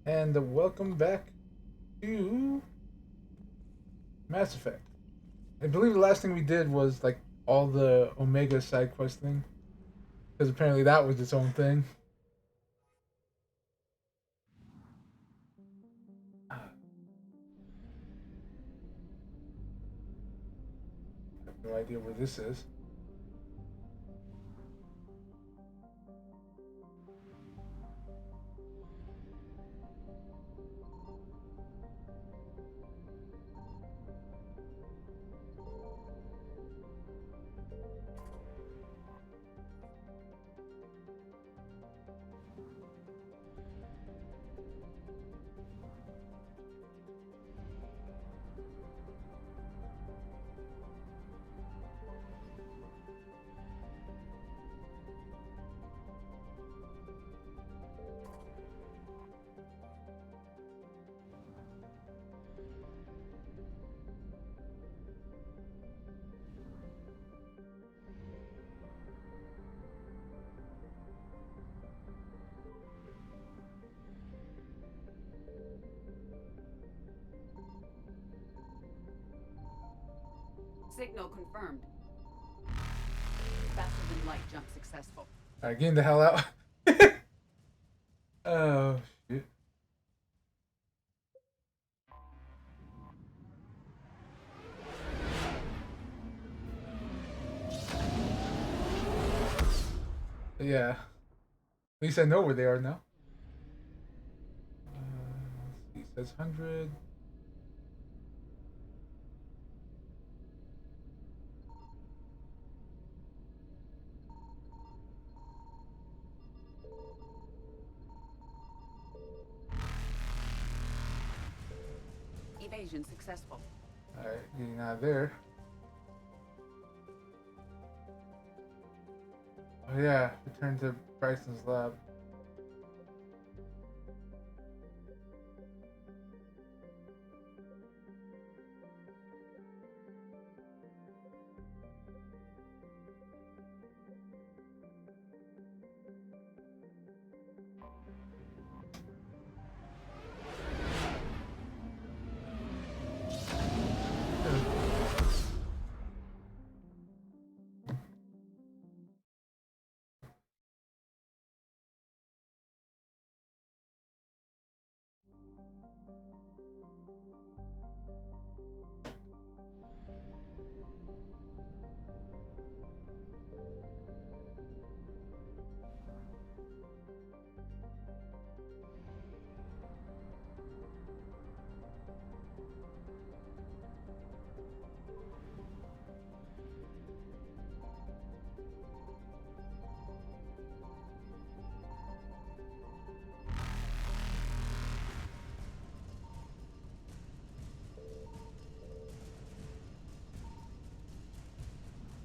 And welcome back to Mass Effect. I believe the last thing we did was like all the Omega side quest thing, because apparently that was its own thing. I have no idea where this is. Signal confirmed. Faster than light jump successful. All right, getting the hell out. Oh shit! Yeah, at least I know where they are now. Let's see, it says 100. Evasion successful. All right, getting out of there. Oh yeah, return to Bryson's lab.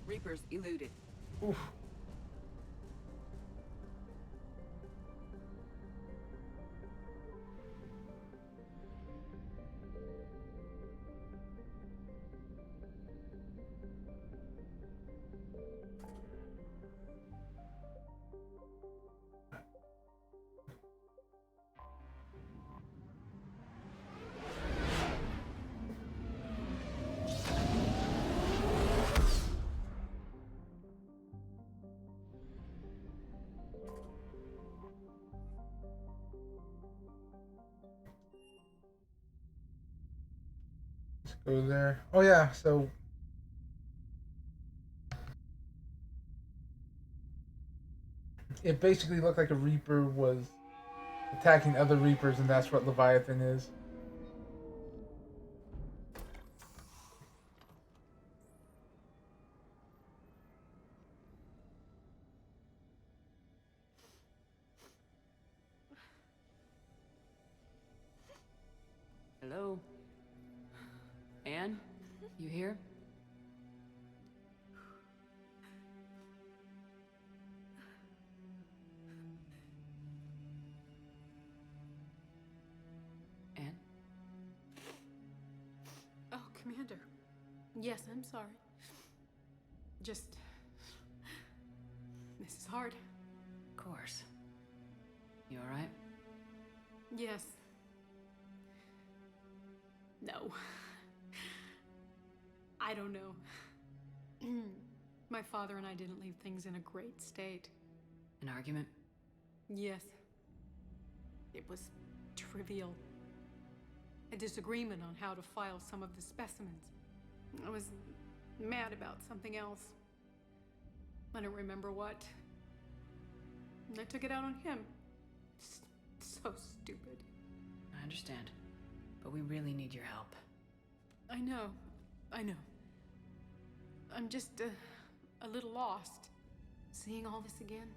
Reapers eluded. Oof. Let's go there. Oh yeah, so it basically looked like a Reaper was attacking other Reapers, and that's what Leviathan is. Hello? Anne? You here? Anne? Oh, Commander. Yes, I'm sorry. Just... This is hard. Of course. You alright? Yes, No. I don't know. My father and I didn't leave things in a great state. An argument? Yes. It was trivial. A disagreement on how to file some of the specimens. I was mad about something else. I don't remember what. And I took it out on him. So stupid. I understand. But we really need your help. I know. I'm just a little lost. Seeing all this again.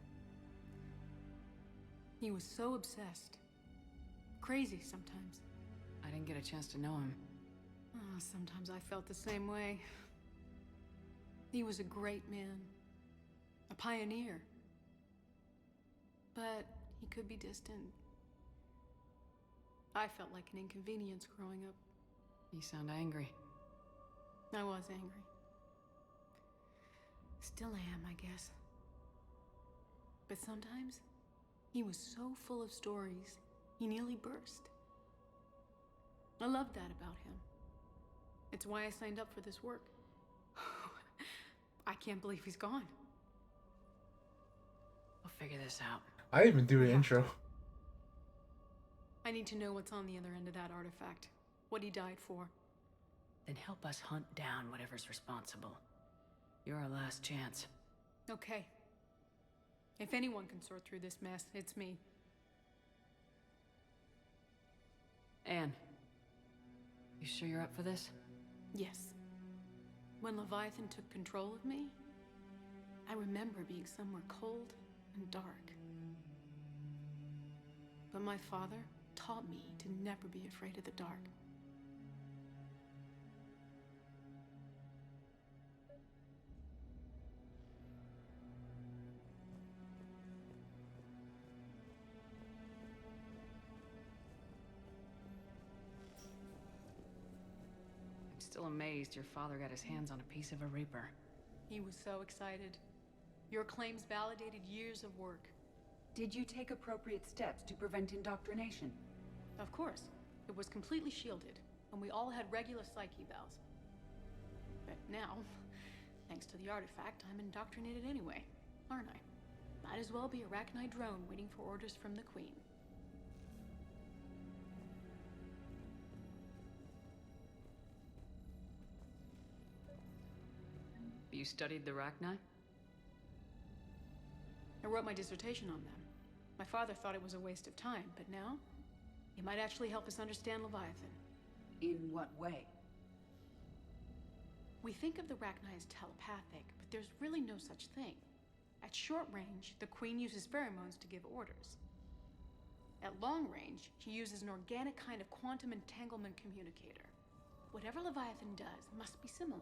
He was so obsessed. Crazy sometimes. I didn't get a chance to know him. Oh, sometimes I felt the same way. He was a great man. A pioneer. But he could be distant. I felt like an inconvenience growing up. You sound angry. I was angry. Still am, I guess. But sometimes, he was so full of stories, he nearly burst. I loved that about him. It's why I signed up for this work. I can't believe he's gone. We'll figure this out. I didn't even do an intro. I need to know what's on the other end of that artifact. What he died for. Then help us hunt down whatever's responsible. You're our last chance. Okay. If anyone can sort through this mess, it's me. Anne, you sure you're up for this? Yes. When Leviathan took control of me, I remember being somewhere cold and dark. But my father taught me to never be afraid of the dark. I'm still amazed your father got his hands on a piece of a Reaper. He was so excited. Your claims validated years of work. Did you take appropriate steps to prevent indoctrination? Of course. It was completely shielded, and we all had regular psych evals. But now, thanks to the artifact, I'm indoctrinated anyway, aren't I? Might as well be a Rachni drone waiting for orders from the Queen. You studied the Rachni? I wrote my dissertation on them. My father thought it was a waste of time, but now, it might actually help us understand Leviathan. In what way? We think of the Rachni as telepathic, but there's really no such thing. At short range, the Queen uses pheromones to give orders. At long range, she uses an organic kind of quantum entanglement communicator. Whatever Leviathan does must be similar,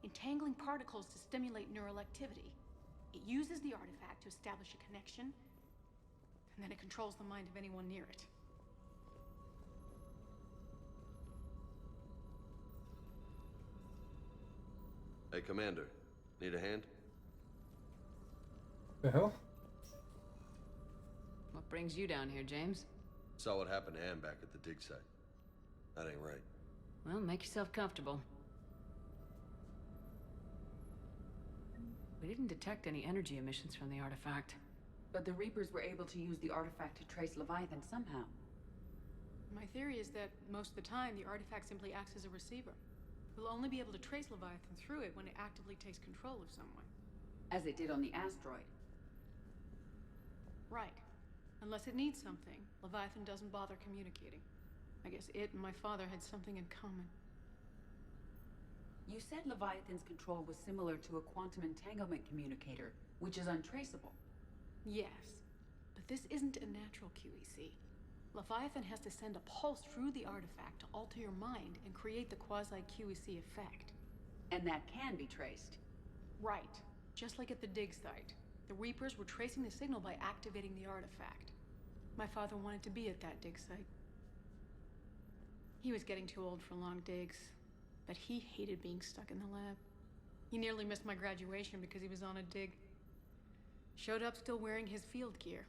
entangling particles to stimulate neural activity. It uses the artifact to establish a connection, and then it controls the mind of anyone near it. Hey, Commander. Need a hand? The hell? What brings you down here, James? Saw what happened to Anne back at the dig site. That ain't right. Well, make yourself comfortable. We didn't detect any energy emissions from the artifact. But the Reapers were able to use the artifact to trace Leviathan somehow. My theory is that most of the time, the artifact simply acts as a receiver. We'll only be able to trace Leviathan through it when it actively takes control of someone. As it did on the asteroid. Right. Unless it needs something, Leviathan doesn't bother communicating. I guess it and my father had something in common. You said Leviathan's control was similar to a quantum entanglement communicator, which is untraceable. Yes, but this isn't a natural QEC. Leviathan has to send a pulse through the artifact to alter your mind and create the quasi-QEC effect. And that can be traced. Right. Just like at the dig site. The Reapers were tracing the signal by activating the artifact. My father wanted to be at that dig site. He was getting too old for long digs, but he hated being stuck in the lab. He nearly missed my graduation because he was on a dig. Showed up still wearing his field gear.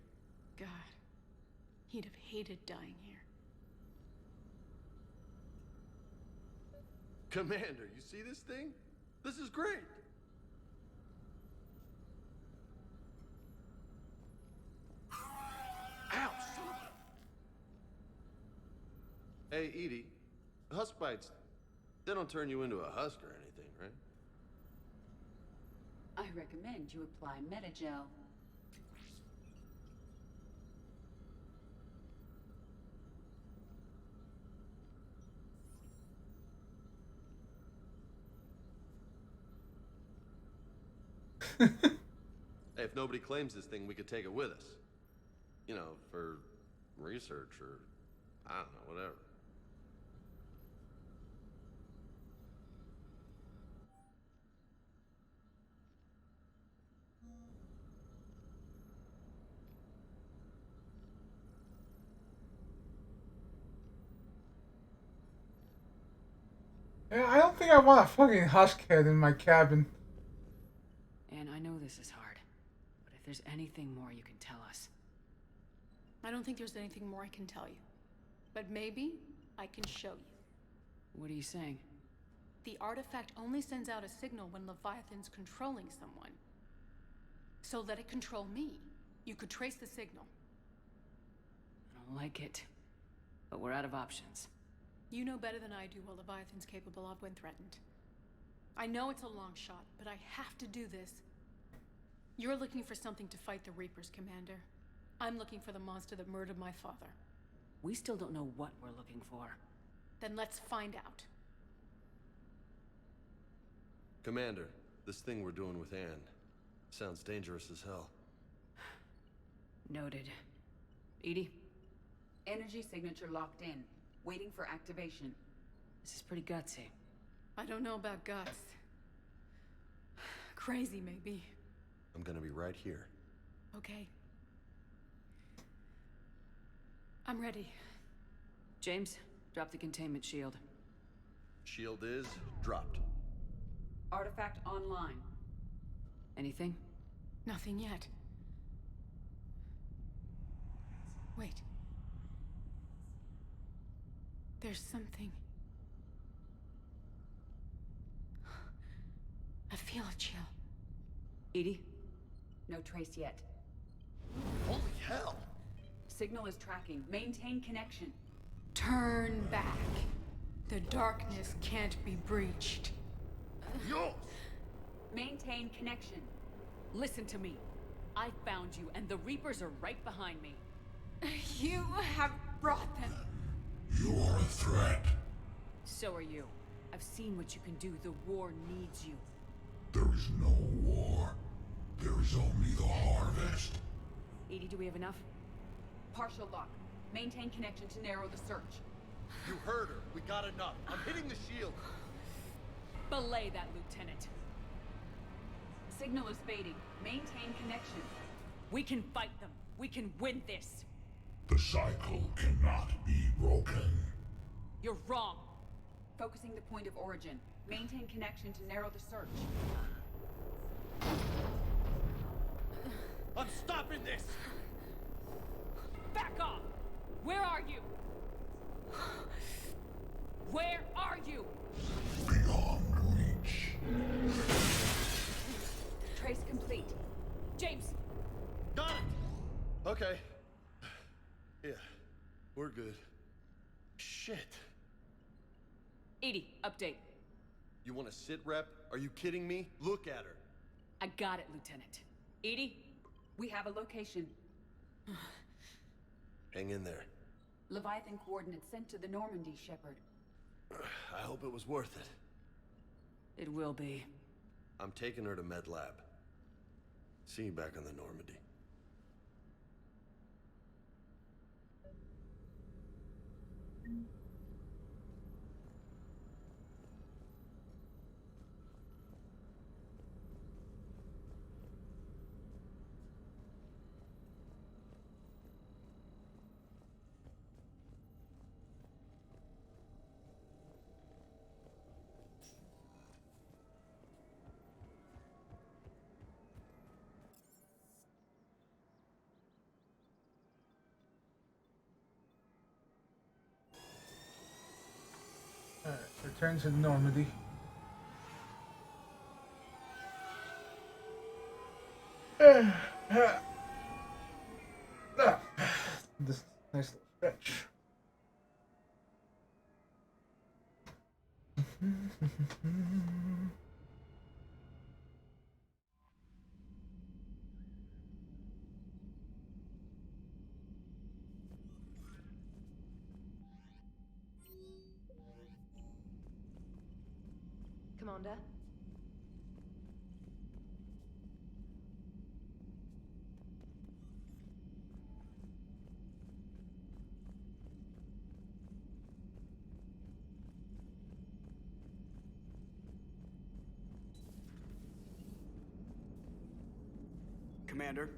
God, he'd have hated dying here. Commander, you see this thing? This is great. Ow, son of a... Hey, Edie, husk bites, they don't turn you into a husk or anything, right? I recommend you apply Metagel. Hey, if nobody claims this thing, we could take it with us. You know, for research or, I don't know, whatever. Yeah, I don't think I want a fucking husk head in my cabin. And I know this is hard, but if there's anything more you can tell us. I don't think there's anything more I can tell you. But maybe I can show you. What are you saying? The artifact only sends out a signal when Leviathan's controlling someone. So let it control me. You could trace the signal. I don't like it, but we're out of options. You know better than I do what Leviathan's capable of when threatened. I know it's a long shot, but I have to do this. You're looking for something to fight the Reapers, Commander. I'm looking for the monster that murdered my father. We still don't know what we're looking for. Then let's find out. Commander, this thing we're doing with Anne sounds dangerous as hell. Noted. Edie? Energy signature locked in, waiting for activation. This is pretty gutsy. I don't know about guts. Crazy, maybe. I'm gonna be right here. Okay. I'm ready. James, drop the containment shield. Shield is dropped. Artifact online. Anything? Nothing yet. Wait. There's something. I feel a chill. Edie? No trace yet. Holy hell! Signal is tracking. Maintain connection. Turn back. The darkness can't be breached. Yo! Maintain connection. Listen to me. I found you, and the Reapers are right behind me. You have brought them. You are a threat. So are you. I've seen what you can do. The war needs you. There is no war. There is only the harvest. Edie, do we have enough? Partial lock. Maintain connection to narrow the search. You heard her. We got enough. I'm hitting the shield. Belay that, Lieutenant. Signal is fading. Maintain connection. We can fight them. We can win this. The cycle cannot be broken. You're wrong. Focusing the point of origin. Maintain connection to narrow the search. I'm stopping this! Back off! Where are you? Where are you? Beyond reach. Trace complete. James! Got it! Okay. Yeah, we're good. Shit. Edie, update. You want to sit rep? Are you kidding me? Look at her. I got it, Lieutenant. Edie? We have a location. Hang in there. Leviathan coordinates sent to the Normandy, Shepard. I hope it was worth it. It will be. I'm taking her to Med Lab. See you back on the Normandy. Return to Normandy. This nice little stretch. Commander? Commander?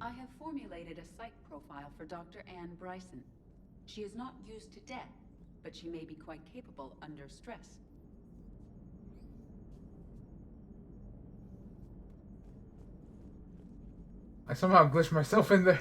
I have formulated a psych profile for Dr. Anne Bryson. She is not used to death, but she may be quite capable under stress. I somehow glitched myself in there.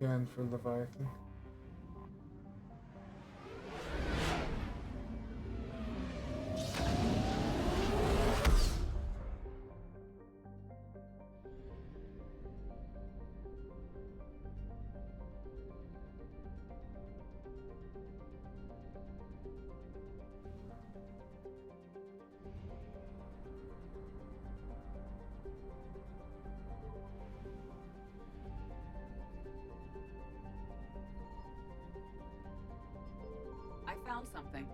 Again for Leviathan. I found something.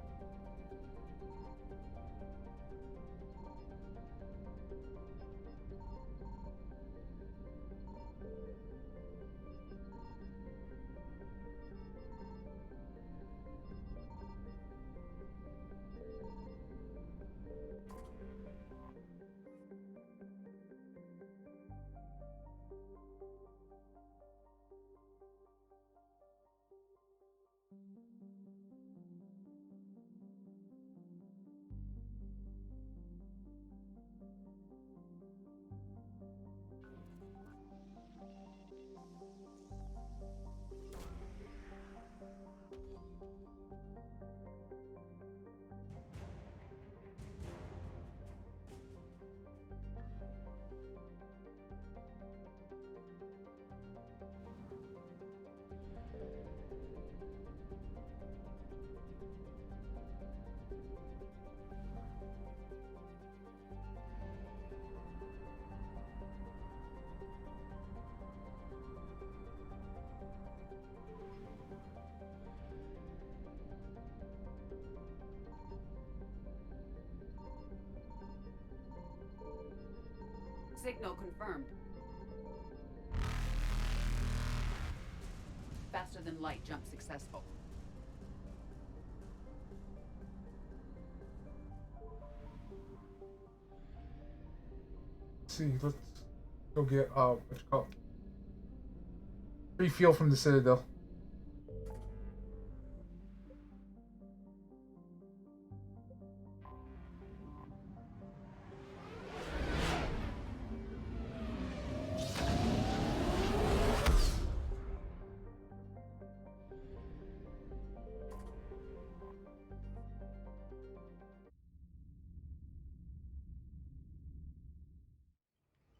Signal confirmed. Faster than light jump successful. Let's see, let's go get what you call it? Free fuel from the Citadel.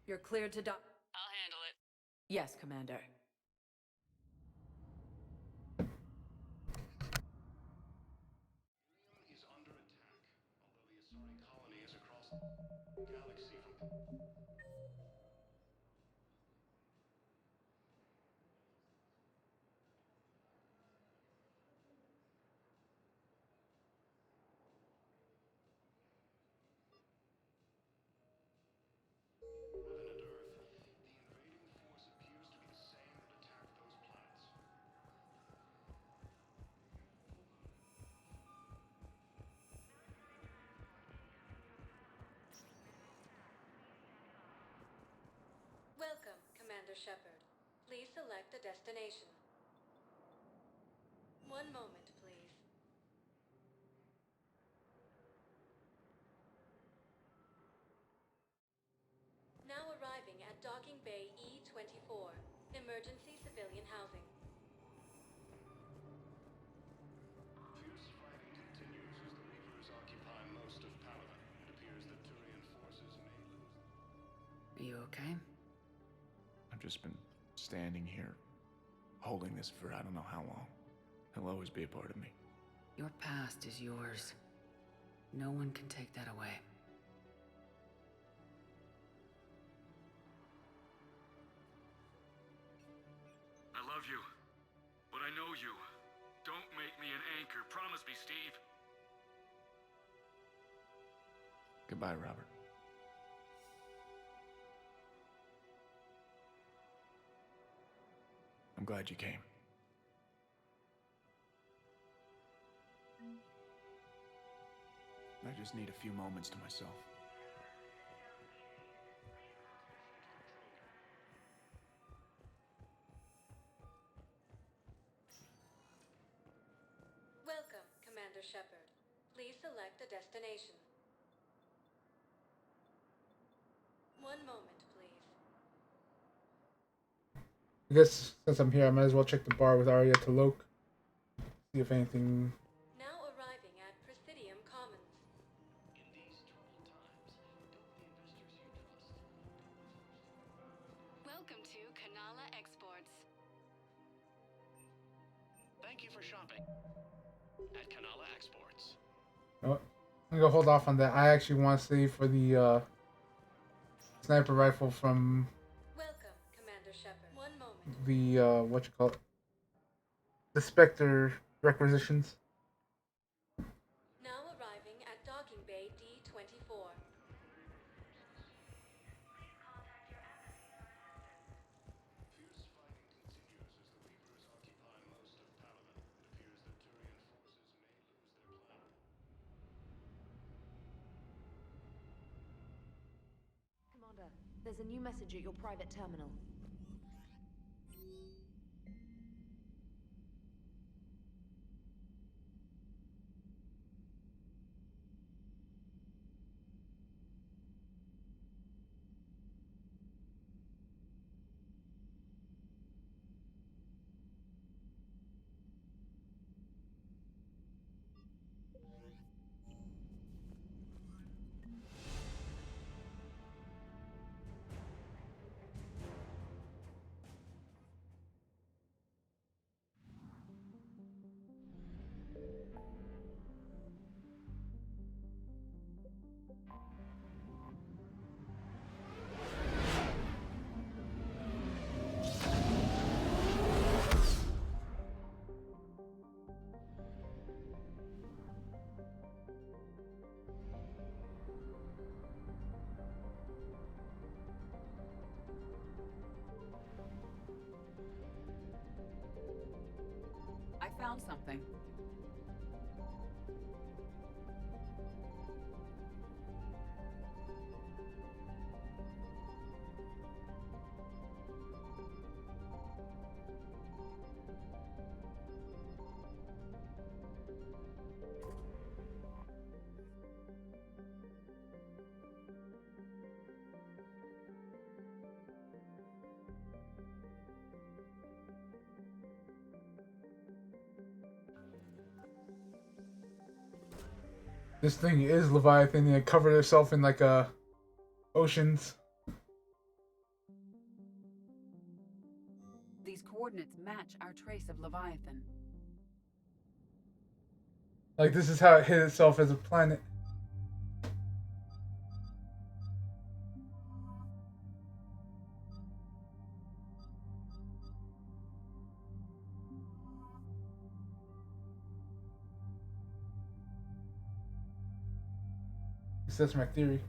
You're cleared to dock. I'll handle it. Yes, Commander. Is under attack, although the Asari colony is across the galaxy from... Planet Earth, the invading force appears to be the same that attacked those planets. Commander Shepard. Please select a destination. One moment, please. Now arriving at Docking Bay E-24. Emergency civilian housing. Fierce fighting continues as the Reapers occupy most of Palaven. It appears that Turian forces may lose. Are you okay? I've just been standing here, holding this for I don't know how long. He'll always be a part of me. Your past is yours. No one can take that away. I love you, but I know you. Don't make me an anchor. Promise me, Steve. Goodbye, Robert. I'm glad you came. I just need a few moments to myself. Welcome, Commander Shepard. Please select a destination. One moment, please. I guess since I'm here, I might as well check the bar with Arya T'Loak. See if anything. Now arriving at Presidium Commons. In these troubled times, don't the investors you trust. Welcome to Kanala Exports. Thank you for shopping at Kanala Exports. Oh, I'm gonna hold off on that. I actually want to save for the sniper rifle from Welcome, Commander Shepard. One moment. the what you call it, the Spectre requisitions. Now arriving at Docking Bay D-24. Fierce fighting continues as the Reapers occupy most of Palaven. It appears that Turian forces may lose their planet. Commander, there's a new message at your private terminal. I found something. This thing is Leviathan, and it covered itself in like oceans. These coordinates match our trace of Leviathan. Like this is how it hid itself as a planet. That's my theory.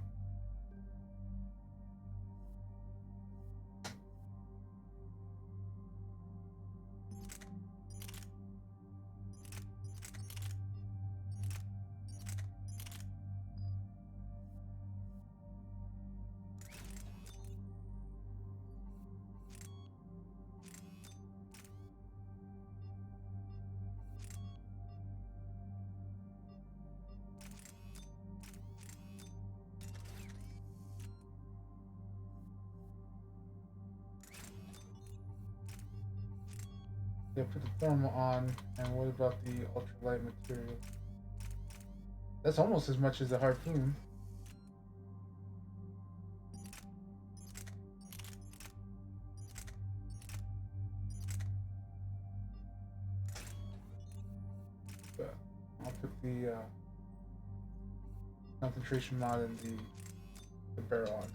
Yeah, put the thermal on. And what about the ultralight material? That's almost as much as the harpoon. But I'll put the concentration mod in the barrel on.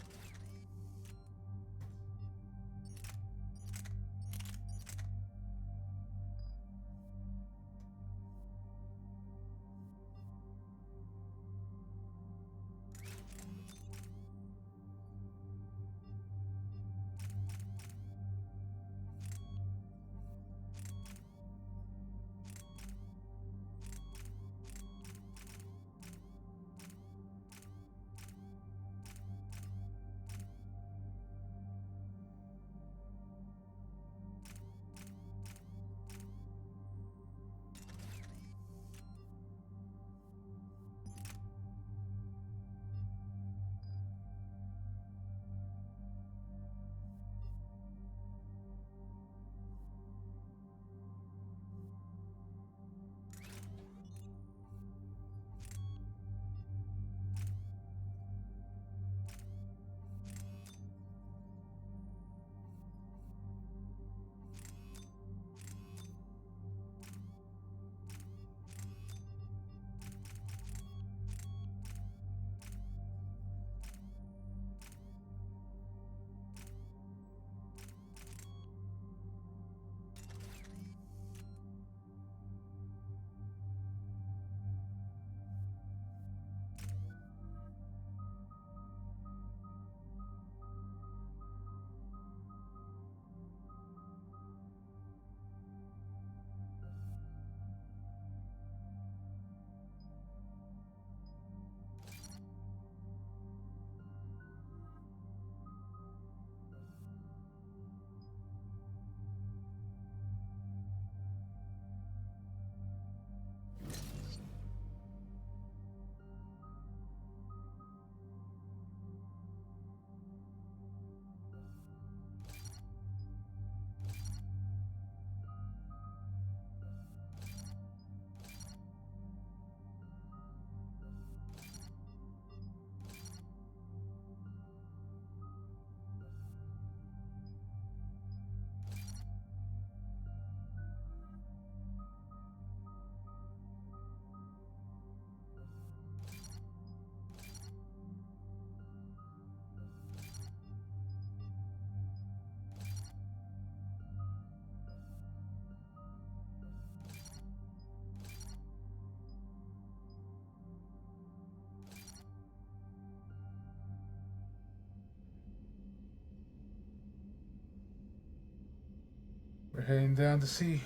We're heading down to sea.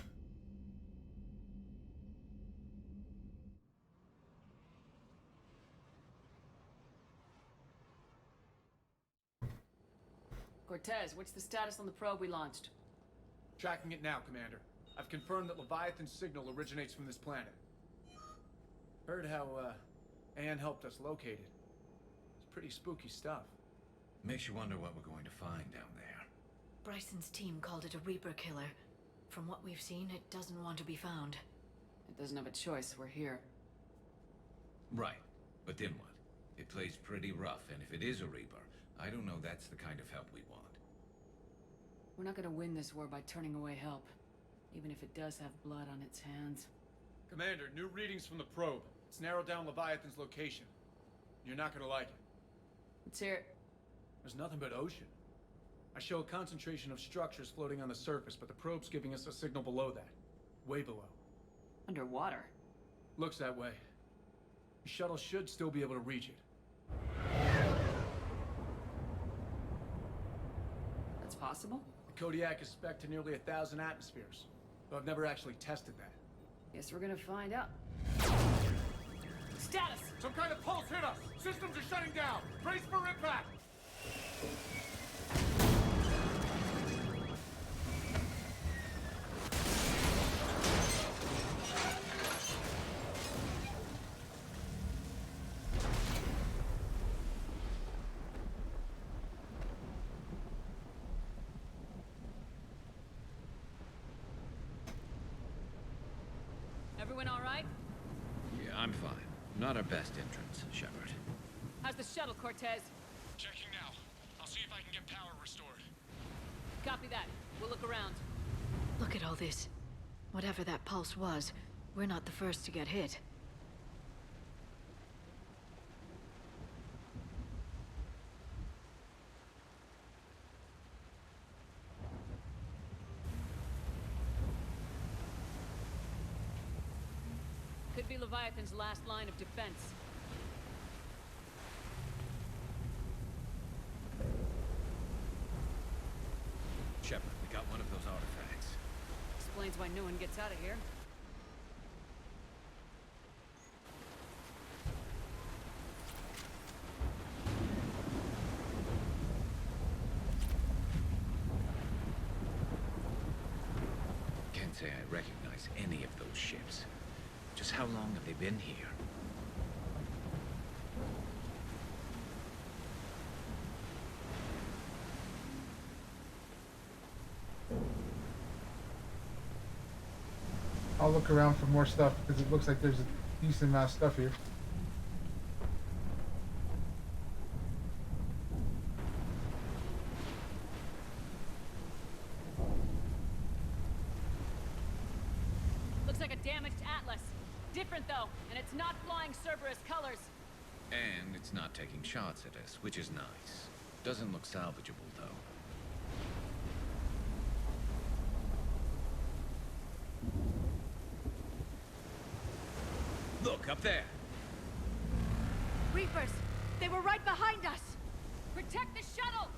Cortez, what's the status on the probe we launched? Tracking it now, Commander. I've confirmed that Leviathan's signal originates from this planet. Heard how, Anne helped us locate it. It's pretty spooky stuff. Makes you wonder what we're going to find down there. Bryson's team called it a Reaper killer. From what we've seen, it doesn't want to be found. It doesn't have a choice, we're here. Right, but then what? It plays pretty rough, and if it is a Reaper, I don't know that's the kind of help we want. We're not gonna win this war by turning away help, even if it does have blood on its hands. Commander, new readings from the probe. It's narrowed down Leviathan's location. You're not gonna like it. Let's hear it. There's nothing but ocean. I show a concentration of structures floating on the surface, but the probe's giving us a signal below that. Way below. Underwater? Looks that way. The shuttle should still be able to reach it. That's possible? The Kodiak is spec'd to nearly 1,000 atmospheres, but I've never actually tested that. Guess we're gonna find out. Status! Some kind of pulse hit us! Systems are shutting down! Brace for impact! Everyone all right? Yeah, I'm fine. Not our best entrance, Shepard. How's the shuttle, Cortez? Checking now. I'll see if I can get power restored. Copy that. We'll look around. Look at all this. Whatever that pulse was, we're not the first to get hit. Could be Leviathan's last line of defense. Shepard, we got one of those artifacts. Explains why no one gets out of here. Can't say I recognize any of those ships. Just how long have they been here? I'll look around for more stuff because it looks like there's a decent amount of stuff here. Looks like a damaged Atlas. Different though, and it's not flying Cerberus colors. And it's not taking shots at us, which is nice. Doesn't look salvageable, though. Look, up there! Reapers! They were right behind us! Protect the shuttle!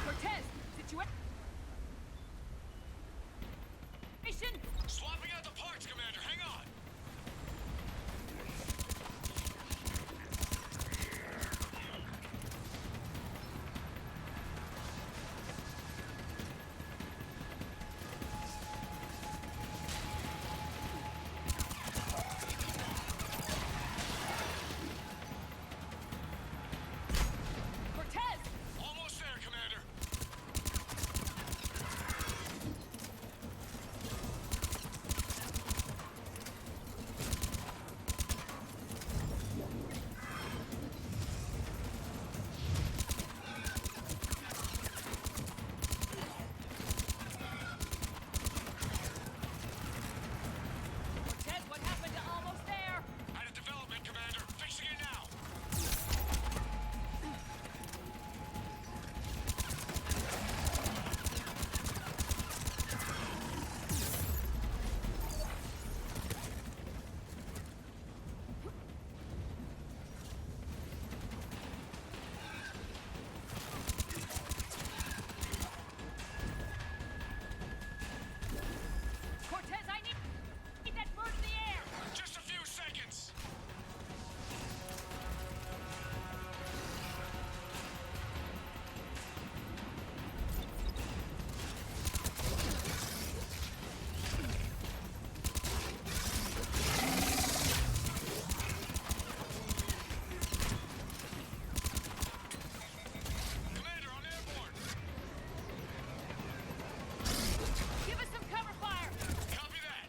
Cortez! Situation! Swapping out the parts, Commander. Hang on. Cortez! Almost there, Commander. Cortez, what happened to almost there? Had a development, Commander. Fixing it now. Cortez, I need that bird in the air! Just a few seconds. Commander, I'm airborne. Give us some cover fire! Copy that.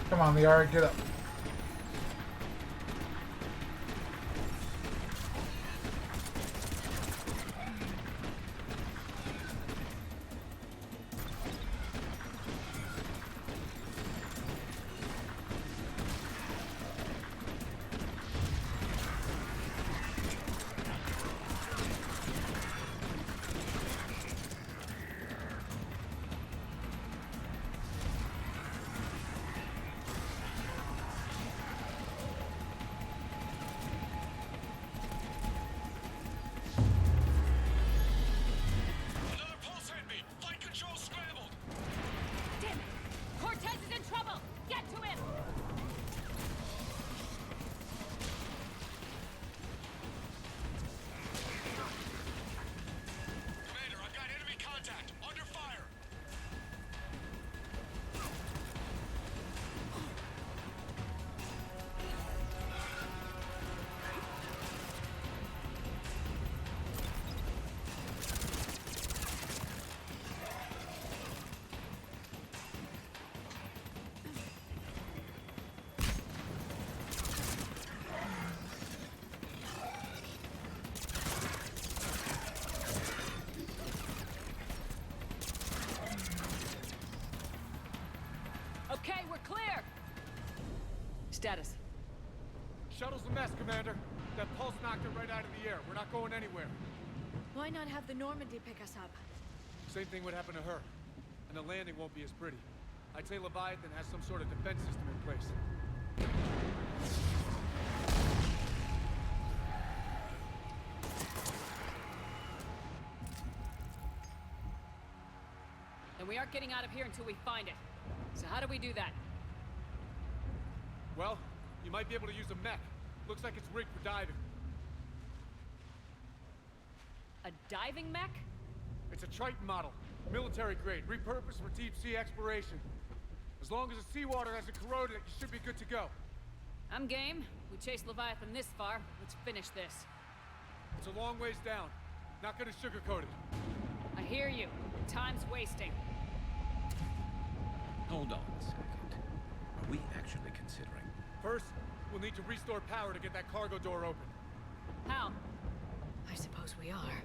Come on, Liara, get up. Okay, we're clear! Status. Shuttle's a mess, Commander. That pulse knocked it right out of the air. We're not going anywhere. Why not have the Normandy pick us up? Same thing would happen to her. And the landing won't be as pretty. I'd say Leviathan has some sort of defense system in place. And we aren't getting out of here until we find it. So how do we do that? Well, you might be able to use a mech. Looks like it's rigged for diving. A diving mech? It's a Triton model. Military grade, repurposed for deep sea exploration. As long as the seawater hasn't corroded it, you should be good to go. I'm game. We chased Leviathan this far. Let's finish this. It's a long ways down. Not gonna sugarcoat it. I hear you. Time's wasting. Hold on a second. Are we actually considering? First, we'll need to restore power to get that cargo door open. How? I suppose we are.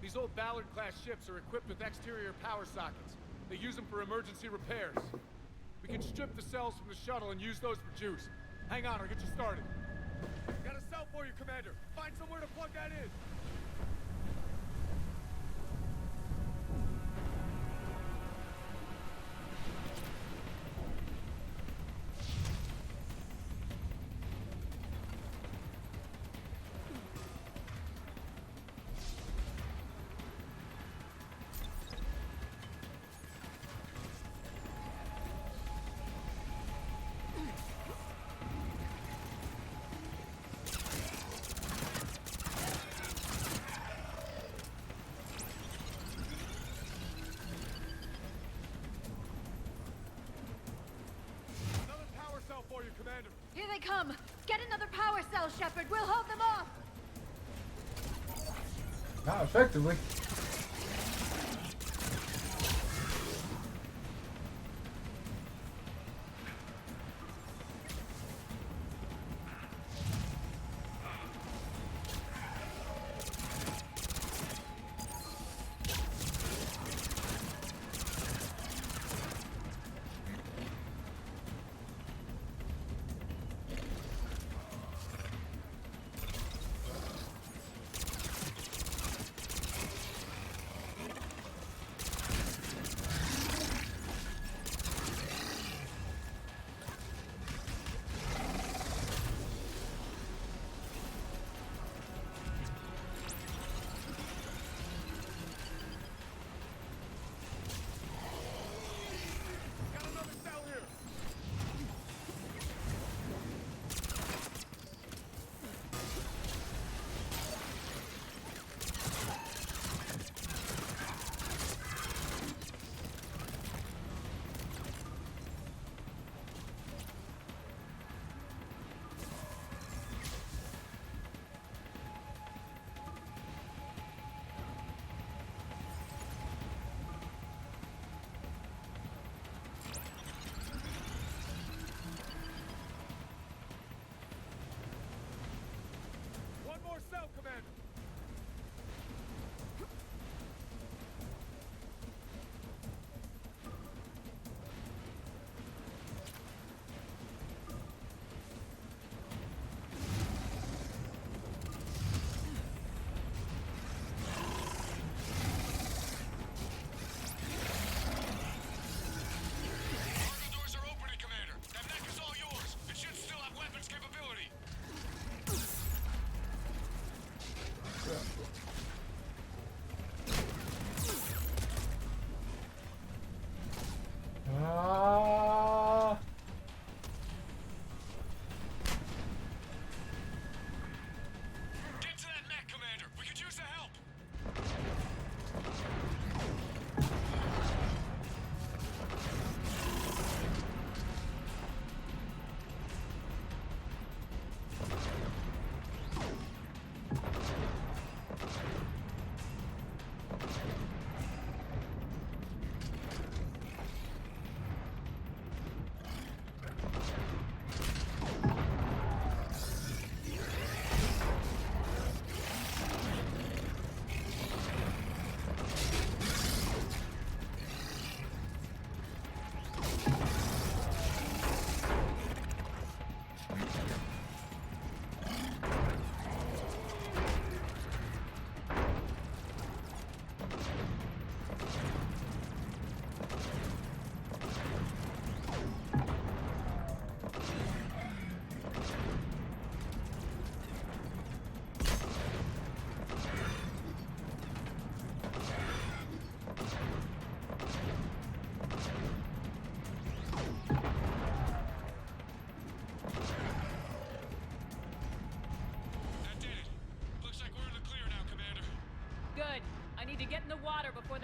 These old Ballard-class ships are equipped with exterior power sockets. They use them for emergency repairs. We can strip the cells from the shuttle and use those for juice. Hang on, I'll get you started. Got a cell for you, Commander. Find somewhere to plug that in. For you, Commander. Here they come! Get another power cell, Shepard! We'll hold them off! Not effectively.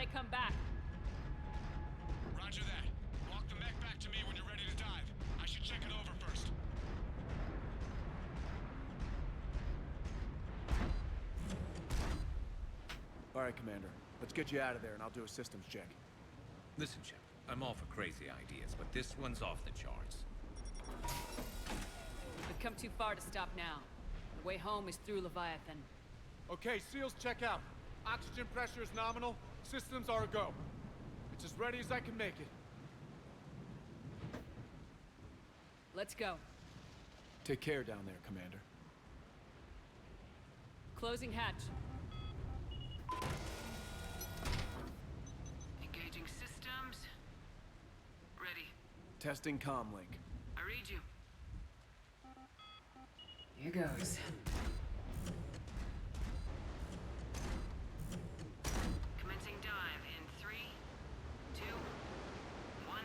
they come back. Roger that. Walk the mech back to me when you're ready to dive. I should check it over first. All right, Commander. Let's get you out of there, and I'll do a systems check. Listen, Shep, I'm all for crazy ideas, but this one's off the charts. We've come too far to stop now. The way home is through Leviathan. Okay, SEALs, check out. Oxygen pressure is nominal. Systems are a go. It's as ready as I can make it. Let's go. Take care down there, Commander. Closing hatch. Engaging systems. Ready. Testing comlink. I read you. Here goes. Commencing dive in 3, 2, 1.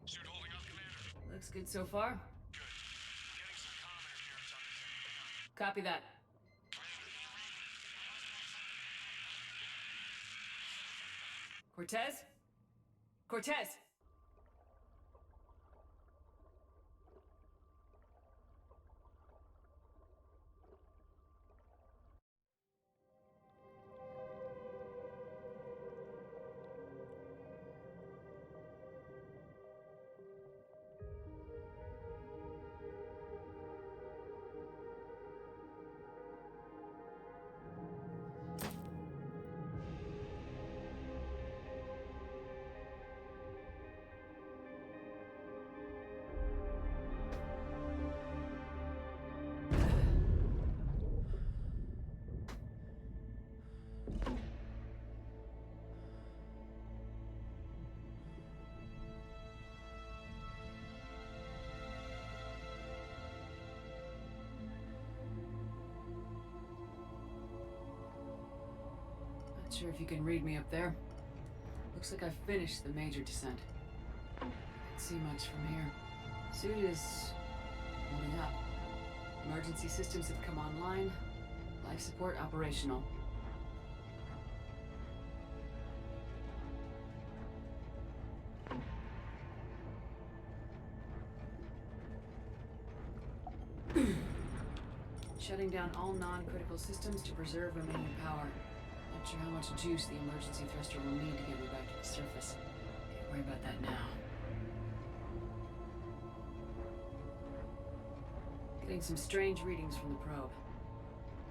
Suit holding up, Commander. Looks good so far. Good. Getting some comm in here. It's undertaking. Copy that. Cortez? Cortez! Not sure if you can read me up there. Looks like I've finished the major descent. Can't see much from here. Suit is holding up. Emergency systems have come online. Life support operational. Shutting down all non-critical systems to preserve remaining power. Not sure how much juice the emergency thruster will need to get me back to the surface. Can't worry about that now. Getting some strange readings from the probe.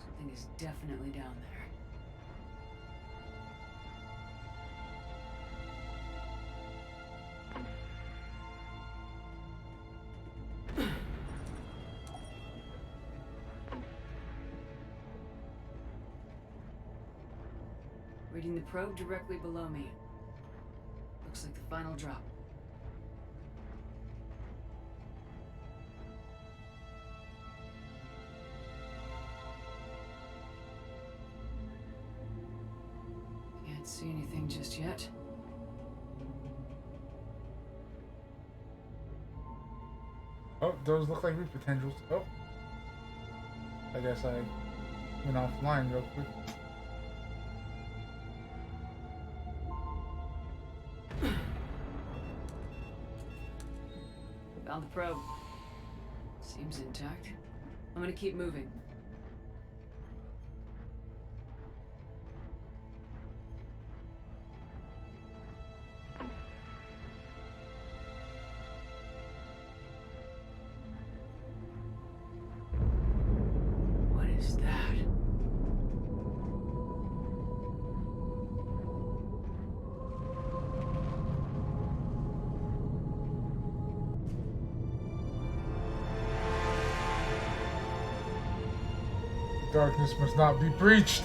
Something is definitely down there. Reading the probe directly below me. Looks like the final drop. Can't see anything just yet. Oh, those look like root potentials. Oh. I guess I went offline real quick. Found the probe. Seems intact. I'm gonna keep moving. What is that? Darkness must not be breached.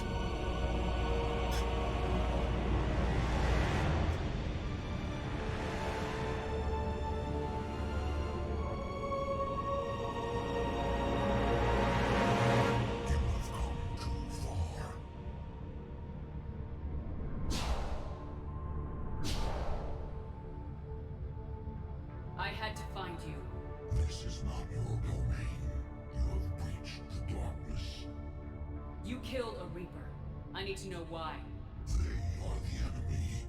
kill a Reaper. I need to know why. They are the enemy.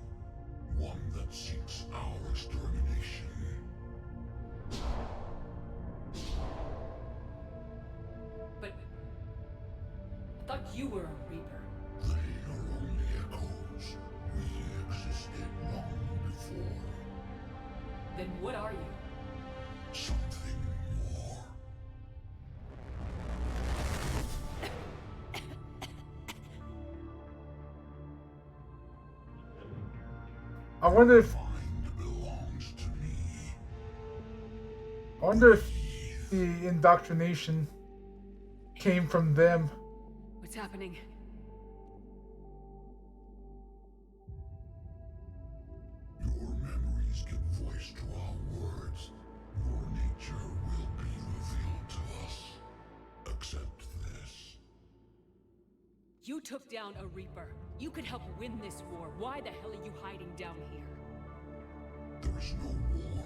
One that seeks our extermination. But I thought you were a Reaper. They are only echoes. We existed long before. Then what are you? Something more. I wonder if Mind belongs to me. I wonder if the indoctrination came from them. What's happening? Your memories give voice to our words. Your nature will be revealed to us. Accept this. You took down a Reaper. You could help win this war. Why the hell are you hiding down here? There is no war.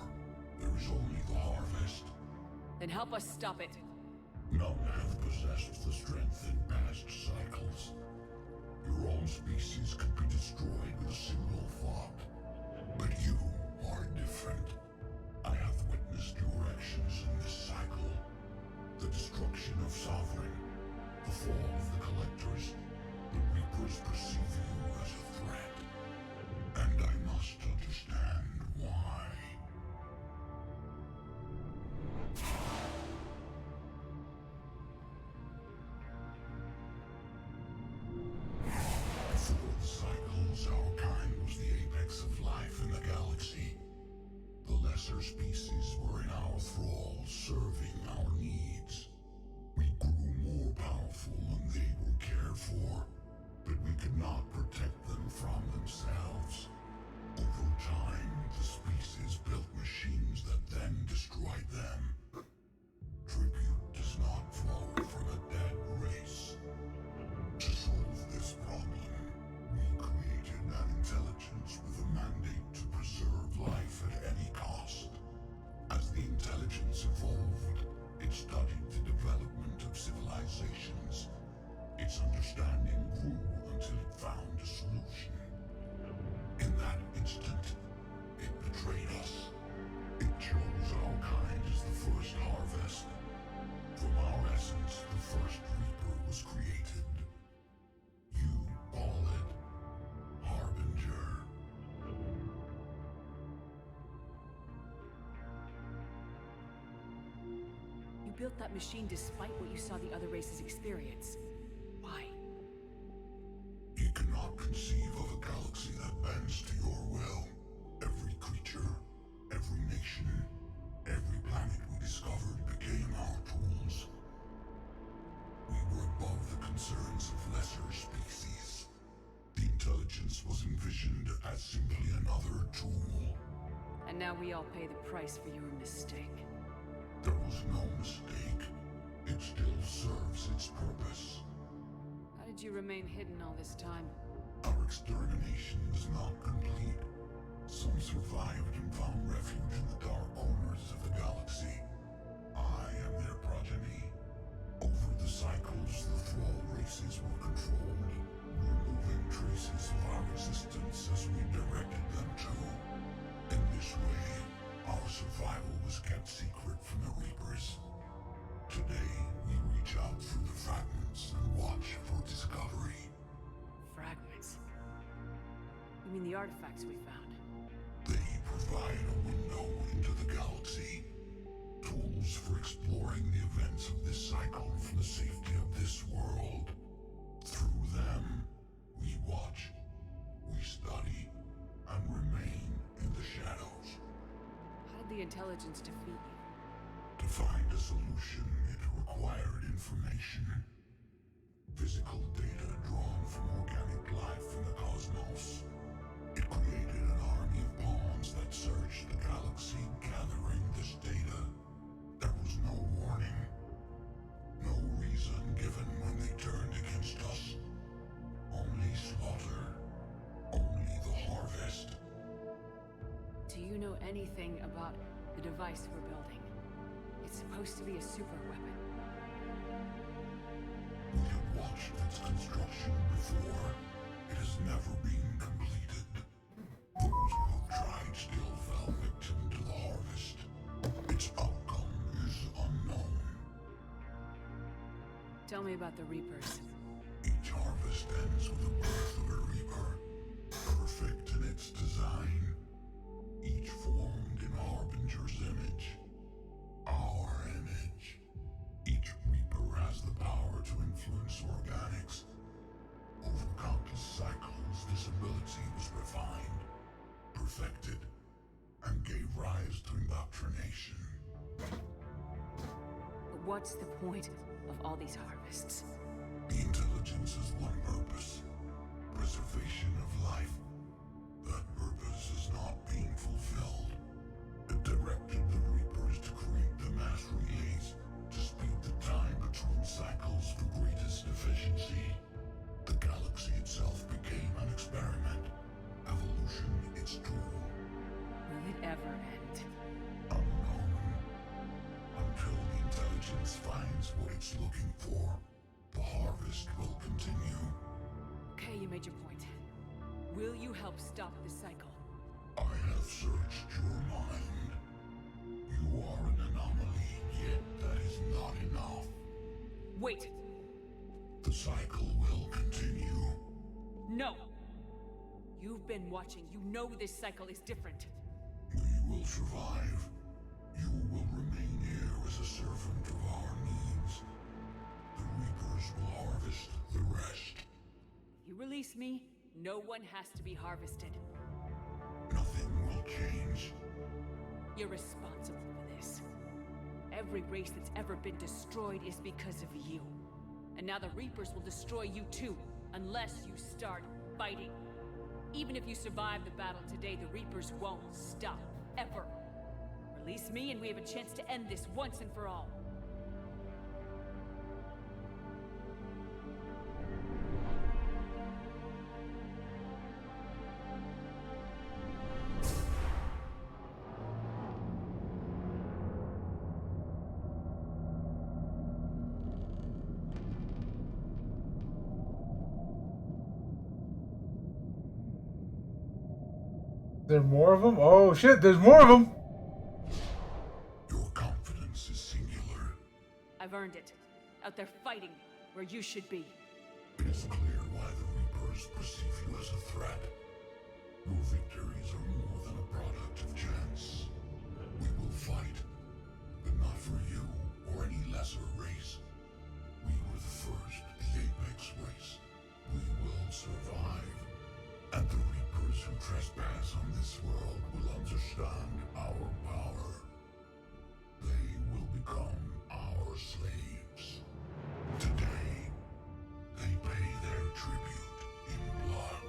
There is only the harvest. Then help us stop it. None have possessed the strength in past cycles. Your own species could be destroyed with a single thought. But you are different. I have witnessed your actions in this cycle. The destruction of Sovereign, the fall of the Collectors. The Reapers perceive you as a threat. And I must understand why. Before the cycles, our kind was the apex of life in the galaxy. The lesser species were in our thrall, serving our needs. We grew more powerful and they were cared for, but we could not protect them from themselves. Over time, the species built machines that then destroyed them. Tribute does not flow from a dead race. To solve this problem, we created an intelligence with a mandate to preserve life at any cost. As the intelligence evolved, it studied the development of civilizations. Its understanding grew until it found a solution. In that instant, it betrayed us. It chose our kind as the first harvest. From our essence, the first Reaper was created. You call it Harbinger. You built that machine despite what you saw the other races experience. Why? You cannot conceive of a galaxy that bends to your will. Every creature, every nation, every planet we discovered became our tools. We were above the concerns of lesser species. The intelligence was envisioned as simply another tool. And now we all pay the price for your mistake. There was no mistake. It still serves its purpose. How did you remain hidden all this time? Our extermination is not complete. Some survived and found refuge in the dark corners of the galaxy. I am their progeny. Over the cycles, the Thrall races were controlled, removing traces of our existence as we directed them to. In this way, our survival was kept secret from the Reapers. Today, we reach out through the fragments and watch for discovery. Fragments? You mean the artifacts we found? They provide a window into the galaxy. Tools for exploring the events of this cycle from the safety of this world. Through them, we watch, we study, and remain in the shadows. How did the intelligence defeat you? To find a solution, it required information. Physical data drawn from organic life in the cosmos. It created an army of pawns that searched the galaxy, gathering this data. There was no warning. No reason given when they turned against us. Only slaughter. Only the harvest. Do you know anything about the device we're building? It's supposed to be a super weapon. We have watched its construction before. It has never been completed. Those who have tried still fell victim to the harvest. Its outcome is unknown. Tell me about the Reapers. Each harvest ends with the birth of a Reaper, perfect in its design, each formed in Harbinger's image. Our image. Each Reaper has the power to influence organics. Over countless cycles, this ability was refined, perfected, and gave rise to indoctrination. But what's the point of all these harvests? The intelligence has one purpose: preservation of life. That purpose is not being fulfilled. It directed the Reapers to create the mass relays to speed the time between cycles for greatest efficiency. The galaxy itself became an experiment. Evolution its tool. Will it ever end? Unknown. Until the intelligence finds what it's looking for, the harvest will continue. Okay, you made your point. Will you help stop the cycle? I have searched your mind. You are an anomaly, yet that is not enough. Wait! The cycle will continue. No! You've been watching. You know this cycle is different. We will survive. You will remain here as a servant of our needs. The Reapers will harvest the rest. You release me, no one has to be harvested. Nothing will change. You're responsible for this. Every race that's ever been destroyed is because of you. And now the Reapers will destroy you too, unless you start fighting. Even if you survive the battle today, the Reapers won't stop, ever. Release me and we have a chance to end this once and for all. There more of them? Oh shit, there's more of them! Your confidence is singular. I've earned it. Out there fighting, where you should be. It is clear why the Reapers perceive you as a threat. Your victories are more than a product of chance. We will fight, but not for you or any lesser race. We were the first, the Apex race. We will survive. And the Reapers who trespass on this world will understand our power. They will become our slaves. Today, they pay their tribute in blood.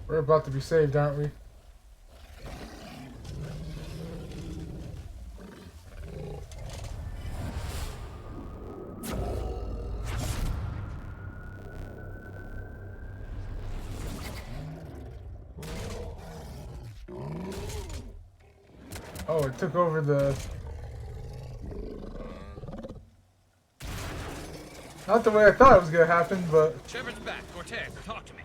We're about to be saved, aren't we? Oh, it took over the... Not the way I thought it was gonna happen, but... Shepard's back. Cortez, talk to me.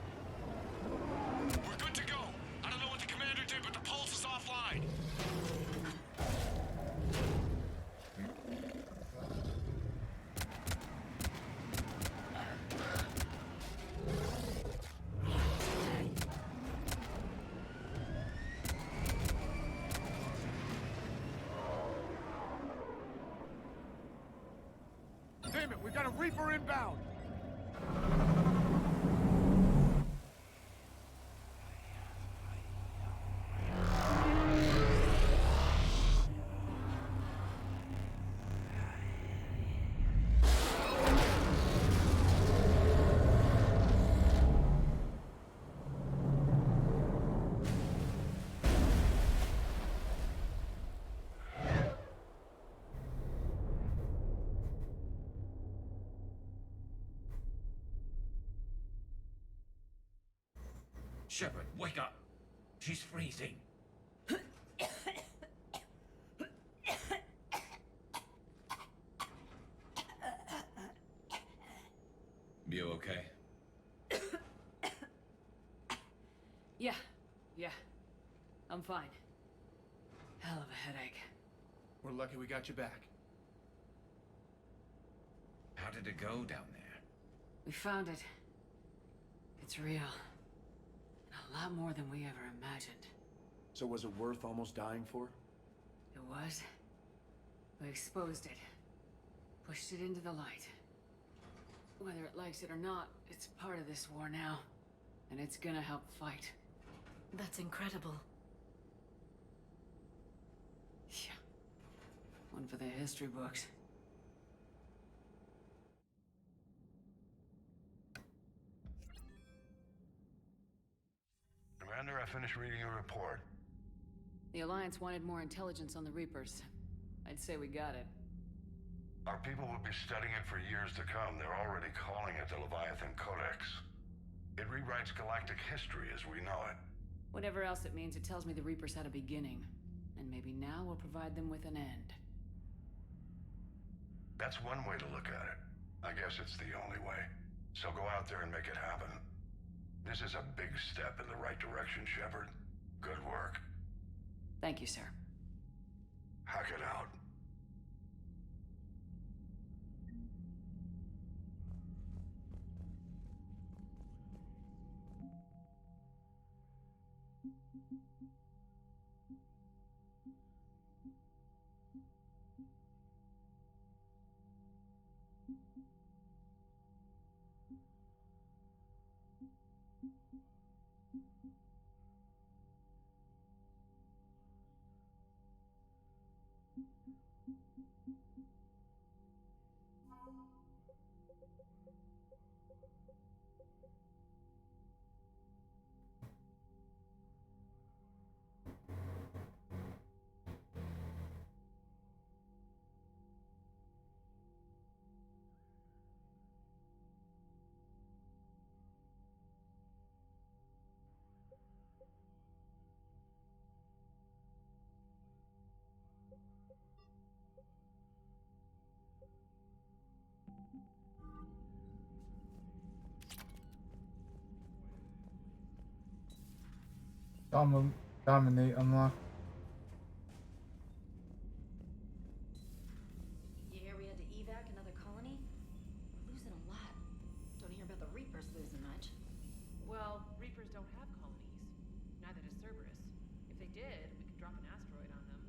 We're good to go. I don't know what the commander did, but the pulse is offline. got a Reaper inbound! Shepard, wake up! She's freezing. You okay? Yeah. I'm fine. Hell of a headache. We're lucky we got you back. How did it go down there? We found it. It's real. A lot more than we ever imagined. So was it worth almost dying for? It was. We exposed it. Pushed it into the light. Whether it likes it or not, it's part of this war now. And it's gonna help fight. That's incredible. Yeah. One for the history books. Commander, I finished reading your report. The Alliance wanted more intelligence on the Reapers. I'd say we got it. Our people will be studying it for years to come. They're already calling it the Leviathan Codex. It rewrites galactic history as we know it. Whatever else it means, it tells me the Reapers had a beginning. And maybe now we'll provide them with an end. That's one way to look at it. I guess it's the only way. So go out there and make it happen. This is a big step in the right direction, Shepard. Good work. Thank you, sir. Hack it out. Dominate, unlock. You hear we had to evac another colony? We're losing a lot. Don't hear about the Reapers losing much. Well, Reapers don't have colonies. Neither does Cerberus. If they did, we could drop an asteroid on them.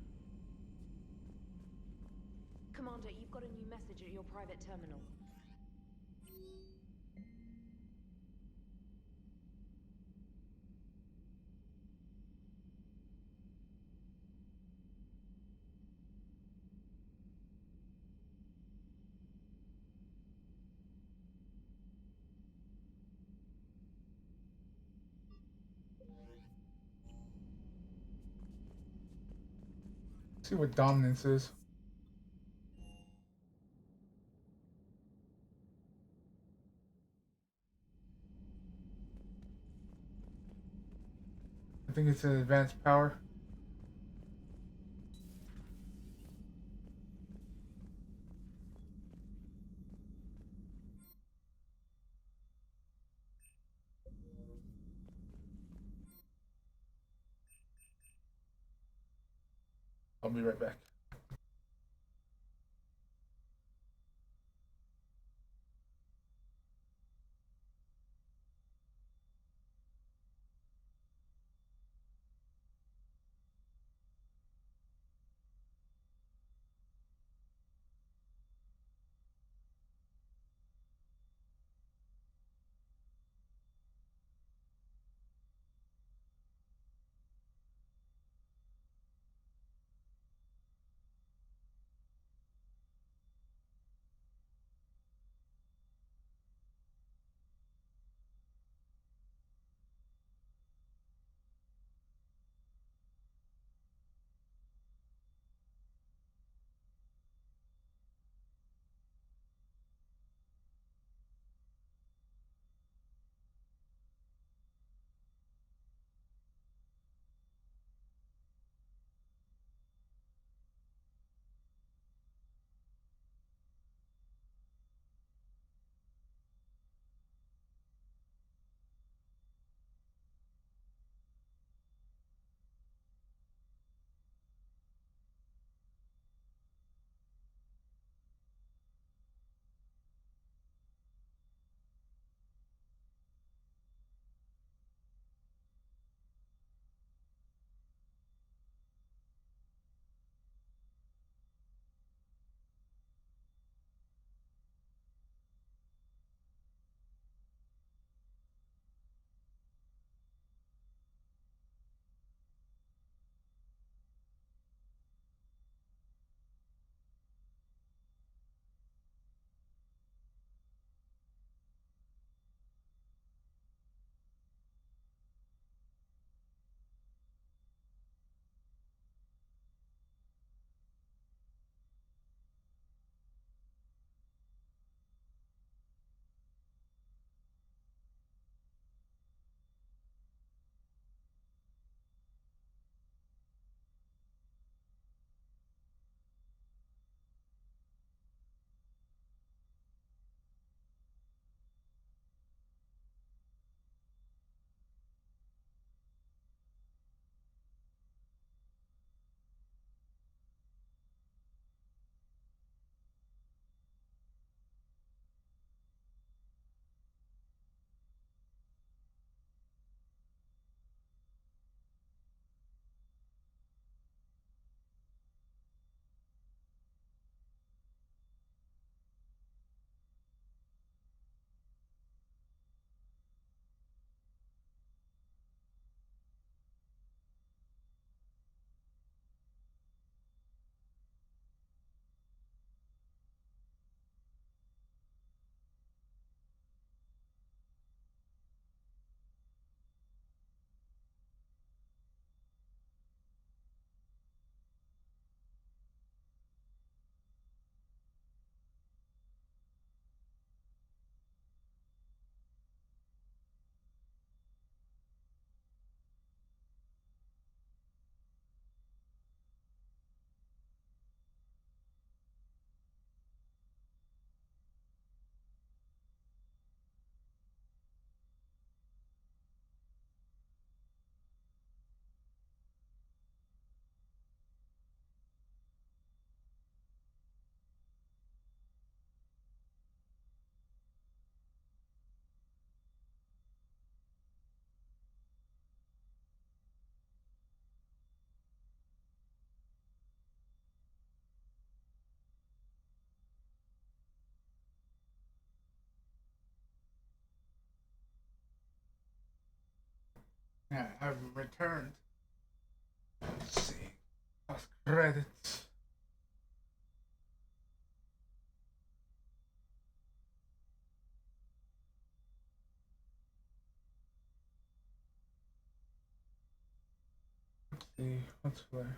Commander, you've got a new message at your private terminal. See what dominance is. I think it's an advanced power. I'll be right back. Yeah, I've returned. Let's see. Post credits. Let's see. What's where?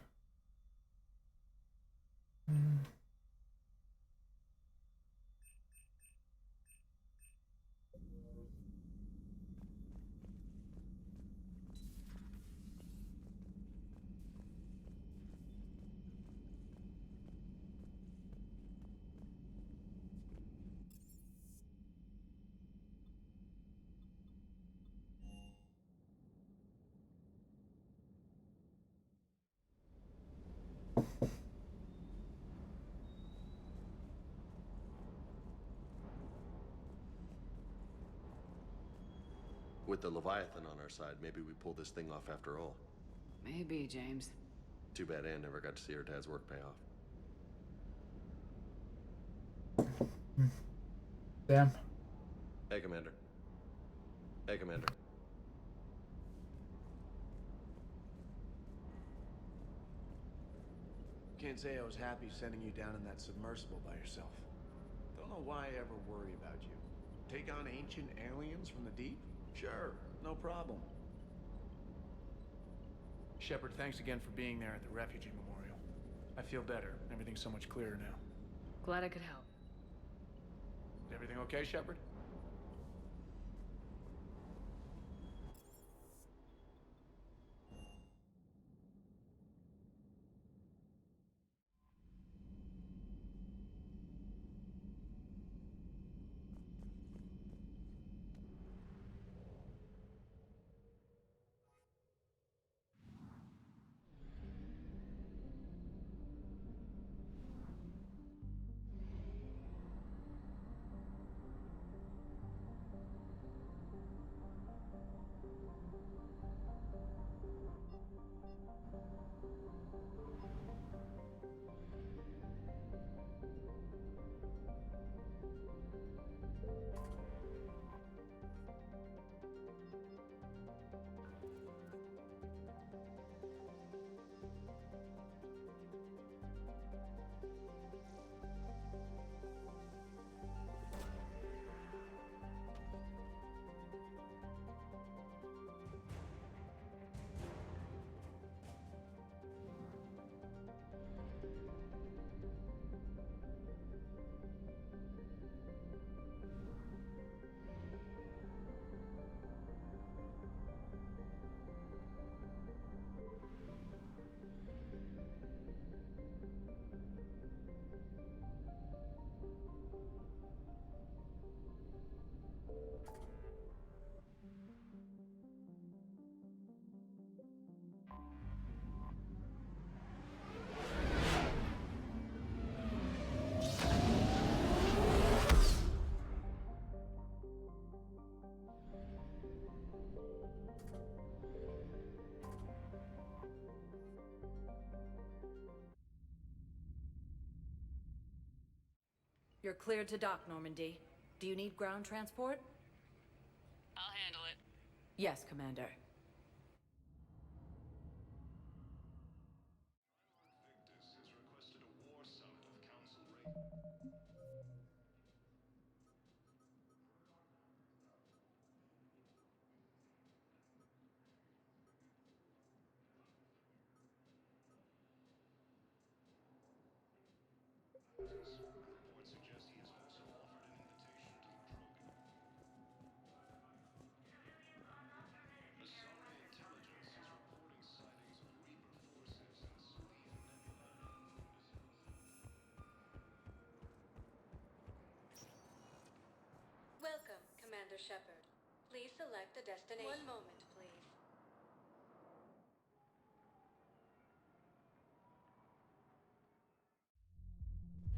With the Leviathan on our side, maybe we pull this thing off after all. Maybe, James. Too bad Anne never got to see her dad's work pay off. Damn. Hey, Commander. Hey, Commander. Can't say I was happy sending you down in that submersible by yourself. Don't know why I ever worry about you. Take on ancient aliens from the deep? Sure, no problem. Shepard, thanks again for being there at the refugee memorial. I feel better. Everything's so much clearer now. Glad I could help. Is everything okay, Shepard? You're cleared to dock, Normandy. Do you need ground transport? I'll handle it. Yes, Commander. Welcome, Commander Shepard. Please select a destination. One moment, please.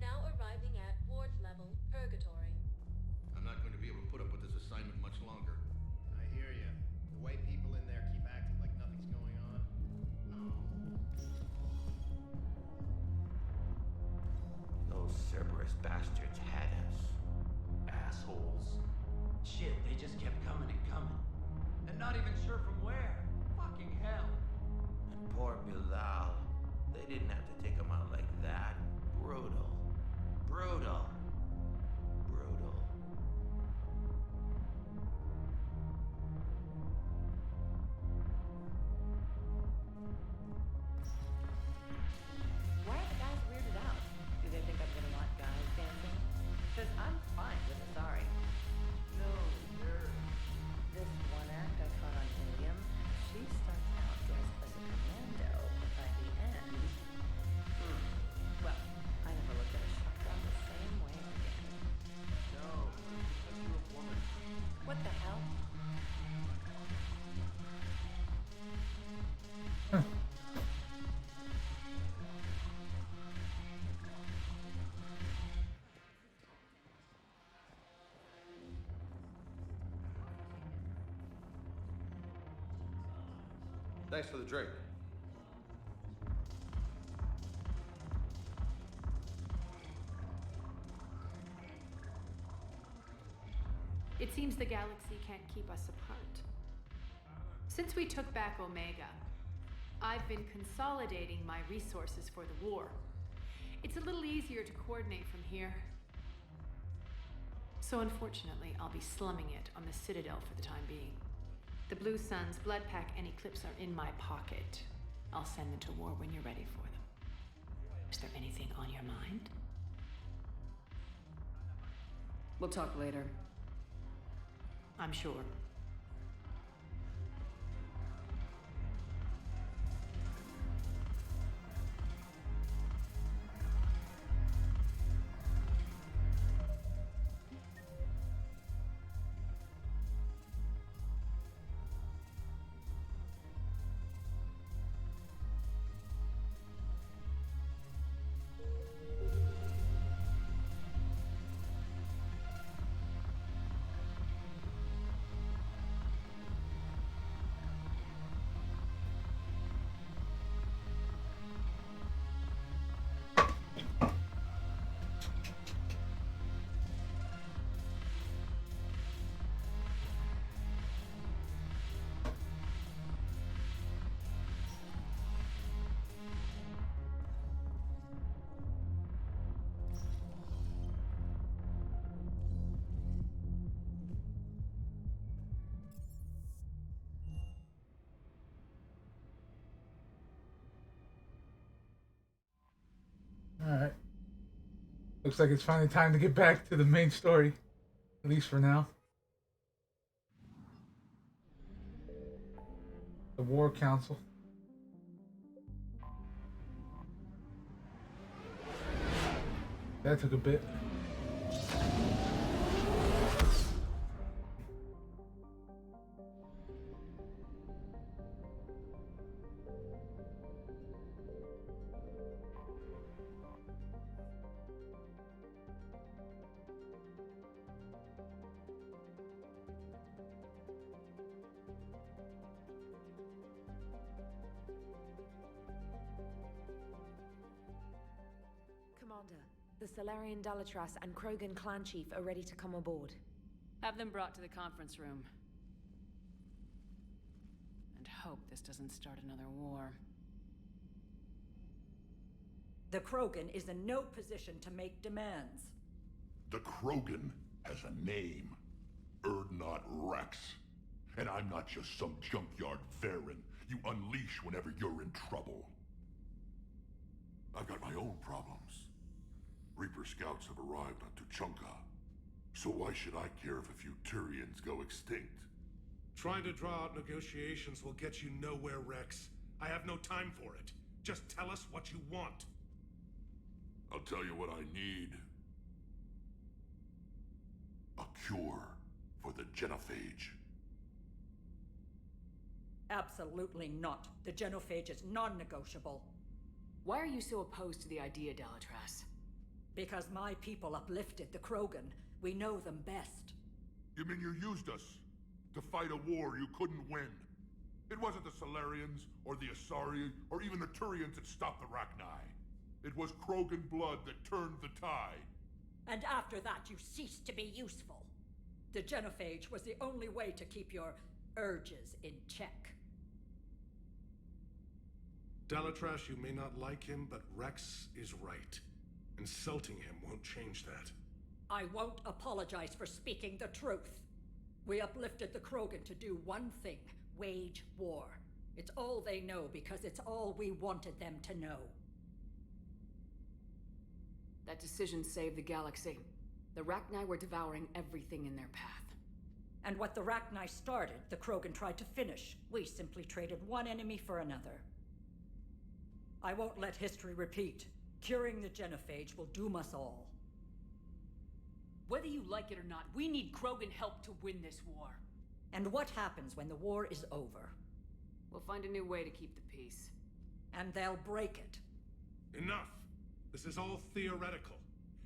Now arriving at Ward's level, Purgatory. I'm not going to be able to put up with this assignment much longer. I hear you. The way people in there keep acting like nothing's going on. Those Cerberus bastards had us. Assholes. Shit, they just kept coming and coming. And not even sure from where. fucking hell. And poor Bilal. They didn't have to take him out like that. Brutal. Brutal. Brutal. Why are the guys weirded out? Do they think I'm gonna want guys dancing? Because I'm fine with Asari. No, they're... This one act I caught on Ilium, she starts out dressed as a commando, but by the end... Well, I never looked at a shotgun the same way again. No, because you're a woman. What the hell? Thanks for the drink. It seems the galaxy can't keep us apart. Since we took back Omega, I've been consolidating my resources for the war. It's a little easier to coordinate from here. So unfortunately, I'll be slumming it on the Citadel for the time being. The Blue Suns, Blood Pack, and Eclipse are in my pocket. I'll send them to war when you're ready for them. Is there anything on your mind? We'll talk later. I'm sure. Alright. Looks like it's finally time to get back to the main story. At least for now. The War Council. That took a bit. Commander, the Salarian Dalatras and Krogan clan chief are ready to come aboard. Have them brought to the conference room. And hope this doesn't start another war. The Krogan is in no position to make demands. The Krogan has a name. Urdnot Rex. And I'm not just some junkyard Varen you unleash whenever you're in trouble. I've got my own problems. Reaper scouts have arrived on Tuchanka. So why should I care if a few Turians go extinct? Trying to draw out negotiations will get you nowhere, Rex. I have no time for it. Just tell us what you want. I'll tell you what I need. A cure for the Genophage. Absolutely not. The Genophage is non-negotiable. Why are you so opposed to the idea, Dalatras? Because my people uplifted the Krogan. We know them best. You mean you used us to fight a war you couldn't win? It wasn't the Salarians, or the Asari, or even the Turians that stopped the Rachni. It was Krogan blood that turned the tide. And after that, you ceased to be useful. The Genophage was the only way to keep your urges in check. Dalatrash, you may not like him, but Rex is right. Insulting him won't change that. I won't apologize for speaking the truth. We uplifted the Krogan to do one thing: wage war. It's all they know because it's all we wanted them to know. That decision saved the galaxy. The Rachni were devouring everything in their path. And what the Rachni started, the Krogan tried to finish. We simply traded one enemy for another. I won't let history repeat. Curing the genophage will doom us all. Whether you like it or not, we need Krogan help to win this war. And what happens when the war is over? We'll find a new way to keep the peace. And they'll break it. Enough! This is all theoretical.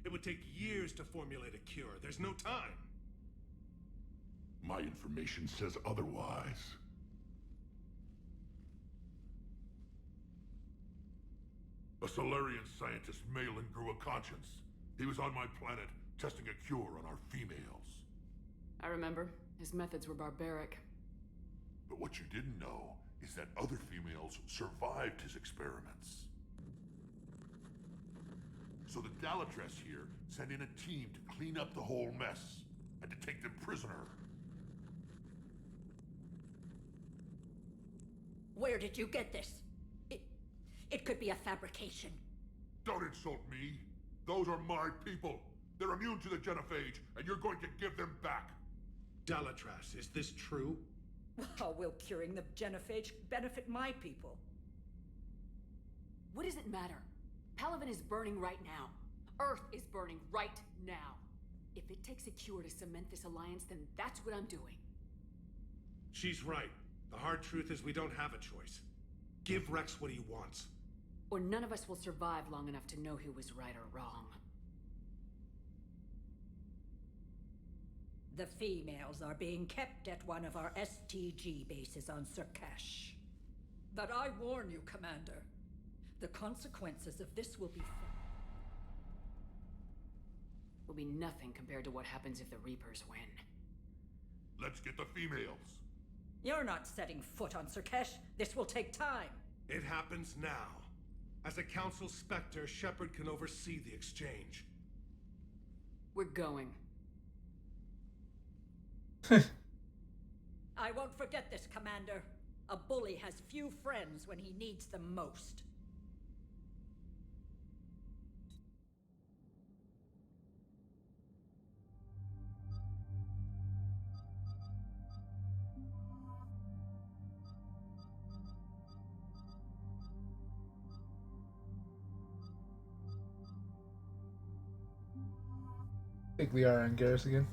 It would take years to formulate a cure. There's no time. My information says otherwise. A Solarian scientist, Malin, grew a conscience. He was on my planet, testing a cure on our females. I remember. His methods were barbaric. But what you didn't know is that other females survived his experiments. So the Dalatrash here sent in a team to clean up the whole mess and to take them prisoner. Where did you get this? It could be a fabrication. Don't insult me. Those are my people. They're immune to the genophage, and you're going to give them back. Dalatrash, is this true? How will curing the genophage benefit my people? What does it matter? Palaven is burning right now. Earth is burning right now. If it takes a cure to cement this alliance, then that's what I'm doing. She's right. The hard truth is we don't have a choice. Give Rex what he wants. Or none of us will survive long enough to know who was right or wrong. The females are being kept at one of our STG bases on Surkash. But I warn you, Commander, the consequences of this will be nothing compared to what happens if the Reapers win. Let's get the females. You're not setting foot on Surkash. This will take time. It happens now. As a Council Spectre, Shepard can oversee the exchange. We're going. I won't forget this, Commander. A bully has few friends when he needs them most. Take Liara and Garrus again.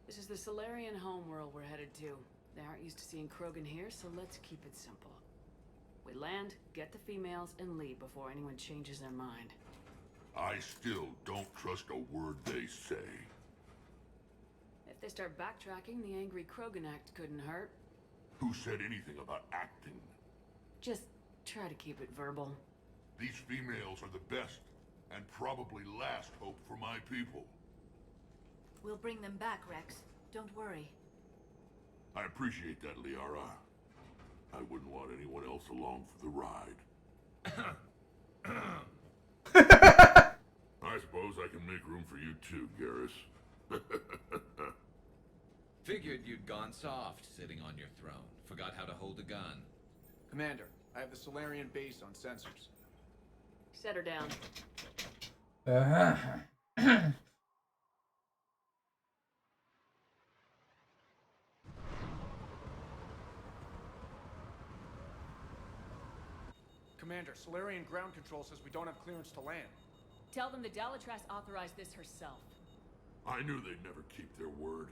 This is the Solarian homeworld we're headed to. They aren't used to seeing Krogan here, so let's keep it simple. We land, get the females, and leave before anyone changes their mind. I still don't trust a word they say. If they start backtracking, the angry Krogan act couldn't hurt. Who said anything about acting? Just try to keep it verbal. These females are the best, and probably last hope for my people. We'll bring them back, Rex. Don't worry. I appreciate that, Liara. I wouldn't want anyone else along for the ride. I suppose I can make room for you too, Garrus. Figured you'd gone soft, sitting on your throne. Forgot how to hold a gun. Commander, I have the Solarian base on sensors. Set her down. Commander, Solarian ground control says we don't have clearance to land. Tell them the Dalatrass authorized this herself. I knew they'd never keep their word.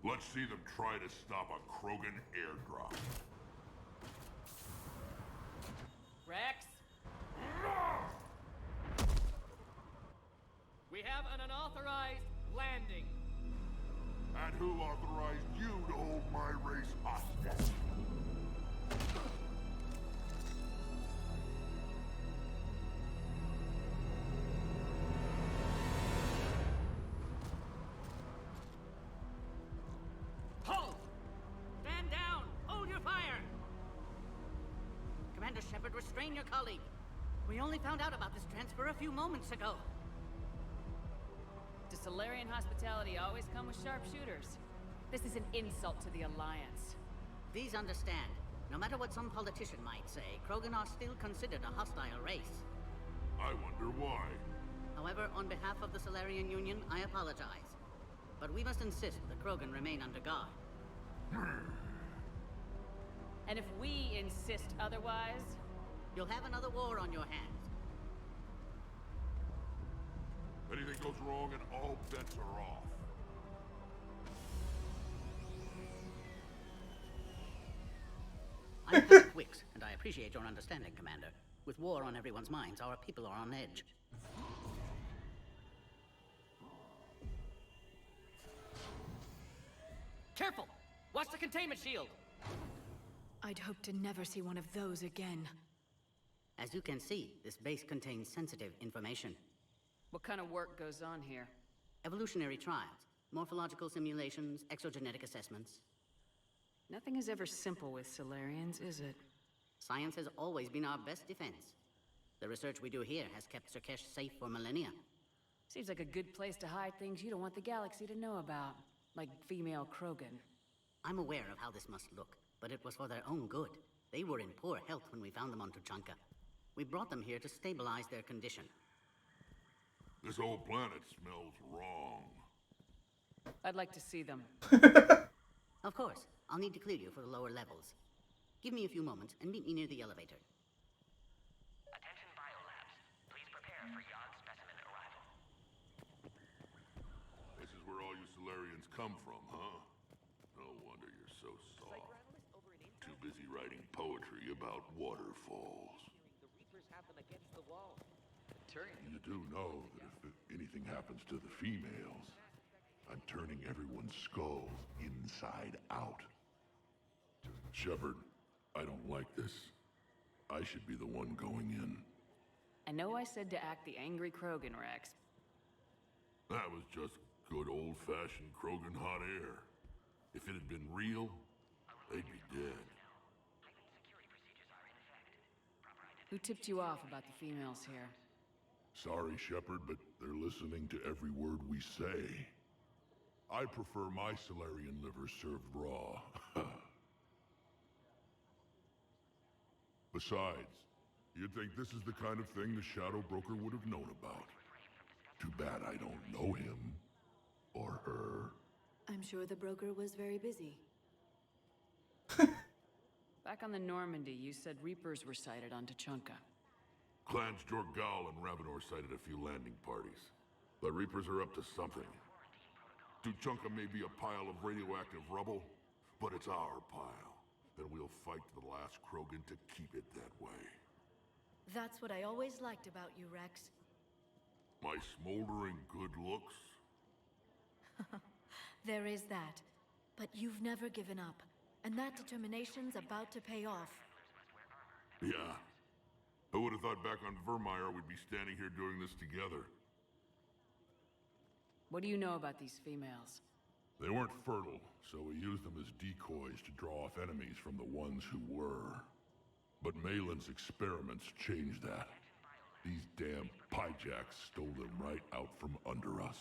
Let's see them try to stop a Krogan airdrop. Rex? We have an unauthorized landing. And who authorized you to hold my race hostage? Hold! Stand down! Hold your fire! Commander Shepard, restrain your colleague. We only found out about this transfer a few moments ago. Does Solarian hospitality always come with sharpshooters? This is an insult to the Alliance. Please understand, no matter what some politician might say, Krogan are still considered a hostile race. I wonder why. However, on behalf of the Solarian Union, I apologize. But we must insist the Krogan remain under guard. And if we insist otherwise? You'll have another war on your hands. Anything goes wrong and all bets are off. I'm Patrick Wicks, and I appreciate your understanding, Commander. With war on everyone's minds, our people are on edge. Careful! Watch the containment shield! I'd hope to never see one of those again. As you can see, this base contains sensitive information. What kind of work goes on here? Evolutionary trials, morphological simulations, exogenetic assessments. Nothing is ever simple with Solarians, is it? Science has always been our best defense. The research we do here has kept Surkesh safe for millennia. Seems like a good place to hide things you don't want the galaxy to know about. Like female Krogan. I'm aware of how this must look, but it was for their own good. They were in poor health when we found them on Tuchanka. We brought them here to stabilize their condition. This whole planet smells wrong. I'd like to see them. Of course. I'll need to clear you for the lower levels. Give me a few moments and meet me near the elevator. Attention biolabs. Please prepare for Yod specimen arrival. This is where all you Solarians come from, huh? No wonder you're so soft. Too busy writing poetry about waterfalls. The Reapers have them against the wall. You do know that if anything happens to the females, I'm turning everyone's skulls inside out. Shepard, I don't like this. I should be the one going in. I know I said to act the angry Krogan, Rex. That was just good old-fashioned Krogan hot air. If it had been real, they'd be dead. Who tipped you off about the females here? Sorry, Shepard, but they're listening to every word we say. I prefer my Solarian liver served raw. Besides, you'd think this is the kind of thing the Shadow Broker would have known about. Too bad I don't know him. Or her. I'm sure the broker was very busy. Back on the Normandy, you said Reapers were sighted on Tuchanka. Clans Jorgal and Ravenor sighted a few landing parties. The Reapers are up to something. Tuchanka may be a pile of radioactive rubble, but it's our pile. And we'll fight to the last Krogan to keep it that way. That's what I always liked about you, Rex. My smoldering good looks? There is that. But you've never given up. And that determination's about to pay off. Yeah. I would have thought back on Vermeer we'd be standing here doing this together. What do you know about these females? They weren't fertile, so we used them as decoys to draw off enemies from the ones who were. But Malin's experiments changed that. These damn Pyjaks stole them right out from under us.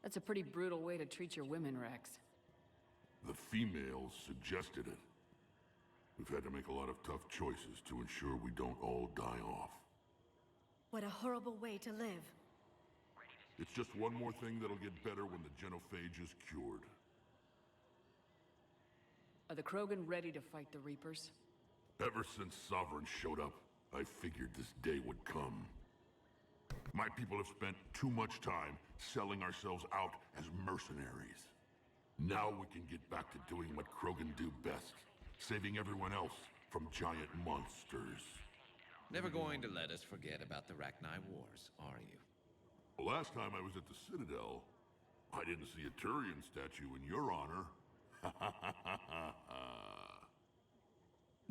That's a pretty brutal way to treat your women, Rex. The females suggested it. We've had to make a lot of tough choices to ensure we don't all die off. What a horrible way to live. It's just one more thing that'll get better when the genophage is cured. Are the Krogan ready to fight the Reapers? Ever since Sovereign showed up, I figured this day would come. My people have spent too much time selling ourselves out as mercenaries. Now we can get back to doing what Krogan do best, saving everyone else from giant monsters. Never going to let us forget about the Rachni Wars, are you? Last time I was at the Citadel, I didn't see a Turian statue in your honor.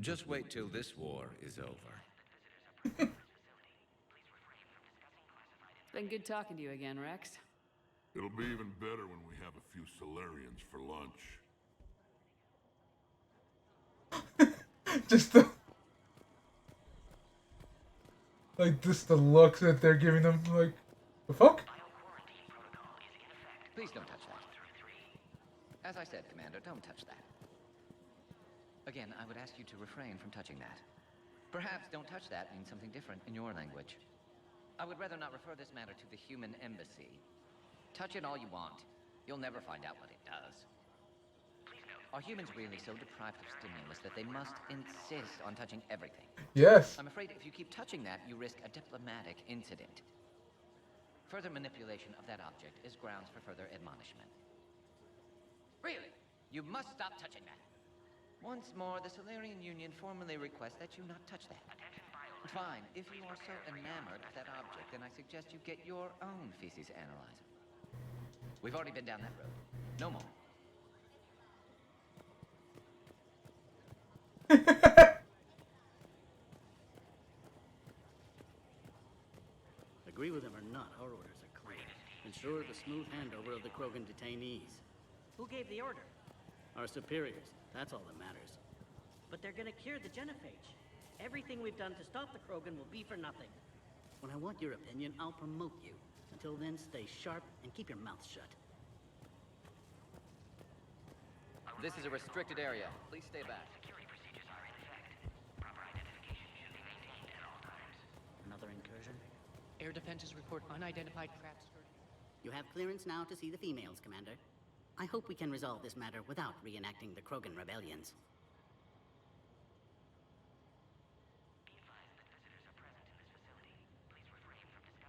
Just wait till this war is over. It's been good talking to you again, Rex. It'll be even better when we have a few Solarians for lunch. Just the... Like, just the looks that they're giving them, like... The fuck? Please don't touch that. As I said, Commander, don't touch that. Again, I would ask you to refrain from touching that. Perhaps don't touch that means something different in your language. I would rather not refer this matter to the human embassy. Touch it all you want. You'll never find out what it does. Are humans really so deprived of stimulus that they must insist on touching everything? Yes. I'm afraid if you keep touching that, you risk a diplomatic incident. Further manipulation of that object is grounds for further admonishment. Really? You must stop touching that. Once more, the Solarian Union formally requests that you not touch that. Fine. If you are so enamored of that object, then I suggest you get your own feces analyzer. We've already been down that road. No more. Agree with him or not, our orders are clear. Ensure the smooth handover of the Krogan detainees. Who gave the order? Our superiors, that's all that matters. But they're gonna cure the genophage. Everything we've done to stop the Krogan will be for nothing. When I want your opinion, I'll promote you. Until then, stay sharp and keep your mouth shut. This is a restricted area. Please stay back. Another incursion? Air defenses report unidentified craft skirting. You have clearance now to see the females, Commander. I hope we can resolve this matter without reenacting the Krogan rebellions.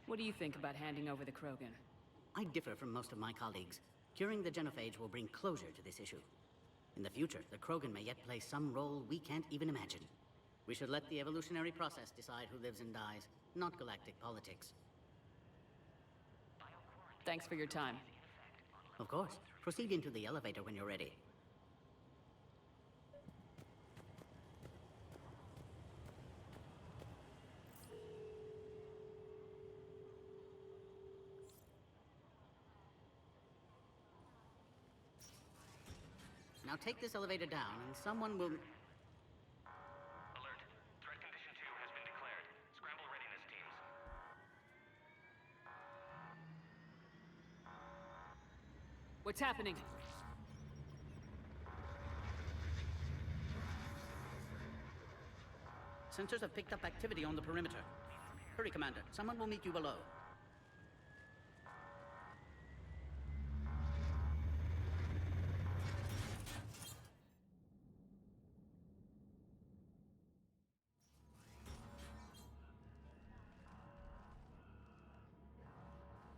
What do you think about handing over the Krogan? I differ from most of my colleagues. Curing the genophage will bring closure to this issue. In the future, the Krogan may yet play some role we can't even imagine. We should let the evolutionary process decide who lives and dies, not galactic politics. Thanks for your time. Of course. Proceed into the elevator when you're ready. Now take this elevator down and someone will... Alert. Threat condition 2 has been declared. Scramble readiness teams. What's happening? Sensors have picked up activity on the perimeter. Hurry, Commander. Someone will meet you below.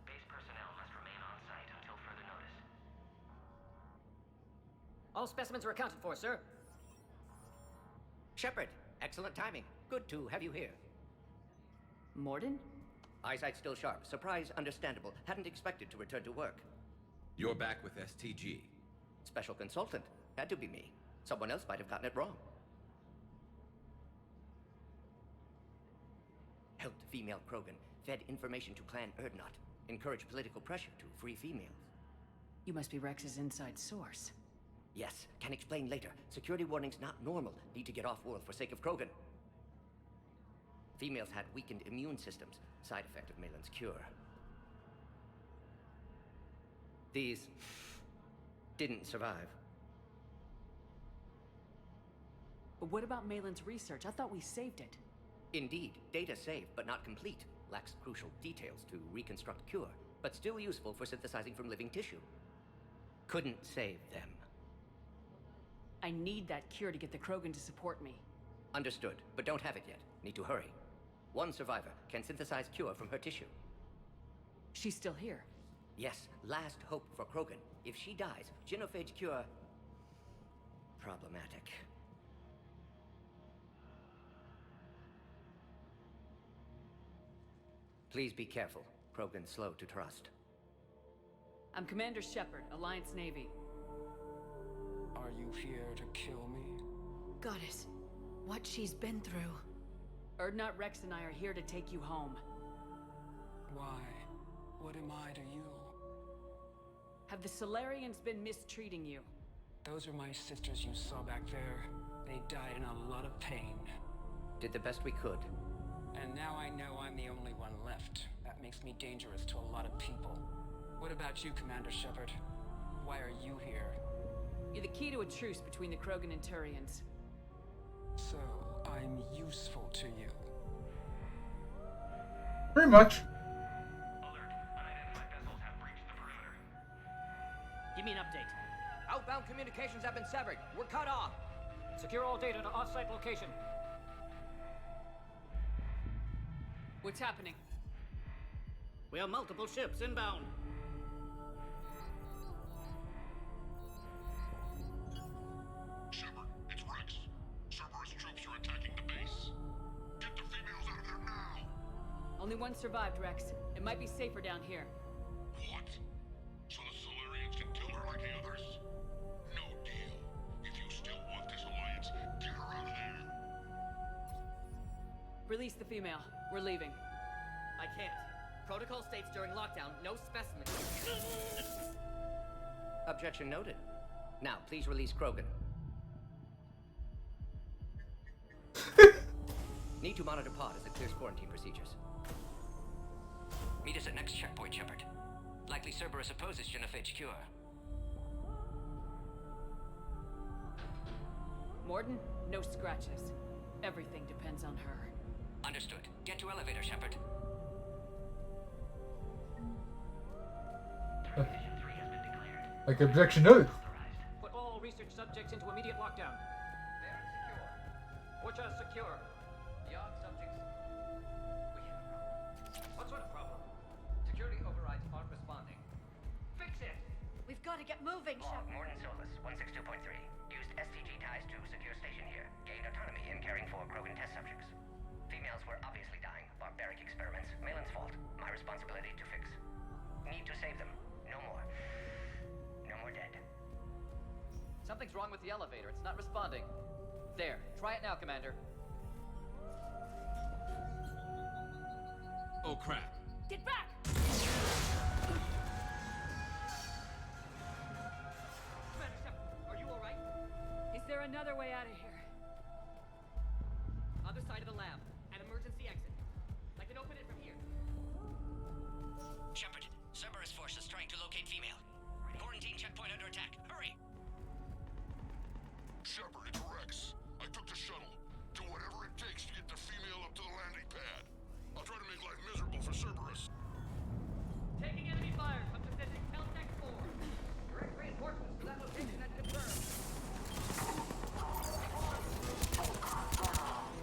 Base personnel must remain on site until further notice. All specimens are accounted for, sir. Shepard, excellent timing. Good to have you here. Mordin? Eyesight still sharp. Surprise understandable. Hadn't expected to return to work. You're back with STG. Special consultant. Had to be me. Someone else might have gotten it wrong. Helped female Krogan. Fed information to Clan Erdnot. Encouraged political pressure to free females. You must be Rex's inside source. Yes, can explain later. Security warnings not normal. Need to get off-world for sake of Krogan. Females had weakened immune systems. Side effect of Malin's cure. These didn't survive. But what about Malin's research? I thought we saved it. Indeed, data saved, but not complete. lacks crucial details to reconstruct cure, but still useful for synthesizing from living tissue. Couldn't save them. I need that cure to get the Krogan to support me. Understood, but don't have it yet. Need to hurry. One survivor can synthesize cure from her tissue. She's still here. Yes, last hope for Krogan. If she dies, genophage cure... problematic. Please be careful. Krogan slow to trust. I'm Commander Shepard, Alliance Navy. Are you here to kill me? Goddess, what she's been through. Urdnot, Rex, and I are here to take you home. Why? What am I to you? Have the Solarians been mistreating you? Those are my sisters you saw back there. They died in a lot of pain. Did the best we could. And now I know I'm the only one left. That makes me dangerous to a lot of people. What about you, Commander Shepard? Why are you here? You're the key to a truce between the Krogan and Turians. So, I'm useful to you. Pretty much. Give me an update. Outbound communications have been severed. We're cut off. Secure all data to off-site location. What's happening? We have multiple ships inbound. Shepard, it's Rex. Cerberus troops are attacking the base. Get the females out of there now! Only one survived, Rex. It might be safer down here. What? So the Solarians can kill her like the others? No deal. If you still want this alliance, get her out of there. Release the female. We're leaving. I can't. Protocol states during lockdown, no specimen. Objection noted. Now, please release Krogan. Need to monitor pod as it clears quarantine procedures. Meet us at next checkpoint, Shepard. Likely Cerberus opposes genophage cure. Mordin, no scratches. Everything depends on her. Understood. Get to elevator, Shepard. Like objection noted. Put all research subjects into immediate lockdown. They're secure. Butcher secure. Beyond subjects, we have a problem. What sort of problem? Security overrides aren't responding. Fix it! We've got to get moving, Log, Shepard. Morden Solus, 162.3. Used STG ties to secure station here. Gained autonomy in caring for Krogan test subjects. Females were obviously dying. Barbaric experiments. Malin's fault. My responsibility to fix. Need to save them. No more. No more dead. Something's wrong with the elevator. It's not responding. There. Try it now, Commander. Oh, crap. Get back! Commander Shepard, are you alright? Is there another way out of here? Other side of the lab. An emergency exit. I can open it from here. Shepard, Cerberus forces trying to locate female. Quarantine checkpoint under attack. Hurry! Shepard, it's Rex. I took the shuttle. Do whatever it takes to get the female up to the landing pad. I'll try to make life miserable for Cerberus. Taking enemy fire. I'm descending Caltech 4. Direct reinforcements to that location and confirmed.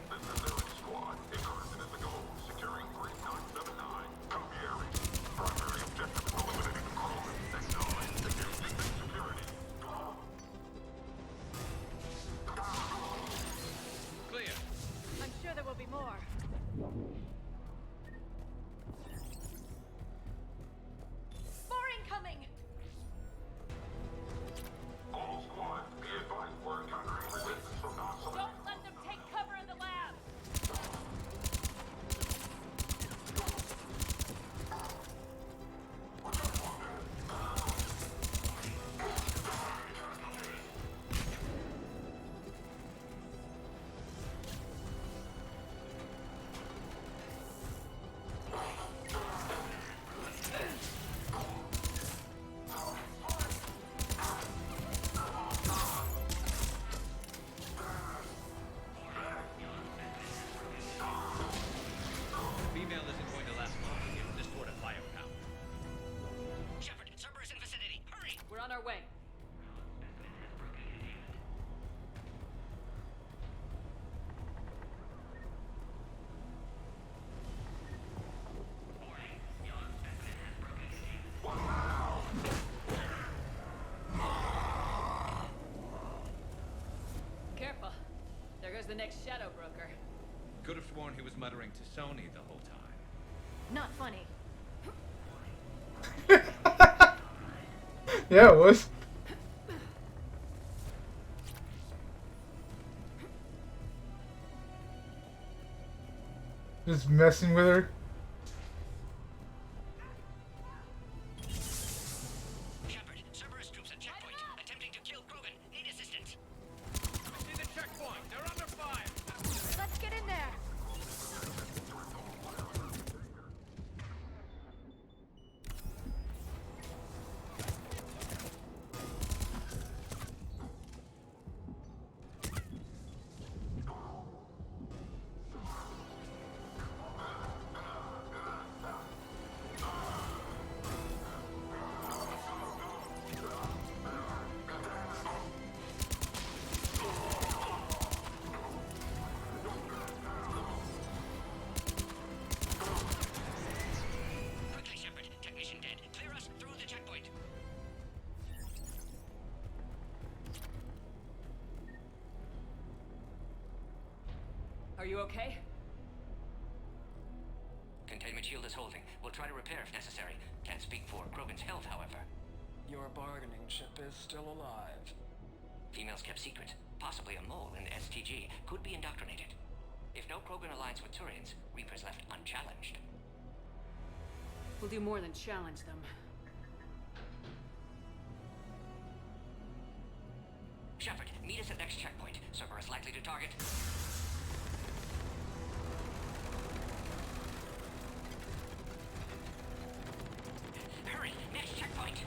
This is Eric Squad. Incursion is the goal. Securing 3979. Copy, Eric. Primary the next Shadow Broker. Could have sworn he was muttering to Sony the whole time. Not funny. Yeah, it was. Just messing with her. Shepard, Cerberus troops at checkpoint. Attempting to kill Krogan. Need assistance. I see the checkpoint. They're under fire. Let's get in there. Quickly, Shepard. Technician dead. Clear us through the checkpoint. Are you okay? Containment shield is holding. We'll try to repair if necessary. Can't speak for Krogan's health, however. Your bargaining chip is still alive. Females kept secret. Possibly a mole in the STG. Could be indoctrinated. If no Krogan aligns with Turians, Reapers left unchallenged. We'll do more than challenge them. Shepard, meet us at next checkpoint. Cerberus likely to target. Hurry! Next checkpoint!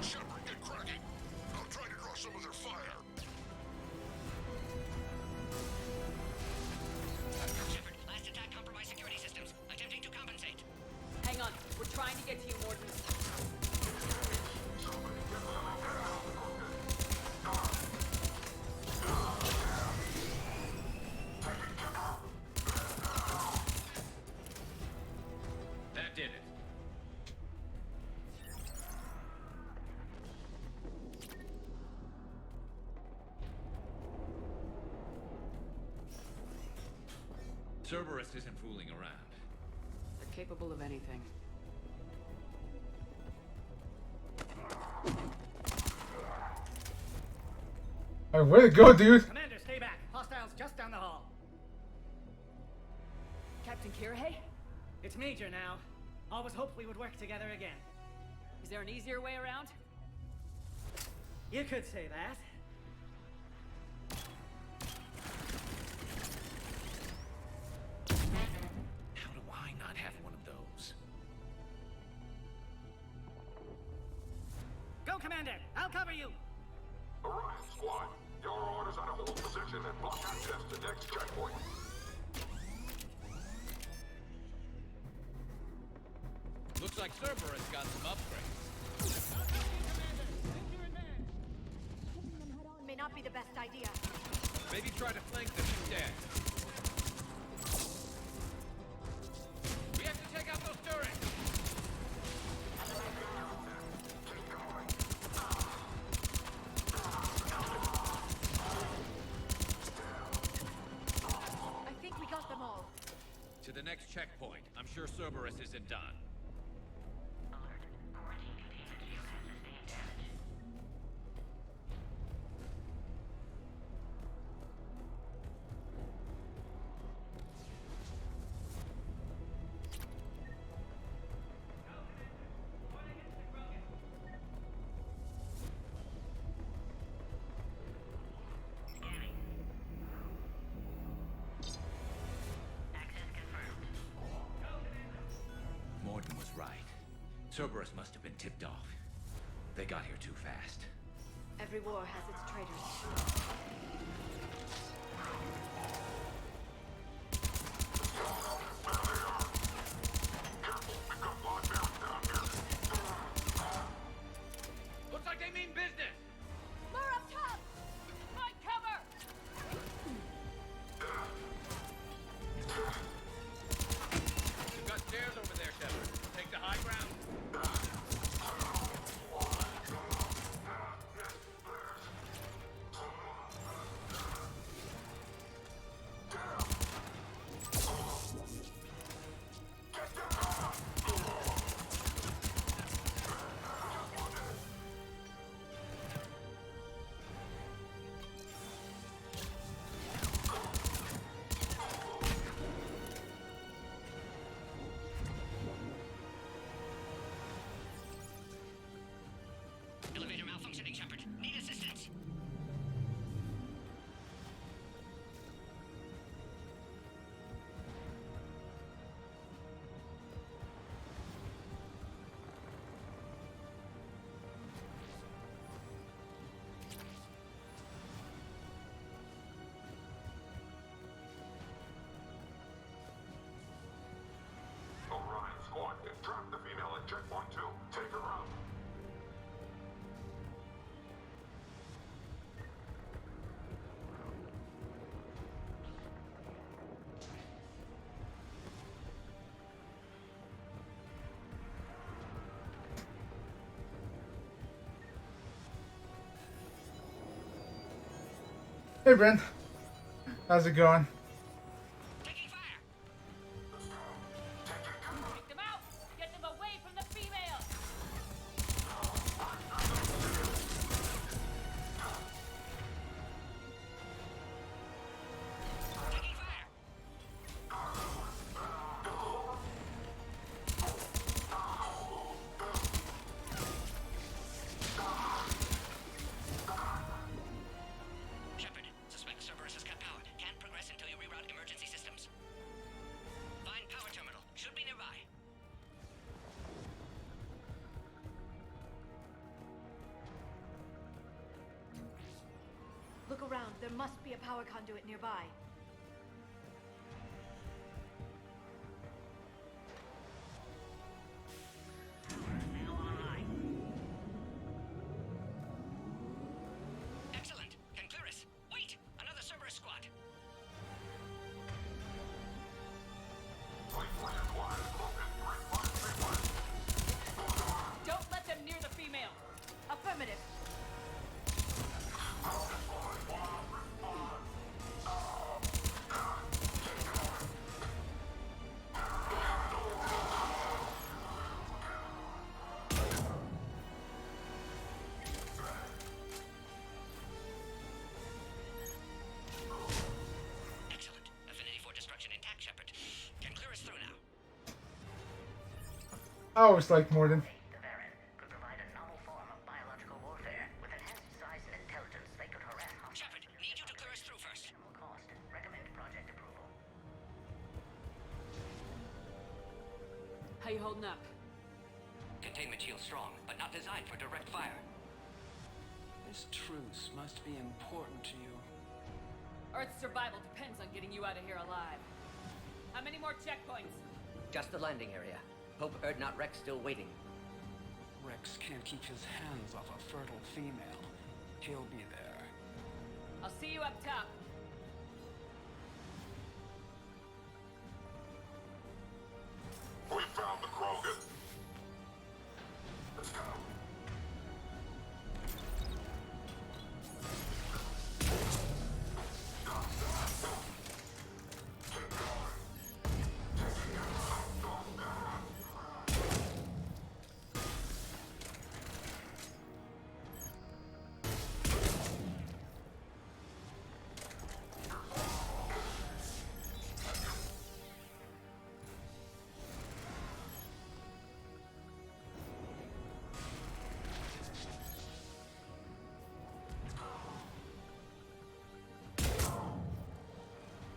Shepard, get cracking. I'll try to draw some of their fire. Shepard, last attack compromised security systems. Attempting to compensate. Hang on. We're trying to get to you, Morden. That did it. Cerberus isn't fooling around. They're capable of anything. Alright, way to go, dude. Commander, stay back. Hostiles just down the hall. Captain Kirihei? It's Major now. Always hoped we would work together again. Is there an easier way around? You could say that. How do I not have one of those? Go, Commander! I'll cover you! Orion Squad, your orders are to hold position and block access to next checkpoint. Looks like Cerberus got some upgrades. May not be the best idea. Maybe try to flank them instead. We have to take out those turrets! I think we got them all. To the next checkpoint. I'm sure Cerberus isn't done. Morden was right. Cerberus must have been tipped off. They got here too fast. Every war has its traitors. Hey, Bryn. How's it going? Take them out! Get them away from the female! Shepard, suspect Cerberus has cut power. Can't progress until you reroute emergency systems. Find power terminal. Should be nearby. Look around. There must be a power conduit nearby. Excellent. Concurus. Wait! Another Cerberus squad. Don't let them near the female! Affirmative. Excellent. Affinity for destruction intact, Shepard. Concurus through now. I always liked Mordin. The Baron could provide a novel form of biological warfare. With enhanced size and intelligence, they could harass Shepard, need you to clear us through first. Minimal cost. Recommend project approval. How you holding up? Containment shield strong, but not designed for direct fire. This truce must be important to you. Earth's survival depends on getting you out of here alive. How many more checkpoints? Just the landing area. Hope Erdnot Rex still waiting. Rex can't keep his hands off a fertile female. He'll be there. I'll see you up top. We found the Krogan. Let's go.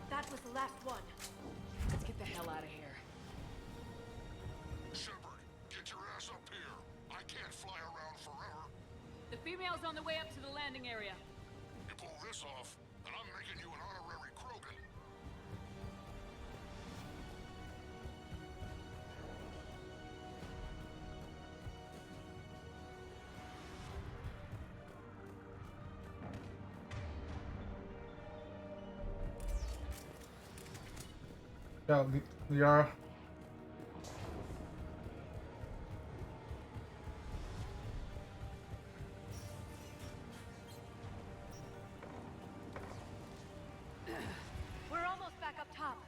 That was the last one. Let's get the hell out of here. Shepard, get your ass up here. I can't fly around forever. The female's on the way up to the landing area. You pull this off, and I'm making you an honorary Krogan. Yeah, Liara. We're almost back up top.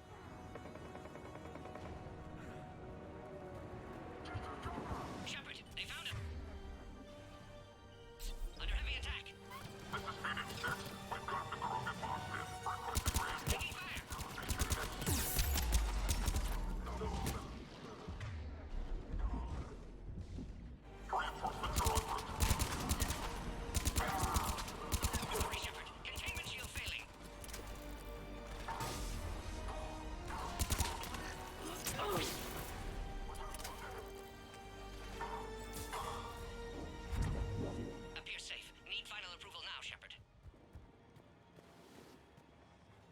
Shepard, they found him. Under heavy attack. This is Phoenix 6. We've got the Krogan boss in for a quick ram. Taking fire. Reinforcements are en route. Hurry, Shepard. Containment shield failing. Appears safe. Need final approval now, Shepard.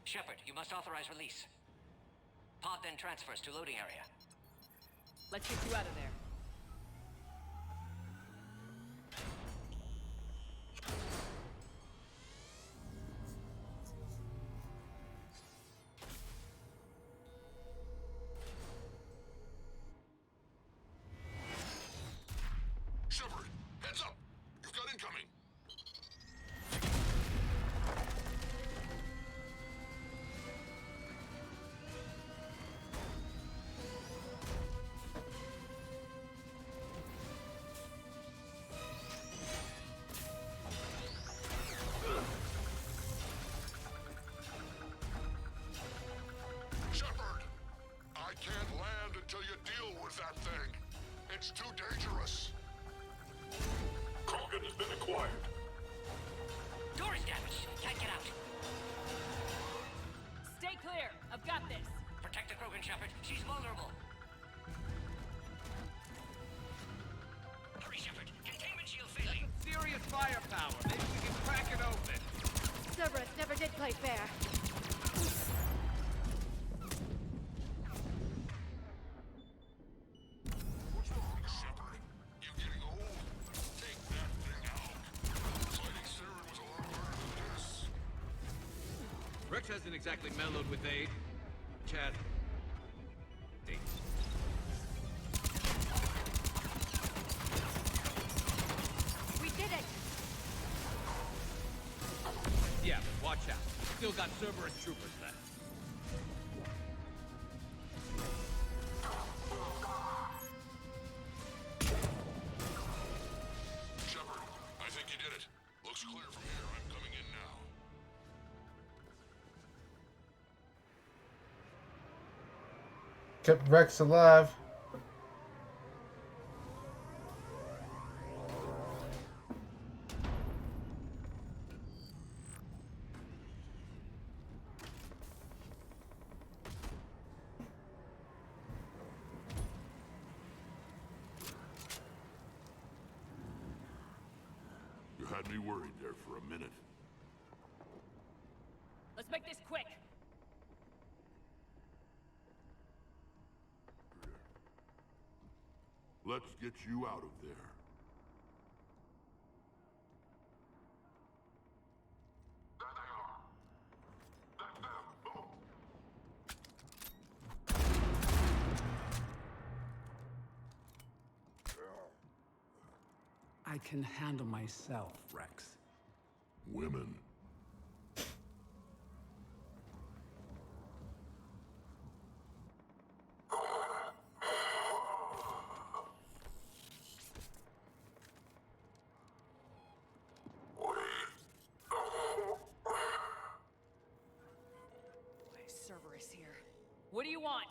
Shepard, you must authorize release. Pod then transfers to loading area. Let's get you out of there. Shepard, heads up. You've got incoming. got this. Protect the Krogan, Shepard. She's vulnerable. Hurry, Shepard. Containment shield failing. Serious firepower. Maybe we can crack it open. Cerberus never did play fair. What's wrong, Shepard? You're getting old. Take that thing out. Fighting Saren was a lot harder than this. Rex hasn't exactly mellowed with aid. Chad. Hey. We did it! Yeah, but watch out. Still got Cerberus troopers left. Shepard, I think you did it. Looks clear from here. I'm coming in now. Kept Rex alive. You had me worried there for a minute. Let's make this quick. Let's get you out of there. I can handle myself, Rex. Women. Cerberus here. What do you want?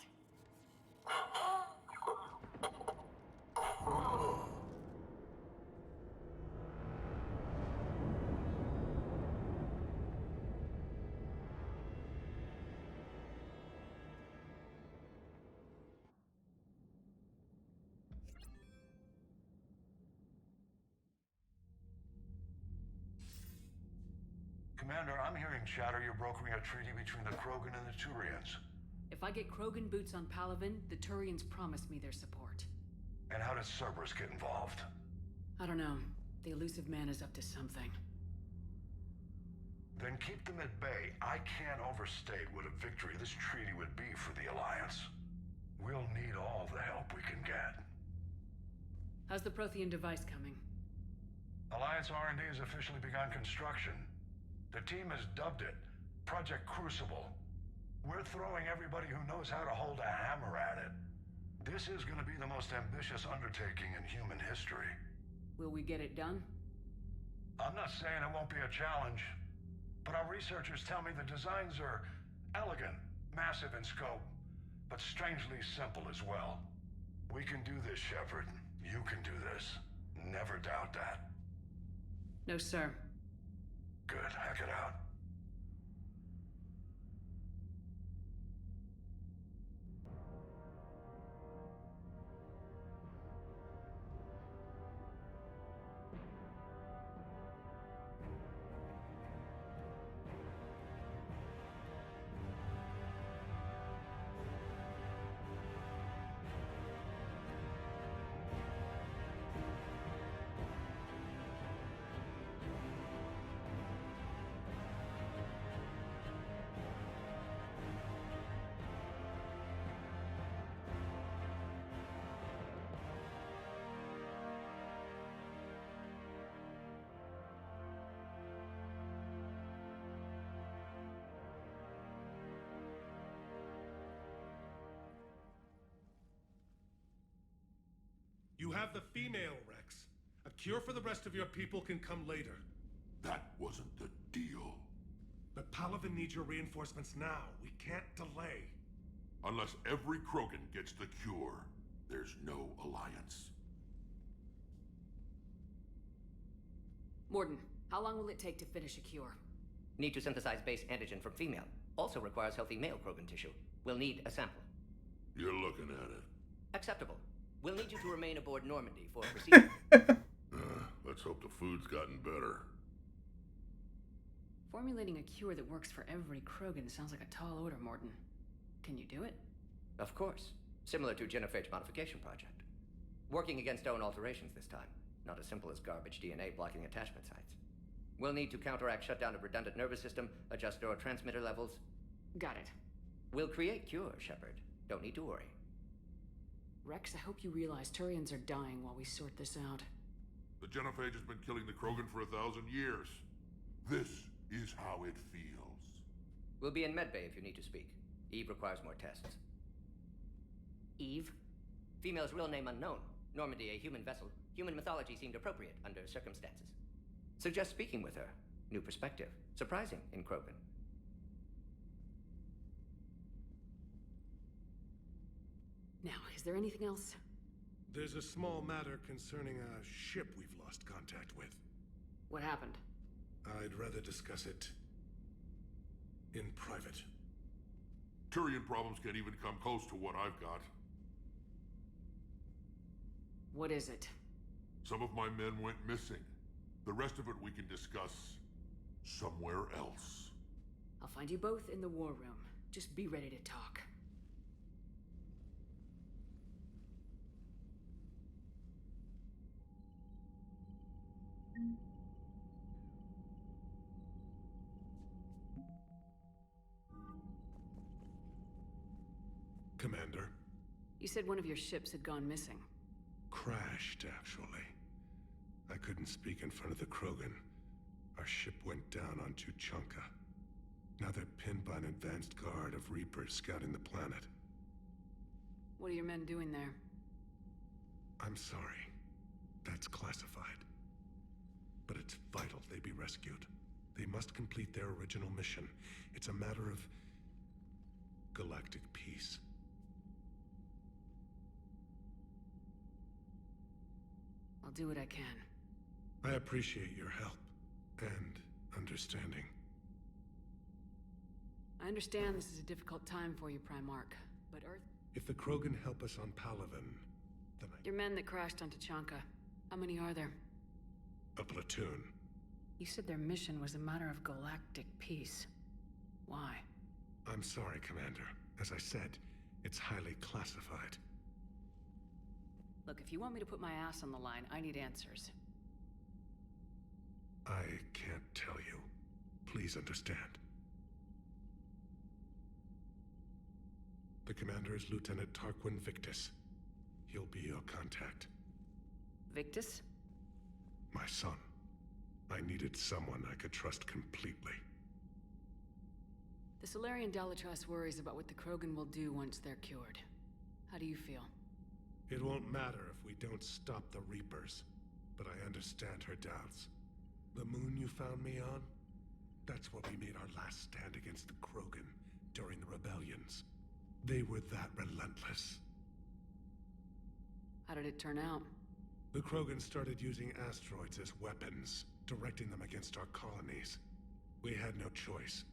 Commander, I'm hearing chatter you're brokering a treaty between the Krogan and the Turians. If I get Krogan boots on Palaven, the Turians promise me their support. And how does Cerberus get involved? I don't know. The elusive man is up to something. Then keep them at bay. I can't overstate what a victory this treaty would be for the Alliance. We'll need all the help we can get. How's the Prothean device coming? Alliance R&D has officially begun construction. The team has dubbed it Project Crucible. We're throwing everybody who knows how to hold a hammer at it. This is going to be the most ambitious undertaking in human history. Will we get it done? I'm not saying it won't be a challenge, but our researchers tell me the designs are elegant, massive in scope, but strangely simple as well. We can do this, Shepard. You can do this. Never doubt that. No, sir. Good. Hack it out. You have the female, Rex. A cure for the rest of your people can come later. That wasn't the deal. But Palaven needs your reinforcements now. We can't delay. Unless every Krogan gets the cure, there's no alliance. Mordin, how long will it take to finish a cure? Need to synthesize base antigen from female. Also requires healthy male Krogan tissue. We'll need a sample. You're looking at it. Acceptable. We'll need you to remain aboard Normandy for procedure. Let's hope the food's gotten better. Formulating a cure that works for every Krogan sounds like a tall order, Morton. Can you do it? Of course. Similar to Genophage Modification Project. Working against own alterations this time. Not as simple as garbage DNA blocking attachment sites. We'll need to counteract shutdown of redundant nervous system, adjust neurotransmitter levels. Got it. We'll create cure, Shepard. Don't need to worry. Rex, I hope you realize Turians are dying while we sort this out. The Genophage has been killing the Krogan for 1,000 years. This is how it feels. We'll be in medbay if you need to speak. Eve requires more tests. Eve? Female's real name unknown. Normandy, a human vessel. Human mythology seemed appropriate under circumstances. Suggest speaking with her. New perspective. Surprising in Krogan. Now, is there anything else? There's a small matter concerning a ship we've lost contact with. What happened? I'd rather discuss it in private. Turian problems can't even come close to what I've got. What is it? Some of my men went missing. The rest of it we can discuss somewhere else. I'll find you both in the war room. Just be ready to talk. Commander. You said one of your ships had gone missing. Crashed, actually. I couldn't speak in front of the Krogan. Our ship went down on Tuchanka. Now they're pinned by an advanced guard of Reapers scouting the planet. What are your men doing there? I'm sorry. That's classified. But it's vital they be rescued. They must complete their original mission. It's a matter of galactic peace. I'll do what I can. I appreciate your help and understanding. I understand this is a difficult time for you, Primarch, but Earth... If the Krogan help us on Palaven, then Your men that crashed on Tuchanka, how many are there? a platoon. You said their mission was a matter of galactic peace. Why? I'm sorry, Commander. As I said, it's highly classified. Look, if you want me to put my ass on the line, I need answers. I can't tell you. Please understand. The commander is Lieutenant Tarquin Victus. He'll be your contact. Victus? My son. I needed someone I could trust completely. The Solarian Dalatrass worries about what the Krogan will do once they're cured. How do you feel? It won't matter if we don't stop the Reapers, but I understand her doubts. The moon you found me on? That's where we made our last stand against the Krogan during the rebellions. They were that relentless. How did it turn out? The Krogan started using asteroids as weapons, directing them against our colonies. We had no choice.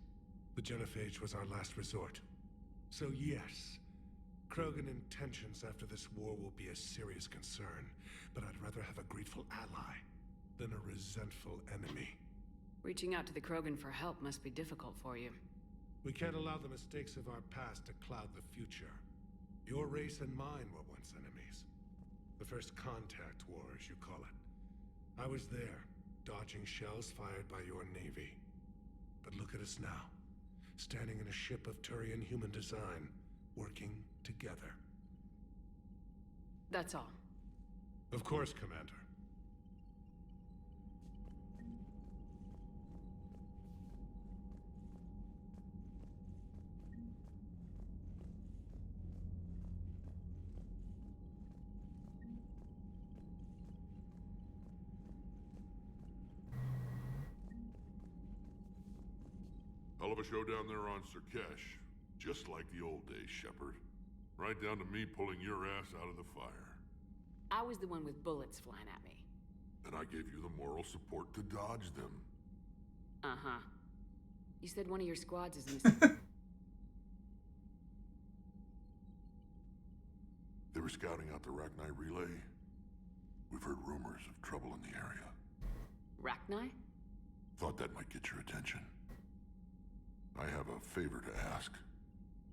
The Genophage was our last resort. So yes, Krogan intentions after this war will be a serious concern, but I'd rather have a grateful ally than a resentful enemy. Reaching out to the Krogan for help must be difficult for you. We can't allow the mistakes of our past to cloud the future. Your race and mine were once enemies. The first contact war, as you call it. I was there, dodging shells fired by your navy. But look at us now, standing in a ship of Turian human design, working together. That's all. Of course, Commander. Hell of a show down there on Surkesh. Just like the old days, Shepard. Right down to me pulling your ass out of the fire. I was the one with bullets flying at me. And I gave you the moral support to dodge them. Uh-huh. You said one of your squads is missing. They were scouting out the Rachni relay. We've heard rumors of trouble in the area. Rachni? Thought that might get your attention. I have a favor to ask.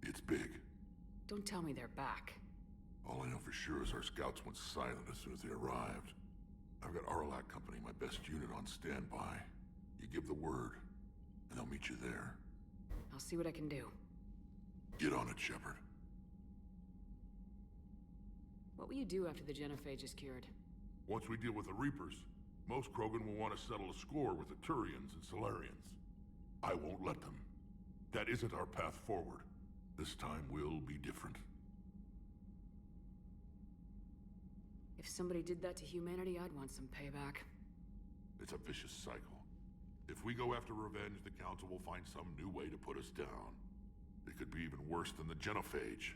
It's big. Don't tell me they're back. All I know for sure is our scouts went silent as soon as they arrived. I've got Aralak Company, my best unit, on standby. You give the word, and they'll meet you there. I'll see what I can do. Get on it, Shepard. What will you do after the genophage is cured? Once we deal with the Reapers, most Krogan will want to settle a score with the Turians and Solarians. I won't let them. That isn't our path forward. This time will be different. If somebody did that to humanity, I'd want some payback. It's a vicious cycle. If we go after revenge, the Council will find some new way to put us down. It could be even worse than the genophage.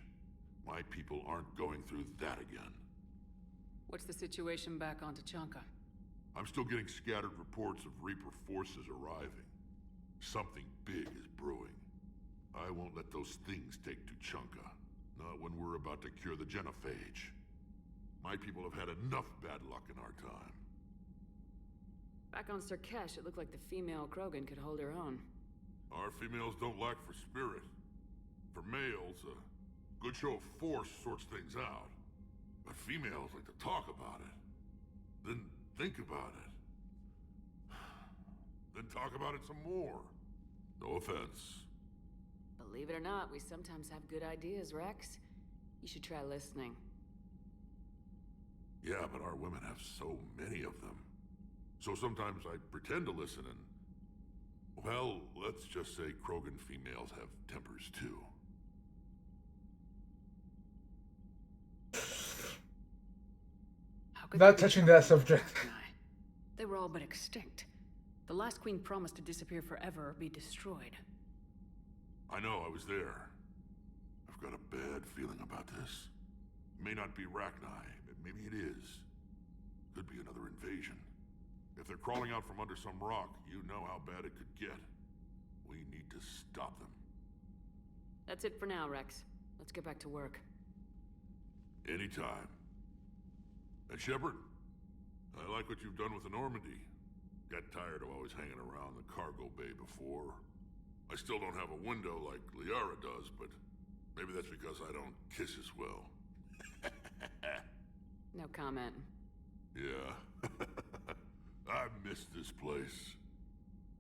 My people aren't going through that again. What's the situation back on Tuchanka? I'm still getting scattered reports of Reaper forces arriving. Something big is brewing. I won't let those things take Tuchanka. Not when we're about to cure the genophage. My people have had enough bad luck in our time. Back on Surkesh, it looked like the female Krogan could hold her own. Our females don't lack for spirit. For males, a good show of force sorts things out. But females like to talk about it. Then think about it. Then talk about it some more. No offense. Believe it or not, we sometimes have good ideas, Rex. You should try listening. Yeah, but our women have so many of them. So sometimes I pretend to listen and... Well, let's just say Krogan females have tempers too. How could Not they be touching that so subject. They were all but extinct. The last queen promised to disappear forever or be destroyed. I know, I was there. I've got a bad feeling about this. It may not be Rachni, but maybe it is. Could be another invasion. If they're crawling out from under some rock, you know how bad it could get. We need to stop them. That's it for now, Rex. Let's get back to work. Anytime. And Shepard, I like what you've done with the Normandy. Got tired of always hanging around the cargo bay before. I still don't have a window like Liara does, but maybe that's because I don't kiss as well. No comment. Yeah. I miss this place.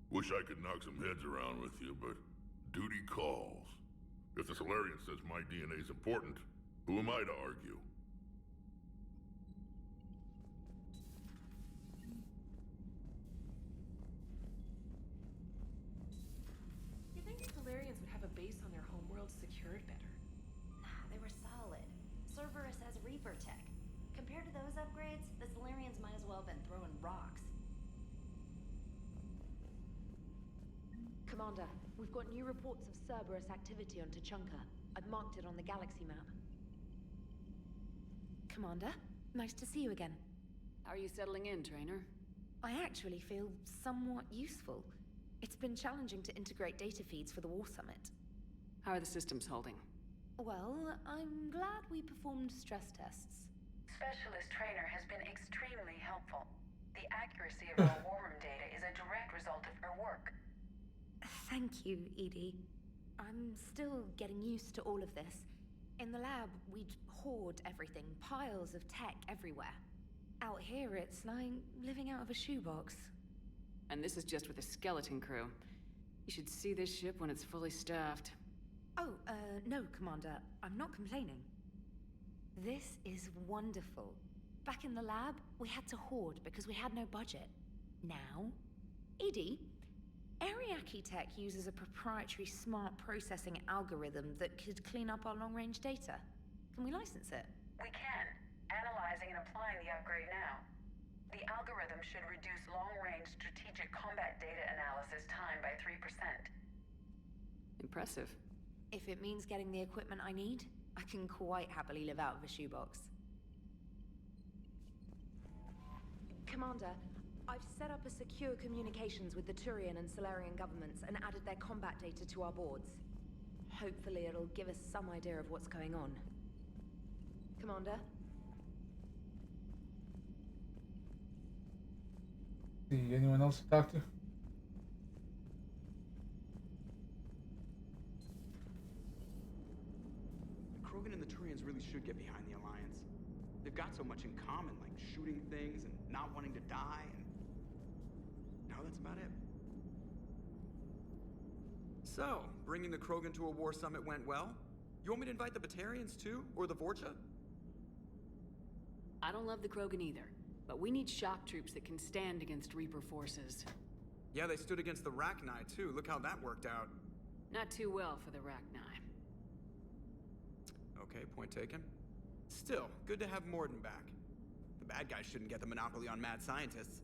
Wish I could knock some heads around with you, but duty calls. If the Solarian says my DNA's important, who am I to argue? You think the Solarians would have a base on their homeworld secured better? Nah, they were solid. Cerberus has Reaper tech. Compared to those upgrades, the Solarians might as well have been throwing rocks. Commander, we've got new reports of Cerberus activity on Tuchanka. I've marked it on the galaxy map. Commander, nice to see you again. How are you settling in, Trainer? I actually feel somewhat useful. It's been challenging to integrate data feeds for the War Summit. How are the systems holding? Well, I'm glad we performed stress tests. Specialist Trainer has been extremely helpful. The accuracy of our war room data is a direct result of her work. Thank you, Edie. I'm still getting used to all of this. In the lab, we'd hoard everything, piles of tech everywhere. Out here, it's like living out of a shoebox. And this is just with a skeleton crew. You should see this ship when it's fully staffed. Oh, no, Commander. I'm not complaining. This is wonderful. Back in the lab, we had to hoard because we had no budget. Now, Edie, Ariake Tech uses a proprietary smart processing algorithm that could clean up our long-range data. Can we license it? We can. Analyzing and applying the upgrade now. The algorithm should reduce long-range strategic combat data analysis time by 3%. Impressive. If it means getting the equipment I need, I can quite happily live out of a shoebox. Commander, I've set up a secure communications with the Turian and Solarian governments and added their combat data to our boards. Hopefully it'll give us some idea of what's going on. Commander? See anyone else to talk to? The Krogan and the Turians really should get behind the Alliance. They've got so much in common, like shooting things and not wanting to die, and now that's about it. So, bringing the Krogan to a war summit went well? You want me to invite the Batarians too? Or the Vorcha? I don't love the Krogan either, but we need shock troops that can stand against Reaper forces. Yeah, they stood against the Rachni too. Look how that worked out. Not too well for the Rachni. Okay, point taken. Still, good to have Mordin back. The bad guys shouldn't get the monopoly on mad scientists.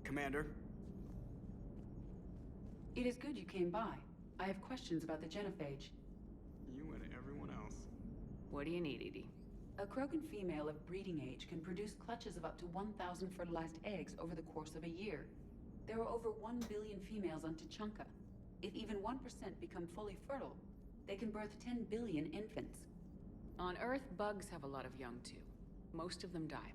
Commander? It is good you came by. I have questions about the genophage. You and everyone else. What do you need, Edie? A Krogan female of breeding age can produce clutches of up to 1,000 fertilized eggs over the course of a year. There are over 1 billion females on Tuchanka. If even 1% become fully fertile, they can birth 10 billion infants. On Earth, bugs have a lot of young too. Most of them die.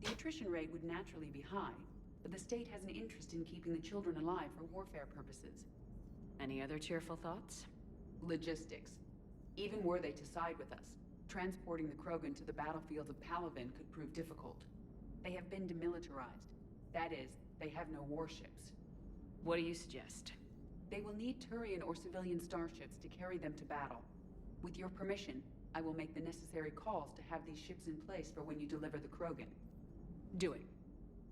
The attrition rate would naturally be high, but the state has an interest in keeping the children alive for warfare purposes. Any other cheerful thoughts? Logistics. Even were they to side with us, transporting the Krogan to the battlefields of Palaven could prove difficult. They have been demilitarized. That is, they have no warships. What do you suggest? They will need Turian or civilian starships to carry them to battle. With your permission, I will make the necessary calls to have these ships in place for when you deliver the Krogan. Do it.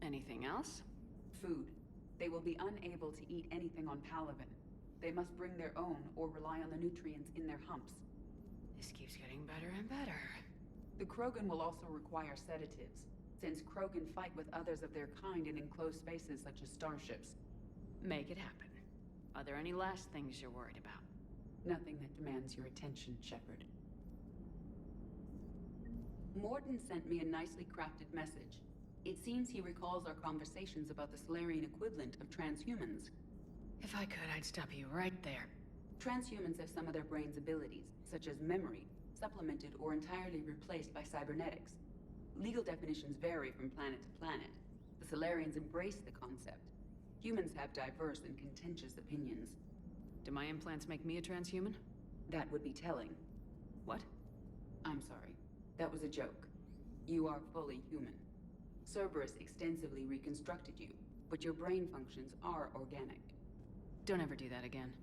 Anything else? Food. They will be unable to eat anything on Palaven. They must bring their own or rely on the nutrients in their humps. This keeps getting better and better. The Krogan will also require sedatives, since Krogan fight with others of their kind in enclosed spaces such as starships. Make it happen. Are there any last things you're worried about? Nothing that demands your attention, Shepard. Mordin sent me a nicely crafted message. It seems he recalls our conversations about the Solarian equivalent of transhumans. If I could, I'd stop you right there. Transhumans have some of their brain's abilities, such as memory, supplemented or entirely replaced by cybernetics. Legal definitions vary from planet to planet. The Solarians embrace the concept. Humans have diverse and contentious opinions. Do my implants make me a transhuman? That would be telling. What? I'm sorry. That was a joke. You are fully human. Cerberus extensively reconstructed you, but your brain functions are organic. Don't ever do that again.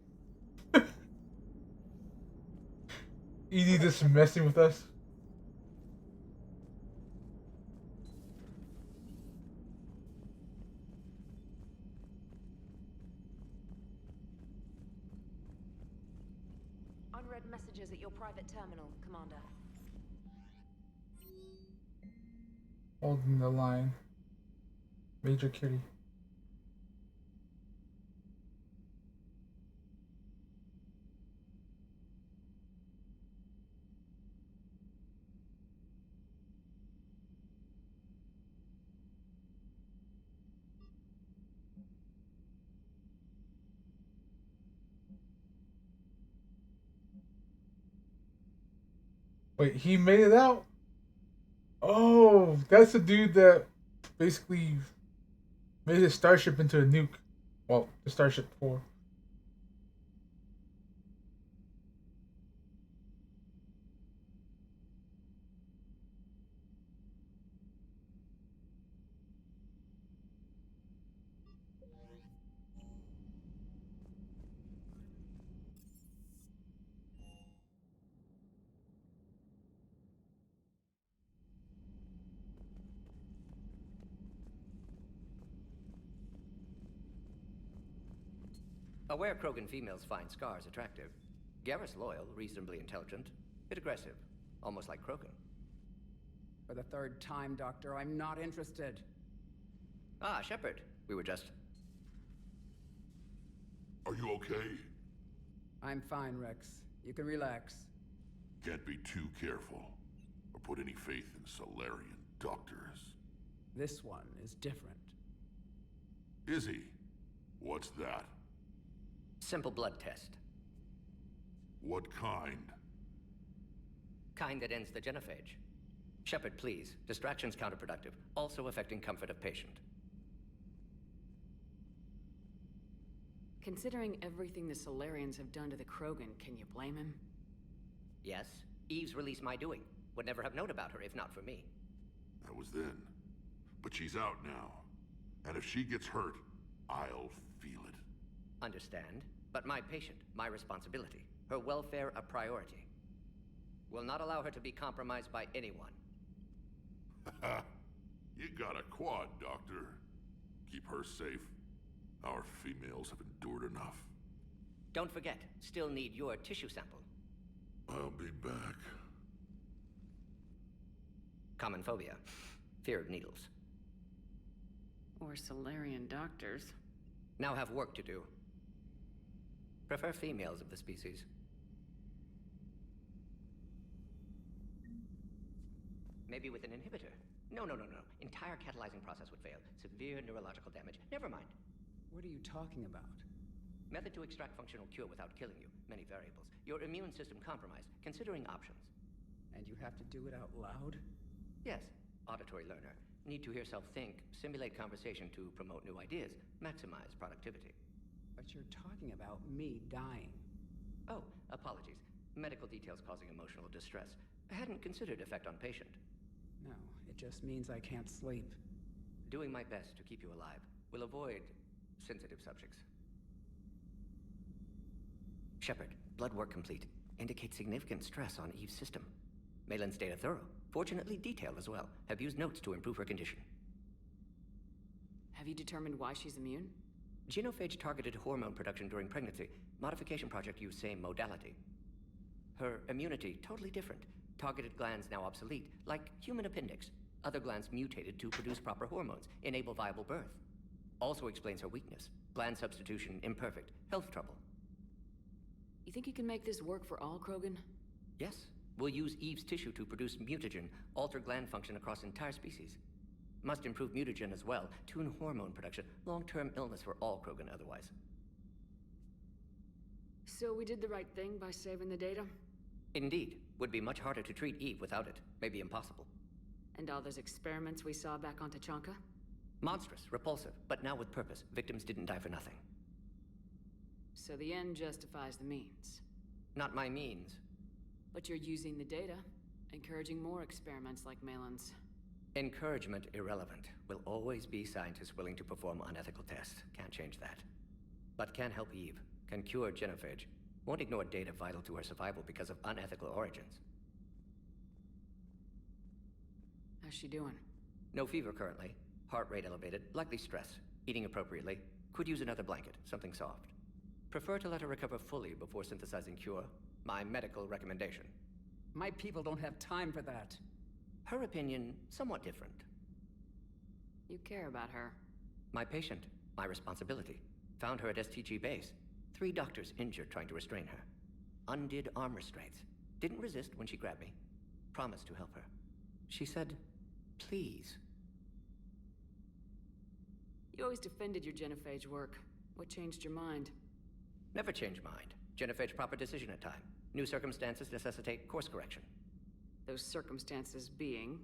Edie just messing with us. Unread messages at your private terminal, Commander. Holding the line. Major Kitty. Wait, he made it out? Oh, that's the dude that basically made his starship into a nuke. Well, the Starship 4. Aware Krogan females find Scars attractive. Garrus loyal, reasonably intelligent, bit aggressive, almost like Krogan. For the third time, Doctor, I'm not interested. Ah, Shepard. We were just... Are you okay? I'm fine, Rex. You can relax. Can't be too careful, or put any faith in Solarian doctors. This one is different. Is he? What's that? Simple blood test. What kind? Kind that ends the genophage. Shepard, please. Distraction's counterproductive, also affecting comfort of patient. Considering everything the Solarians have done to the Krogan, can you blame him? Yes, Eve's released my doing. Would never have known about her if not for me. That was then. But she's out now. And if she gets hurt, I'll feel it. Understand, but my patient, my responsibility. Her welfare a priority. Will not allow her to be compromised by anyone. You got a quad, Doctor. Keep her safe. Our females have endured enough. Don't forget, still need your tissue sample. I'll be back. Common phobia. Fear of needles. Or Solarian doctors. Now have work to do. Prefer females of the species. Maybe with an inhibitor. No. Entire catalyzing process would fail. Severe neurological damage. Never mind. What are you talking about? Method to extract functional cure without killing you. Many variables. Your immune system compromised. Considering options. And you have to do it out loud? Yes. Auditory learner. Need to hear self think, simulate conversation to promote new ideas, maximize productivity. But you're talking about me dying. Oh, apologies. Medical details causing emotional distress. I hadn't considered effect on patient. No, it just means I can't sleep. Doing my best to keep you alive. Will avoid sensitive subjects. Shepard, blood work complete. Indicates significant stress on Eve's system. Malin's data thorough. Fortunately detailed as well. Have used notes to improve her condition. Have you determined why she's immune? Genophage targeted hormone production during pregnancy. Modification project used same modality. Her immunity totally different. Targeted glands now obsolete, like human appendix. Other glands mutated to produce proper hormones, enable viable birth. Also explains her weakness. Gland substitution imperfect. Health trouble. You think you can make this work for all Krogan? Yes. We'll use Eve's tissue to produce mutagen, alter gland function across entire species. Must improve mutagen as well, tune hormone production, long-term illness for all Krogan otherwise. So we did the right thing by saving the data? Indeed. Would be much harder to treat Eve without it. Maybe impossible. And all those experiments we saw back on Tachanka? Monstrous, repulsive, but now with purpose. Victims didn't die for nothing. So the end justifies the means. Not my means. But you're using the data, encouraging more experiments like Malin's. Encouragement irrelevant. Will always be scientists willing to perform unethical tests. Can't change that. But can help Eve. Can cure genophage. Won't ignore data vital to her survival because of unethical origins. How's she doing? No fever currently. Heart rate elevated. Likely stress. Eating appropriately. Could use another blanket. Something soft. Prefer to let her recover fully before synthesizing cure. My medical recommendation. My people don't have time for that. Her opinion, somewhat different. You care about her. My patient. My responsibility. Found her at STG base. 3 doctors injured trying to restrain her. Undid arm restraints. Didn't resist when she grabbed me. Promised to help her. She said, please. You always defended your genophage work. What changed your mind? Never change mind. Genophage proper decision at time. New circumstances necessitate course correction. Those circumstances being?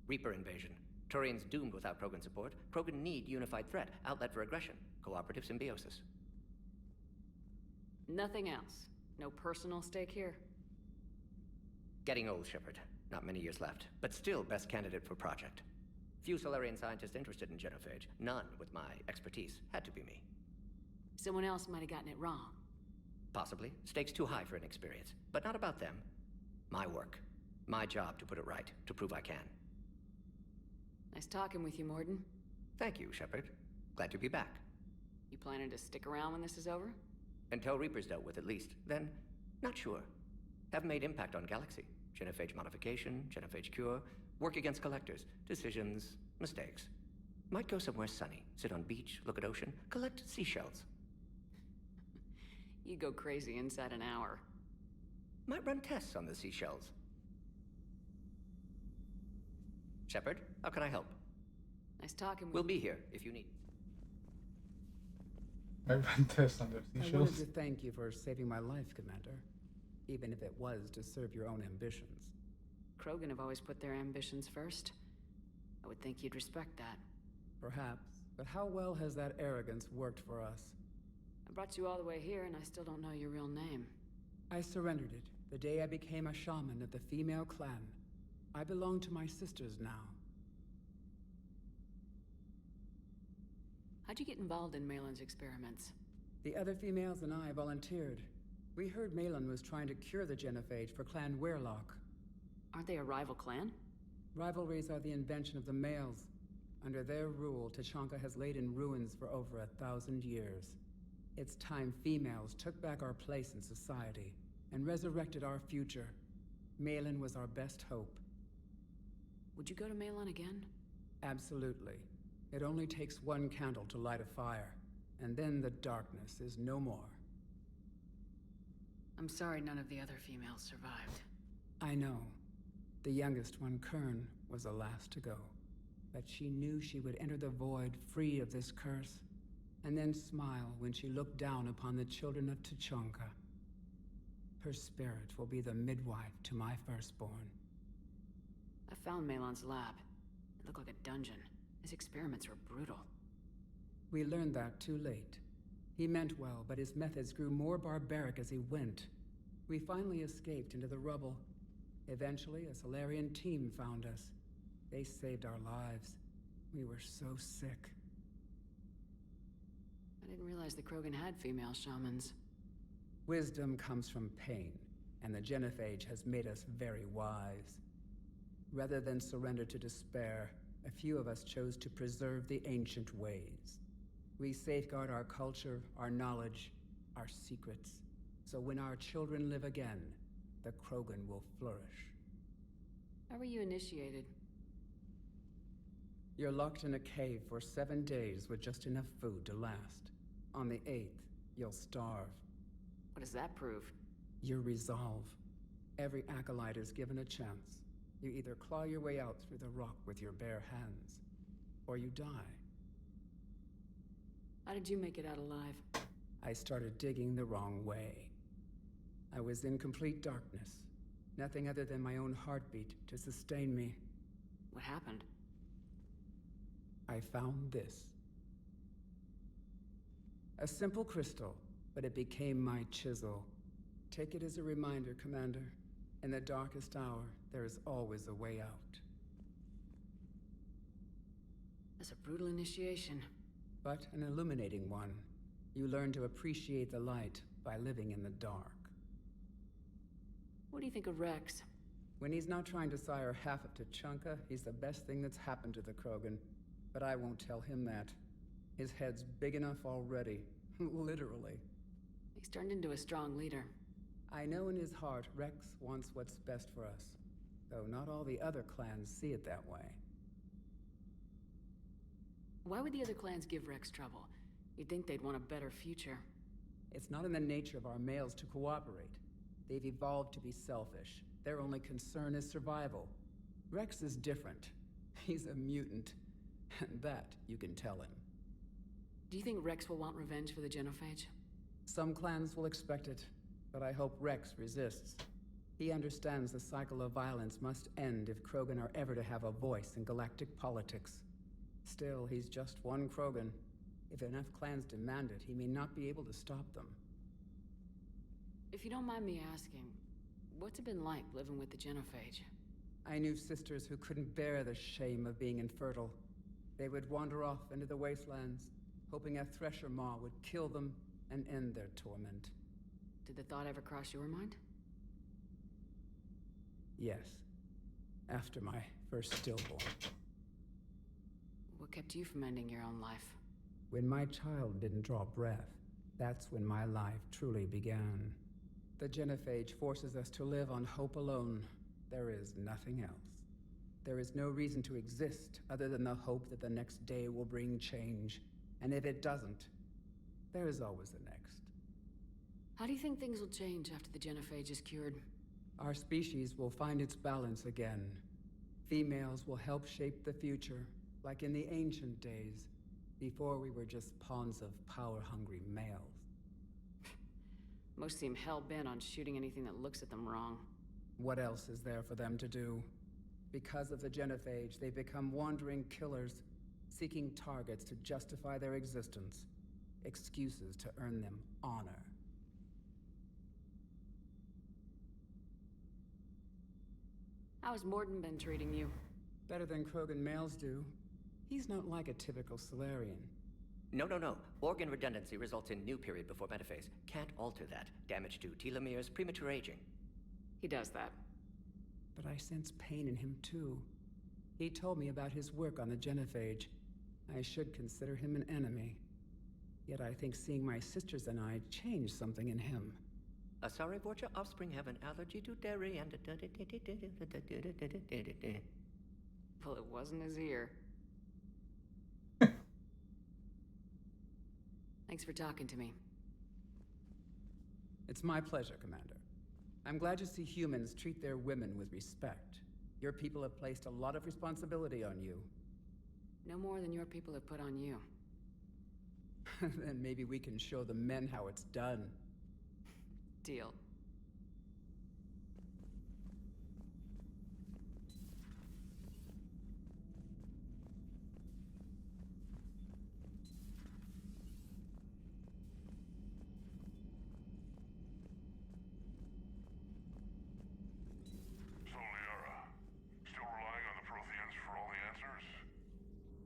Reaper invasion. Turians doomed without Krogan support. Krogan need unified threat. Outlet for aggression. Cooperative symbiosis. Nothing else. No personal stake here. Getting old, Shepard. Not many years left, but still best candidate for project. Few Solarian scientists interested in genophage. None with my expertise. Had to be me. Someone else might have gotten it wrong. Possibly. Stakes too high for inexperience. But not about them. My work. My job to put it right. To prove I can. Nice talking with you, Mordin. Thank you, Shepard. Glad to be back. You planning to stick around when this is over? Until Reaper's dealt with, at least. Then, not sure. Have made impact on Galaxy. Genophage modification, genophage cure, work against collectors, decisions, mistakes. Might go somewhere sunny, sit on beach, look at ocean, collect seashells. You go crazy inside an hour. Might run tests on the seashells. Shepard, how can I help? Nice talking with We'll you. be here if you need. I run tests on those I wanted seashells. to thank you for saving my life, Commander. Even if it was to serve your own ambitions. Krogan have always put their ambitions first. I would think you'd respect that. Perhaps. But how well has that arrogance worked for us? I brought you all the way here, and I still don't know your real name. I surrendered it the day I became a shaman of the female clan. I belong to my sisters now. How'd you get involved in Malin's experiments? The other females and I volunteered. We heard Malin was trying to cure the genophage for Clan Weirlock. Aren't they a rival clan? Rivalries are the invention of the males. Under their rule, Tachanka has laid in ruins for over 1,000 years. It's time females took back our place in society and resurrected our future. Malin was our best hope. Would you go to Malin again? Absolutely. It only takes one candle to light a fire, and then the darkness is no more. I'm sorry none of the other females survived. I know. The youngest one, Kern, was the last to go. But she knew she would enter the void free of this curse, and then smile when she looked down upon the children of Tachanka. Her spirit will be the midwife to my firstborn. I found Malin's lab. It looked like a dungeon. His experiments were brutal. We learned that too late. He meant well, but his methods grew more barbaric as he went. We finally escaped into the rubble. Eventually, a Solarian team found us. They saved our lives. We were so sick. I didn't realize the Krogan had female shamans. Wisdom comes from pain, and the genophage has made us very wise. Rather than surrender to despair, a few of us chose to preserve the ancient ways. We safeguard our culture, our knowledge, our secrets, so when our children live again, the Krogan will flourish. How were you initiated? You're locked in a cave for 7 days with just enough food to last. On the 8th, you'll starve. What does that prove? Your resolve. Every acolyte is given a chance. You either claw your way out through the rock with your bare hands, or you die. How did you make it out alive? I started digging the wrong way. I was in complete darkness. Nothing other than my own heartbeat to sustain me. What happened? I found this. A simple crystal, but it became my chisel. Take it as a reminder, Commander. In the darkest hour, there is always a way out. That's a brutal initiation. But an illuminating one. You learn to appreciate the light by living in the dark. What do you think of Rex? When he's not trying to sire half of Tachanka, he's the best thing that's happened to the Krogan. But I won't tell him that. His head's big enough already. Literally. He's turned into a strong leader. I know in his heart Rex wants what's best for us. Though not all the other clans see it that way. Why would the other clans give Rex trouble? You'd think they'd want a better future. It's not in the nature of our males to cooperate. They've evolved to be selfish. Their only concern is survival. Rex is different. He's a mutant. And that you can tell him. Do you think Rex will want revenge for the genophage? Some clans will expect it, but I hope Rex resists. He understands the cycle of violence must end if Krogan are ever to have a voice in galactic politics. Still, he's just one Krogan. If enough clans demand it, he may not be able to stop them. If you don't mind me asking, what's it been like living with the genophage? I knew sisters who couldn't bear the shame of being infertile. They would wander off into the wastelands, hoping a thresher maw would kill them and end their torment. Did the thought ever cross your mind? Yes. After my first stillborn. What kept you from ending your own life? When my child didn't draw breath, that's when my life truly began. The genophage forces us to live on hope alone. There is nothing else. There is no reason to exist other than the hope that the next day will bring change. And if it doesn't, there is always the next. How do you think things will change after the genophage is cured? Our species will find its balance again. Females will help shape the future, Like in the ancient days, before we were just pawns of power-hungry males. Most seem hell-bent on shooting anything that looks at them wrong. What else is there for them to do? Because of the Genophage, they become wandering killers, seeking targets to justify their existence. Excuses to earn them honor. How's Mordin been treating you? Better than Krogan males do. He's not like a typical Solarian. No. Organ redundancy results in new period before metaphase. Can't alter that. Damage to telomeres, premature aging. He does that. But I sense pain in him too. He told me about his work on the Genophage. I should consider him an enemy. Yet I think seeing my sisters and I changed something in him. Asari Vorcha offspring have an allergy to dairy and... Well, it wasn't his ear. Thanks for talking to me. It's my pleasure, Commander. I'm glad to see humans treat their women with respect. Your people have placed a lot of responsibility on you. No more than your people have put on you. Then maybe we can show the men how it's done. Deal.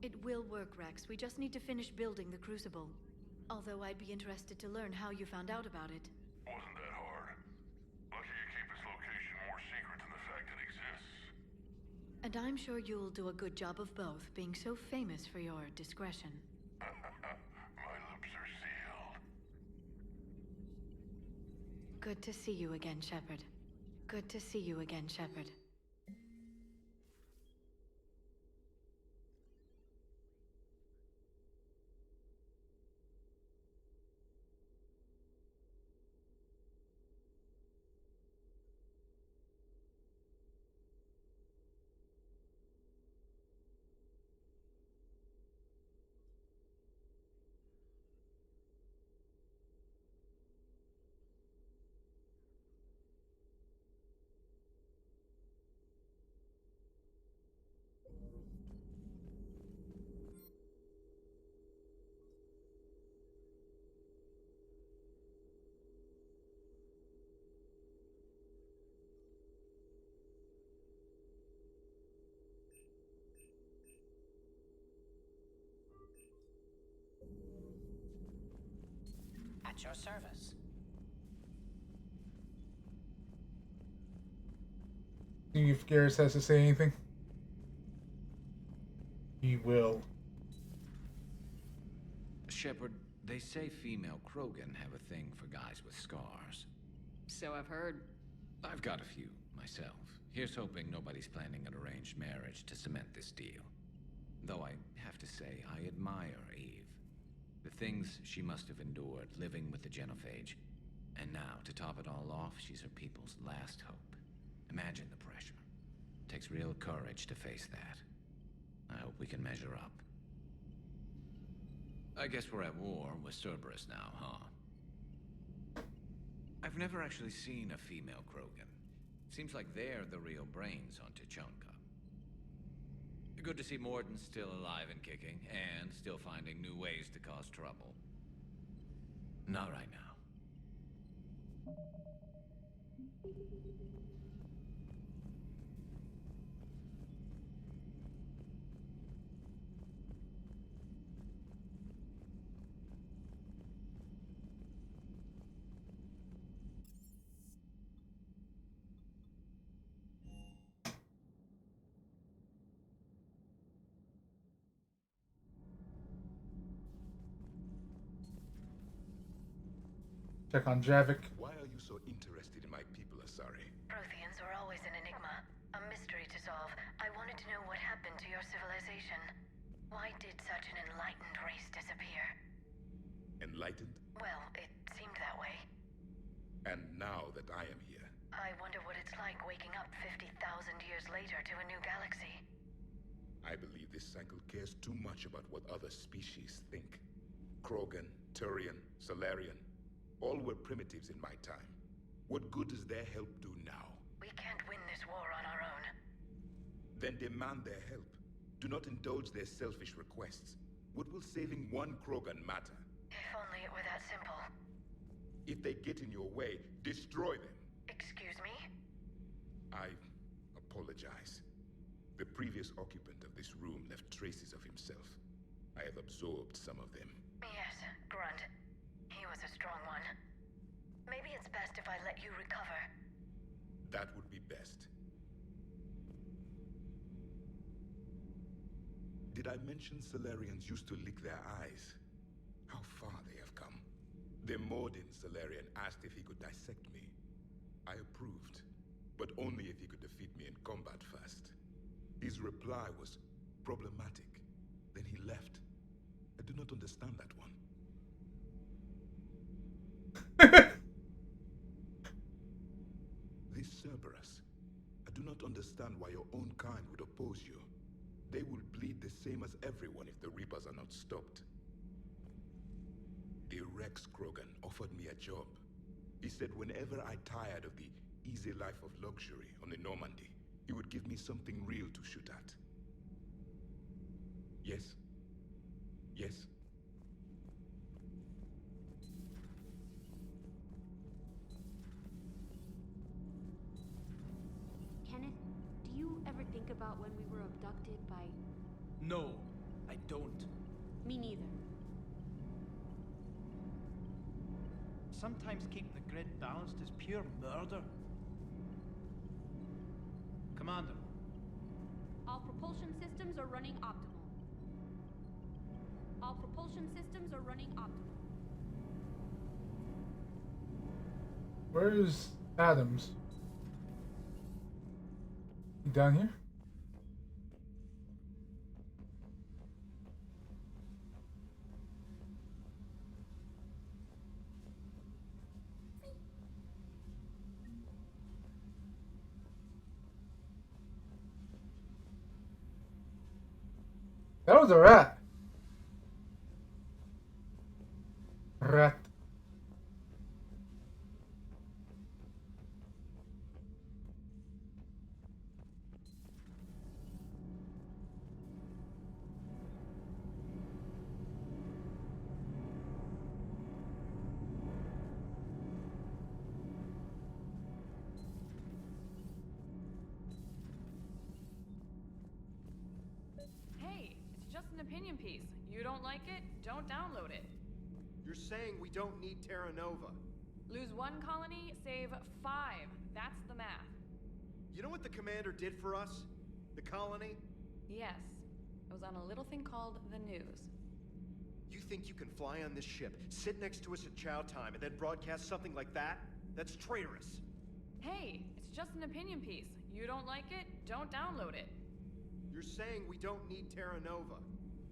It will work, Rex. We just need to finish building the Crucible. Although I'd be interested to learn how you found out about it. Wasn't that hard. Lucky you keep its location more secret than the fact it exists. And I'm sure you'll do a good job of both, being so famous for your discretion. My lips are sealed. Good to see you again, Shepard. Good to see you again, Shepard. At your service. See if Garrus has to say anything. He will. Shepard, they say female Krogan have a thing for guys with scars. So I've heard. I've got a few, myself. Here's hoping nobody's planning an arranged marriage to cement this deal. Though I have to say, I admire Eve. The things she must have endured living with the Genophage. And now, to top it all off, she's her people's last hope. Imagine the pressure. Takes real courage to face that. I hope we can measure up. I guess we're at war with Cerberus now, huh? I've never actually seen a female Krogan. Seems like they're the real brains on Tuchanka. Good to see Mordin still alive and kicking, and still finding new ways to cause trouble. Not right now. Check on Javik. Why are you so interested in my people, Asari? Protheans are always an enigma, a mystery to solve. I wanted to know what happened to your civilization. Why did such an enlightened race disappear? Enlightened? Well, it seemed that way. And now that I am here, I wonder what it's like waking up 50,000 years later to a new galaxy. I believe this cycle cares too much about what other species think. Krogan, Turian, Salarian, all were primitives in my time. What good does their help do now? We can't win this war on our own. Then demand their help. Do not indulge their selfish requests. What will saving one Krogan matter? If only it were that simple. If they get in your way, destroy them. Excuse me? I apologize. The previous occupant of this room left traces of himself. I have absorbed some of them. Yes, Grunt. He was a strong one. Maybe it's best if I let you recover. That would be best. Did I mention Salarians used to lick their eyes? How far they have come. The Mordin Salarian asked if he could dissect me. I approved, but only if he could defeat me in combat first. His reply was problematic. Then he left. I do not understand that one. This Cerberus, I do not understand why your own kind would oppose you. They will bleed the same as everyone if the Reapers are not stopped. The Rex Krogan offered me a job. He said whenever I tired of the easy life of luxury on the Normandy, he would give me something real to shoot at. Yes? Yes? Kenneth, do you ever think about when we were abducted by... No, I don't. Me neither. Sometimes keeping the grid balanced is pure murder. Commander. All propulsion systems are running optimal. All propulsion systems are running optimal. Where's Adams? He down here? That was a rat. Rat. Hey, it's just an opinion piece. You don't like it? Don't download it. You're saying we don't need Terra Nova. Lose one colony, save 5. That's the math. You know what the commander did for us? The colony? Yes. It was on a little thing called the news. You think you can fly on this ship, sit next to us at chow time, and then broadcast something like that? That's traitorous. Hey, it's just an opinion piece. You don't like it? Don't download it. You're saying we don't need Terra Nova.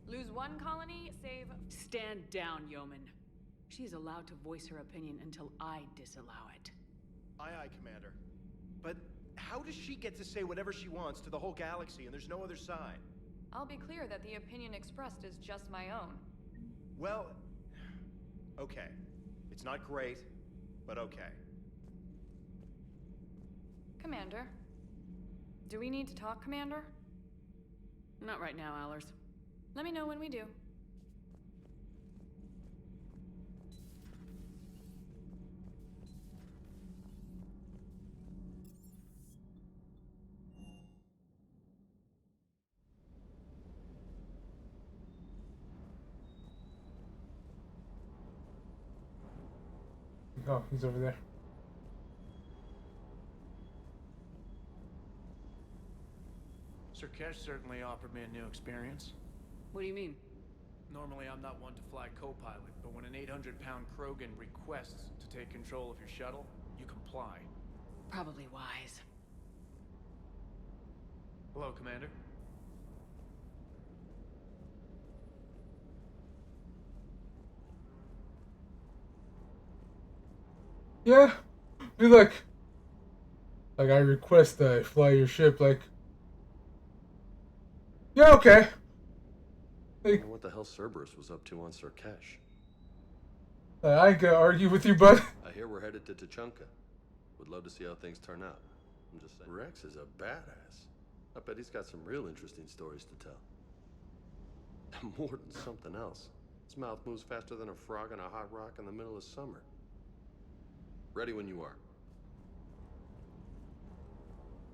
Lose one colony, save... Stand down, Yeoman. She's allowed to voice her opinion until I disallow it. Aye, aye, Commander. But how does she get to say whatever she wants to the whole galaxy and there's no other side? I'll be clear that the opinion expressed is just my own. Well, okay. It's not great, but okay. Commander. Do we need to talk, Commander? Not right now, Allers. Let me know when we do. Oh, he's over there. Sir Kesh certainly offered me a new experience. What do you mean? Normally I'm not one to fly co-pilot, but when an 800-pound Krogan requests to take control of your shuttle, you comply. Probably wise. Hello, Commander. Yeah, be like I request that I fly your ship, like, Yeah, okay. I wonder what the hell Cerberus was up to on Surkesh. I ain't gonna argue with you, bud. I hear we're headed to Tuchanka. Would love to see how things turn out. I'm just saying. Rex is a badass. I bet he's got some real interesting stories to tell. More than something else. His mouth moves faster than a frog on a hot rock in the middle of summer. Ready when you are.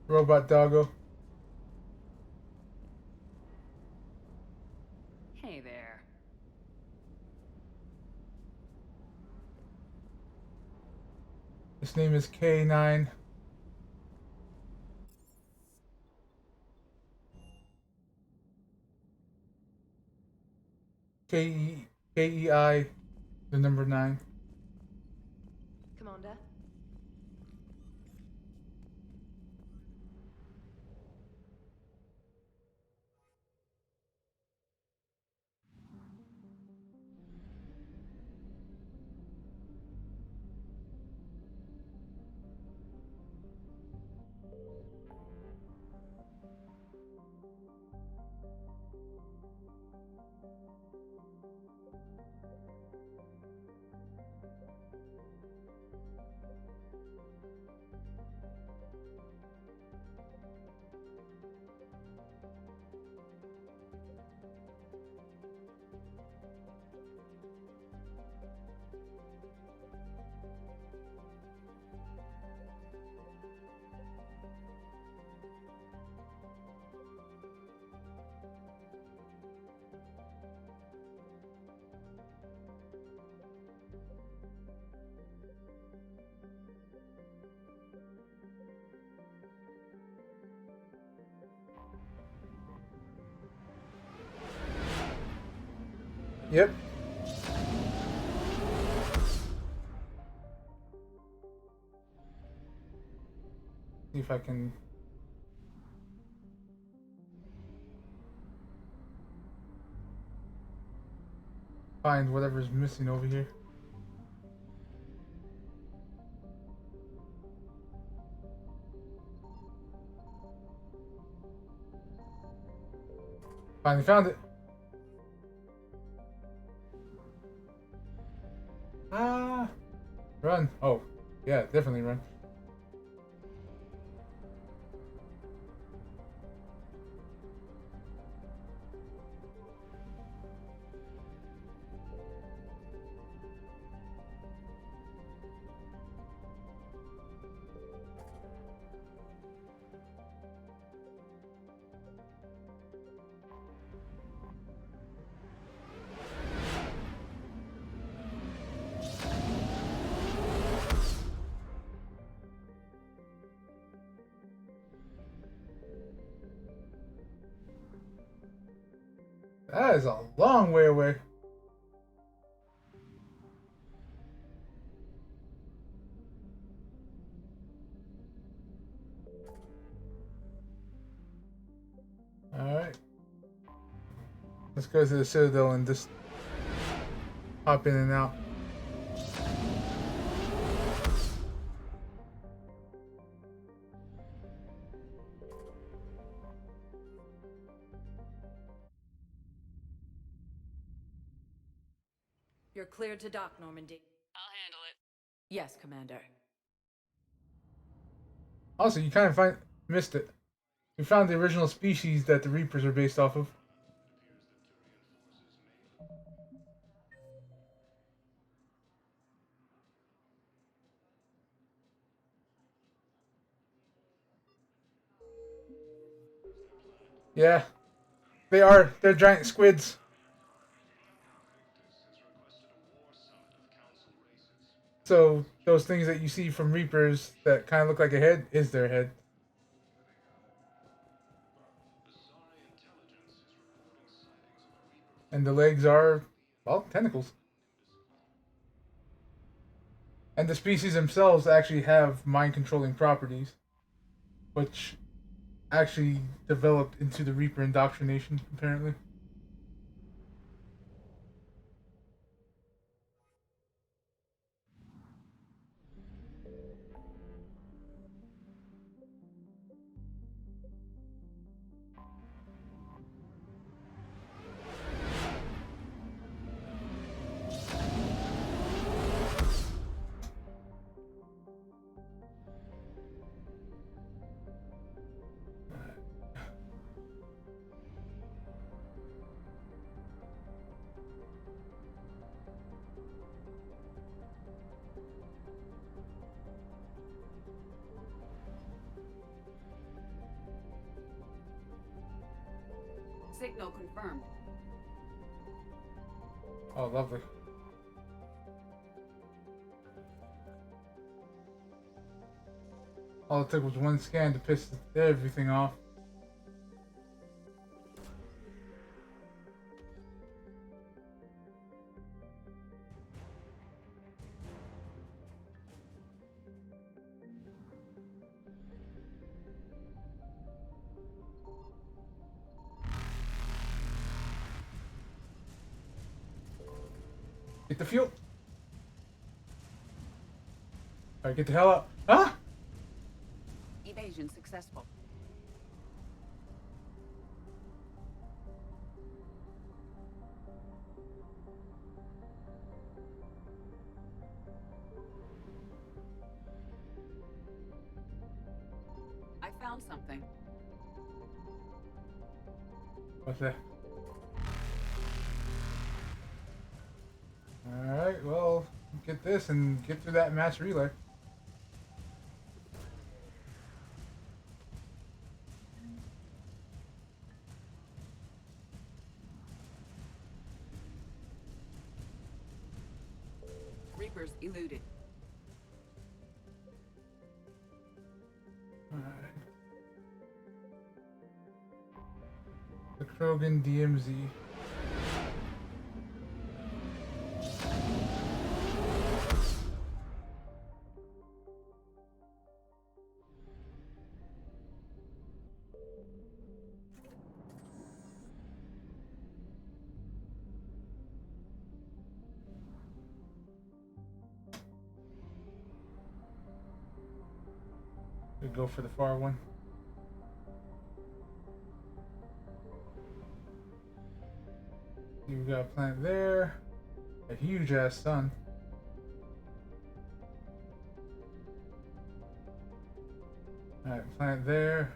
Robot doggo. Hey there. His name is K9. K-E-I, the number 9. Commander? Yep. See if I can find whatever's missing over here. Finally found it. Ah, run. Oh, yeah, definitely run. That is a long way away. Alright. Let's go to the Citadel and just hop in and out. You're cleared to dock, Normandy. I'll handle it. Yes, Commander. Also, you kind of missed it. We found the original species that the Reapers are based off of. Yeah, they are. They're giant squids. So those things that you see from Reapers that kind of look like a head is their head. And the legs are, well, tentacles. And the species themselves actually have mind-controlling properties, which actually developed into the Reaper indoctrination, apparently. Signal confirmed. Oh, lovely. All it took was one scan to piss everything off. Get the fuel. Alright, get the hell out. Ah! Evasion successful. I found something. What's that? Alright, well, get this and get through that mass relay. Reapers eluded. Alright. The Krogan DMZ. We go for the far one. You've got a plant there. A huge ass sun. Alright, plant there.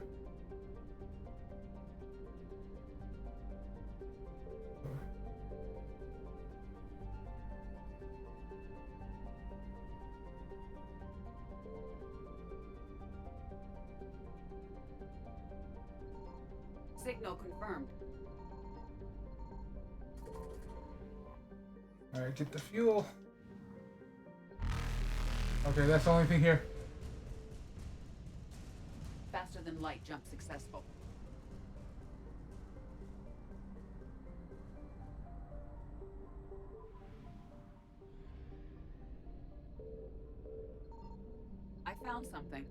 Signal confirmed. Alright, get the fuel. Okay, that's the only thing here. Faster than light jump successful. I found something.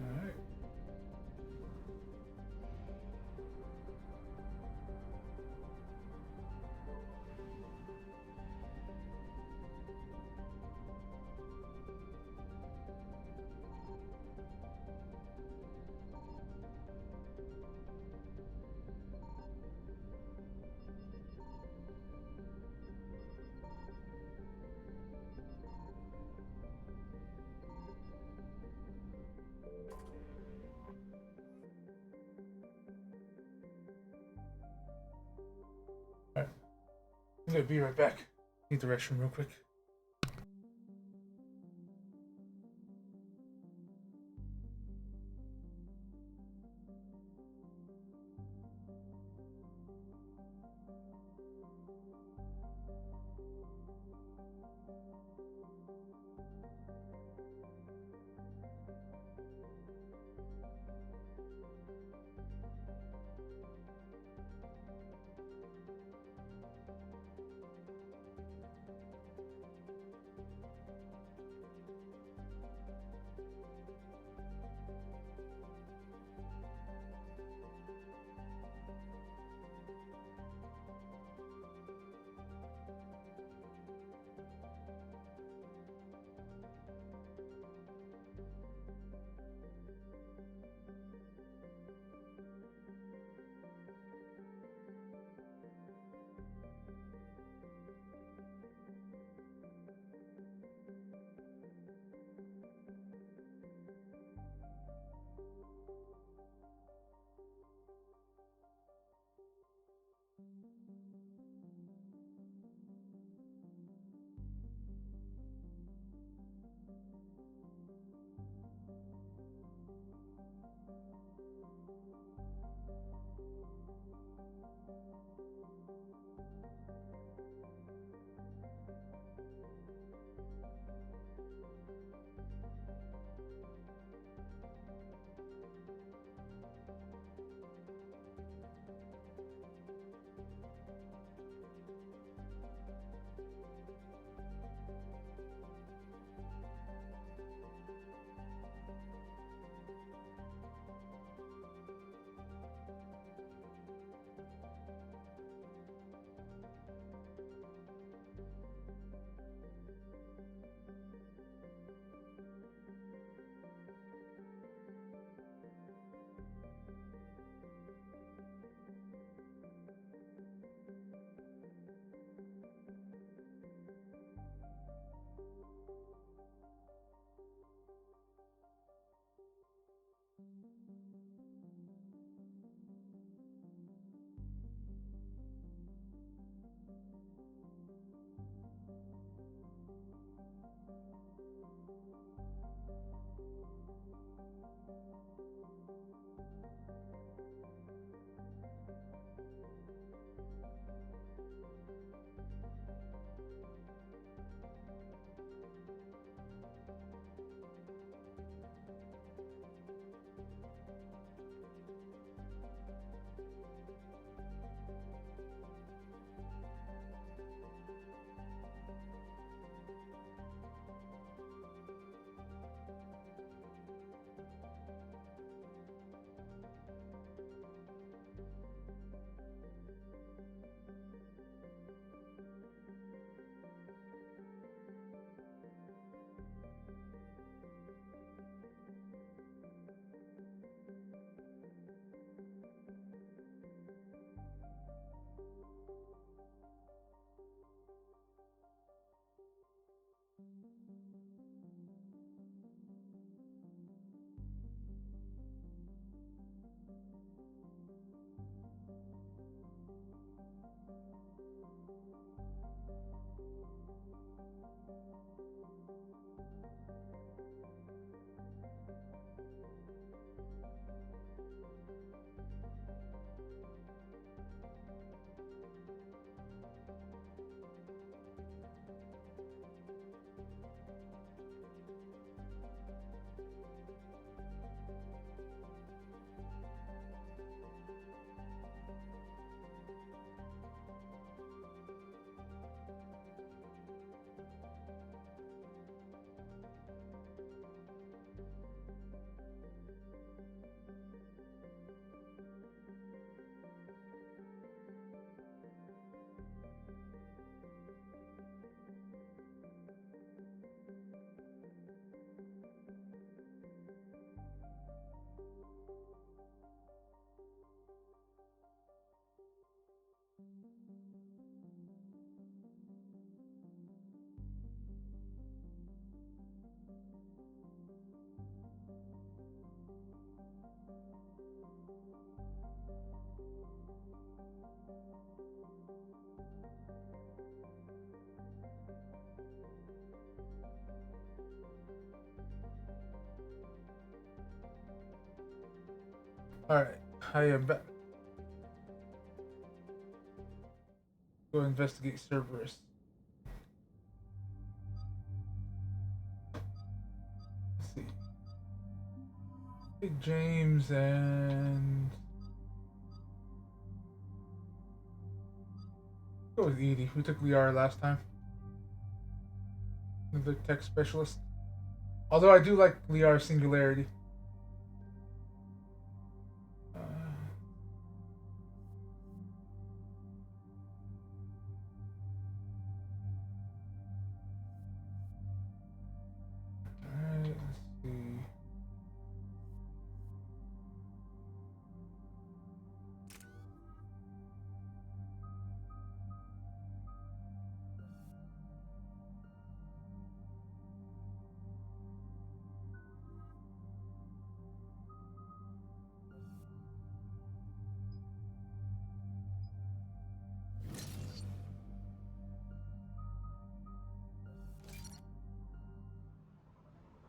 Alright. Alright. I'm gonna be right back. Need the restroom real quick. Alright, I am back. Go investigate Cerberus. Let's see. Big James and... Go with Edie. We took Liara last time. Another tech specialist. Although I do like Liara's singularity. Alright, let's see.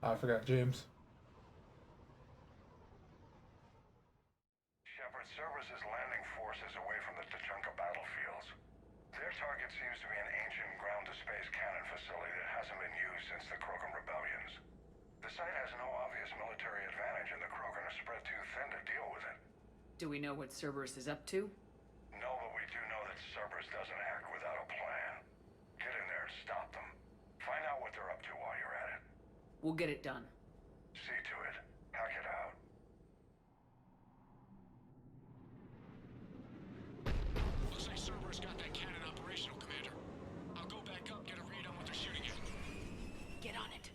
I forgot James. Shepard, Cerberus is landing forces away from the Tuchanka battlefields. Their target seems to be an ancient ground-to-space cannon facility that hasn't been used since the Krogan rebellions. The site has no obvious military advantage, and the Krogan are spread too thin to deal with it. Do we know what Cerberus is up to? No, but we do know that Cerberus doesn't act without a plan. Get in there and stop them. Find out what they're up to while you're at it. We'll get it done. See to it. Hack it out. Looks like Cerberus got that cannon operational, Commander. I'll go back up, get a read on what they're shooting at. Get on it.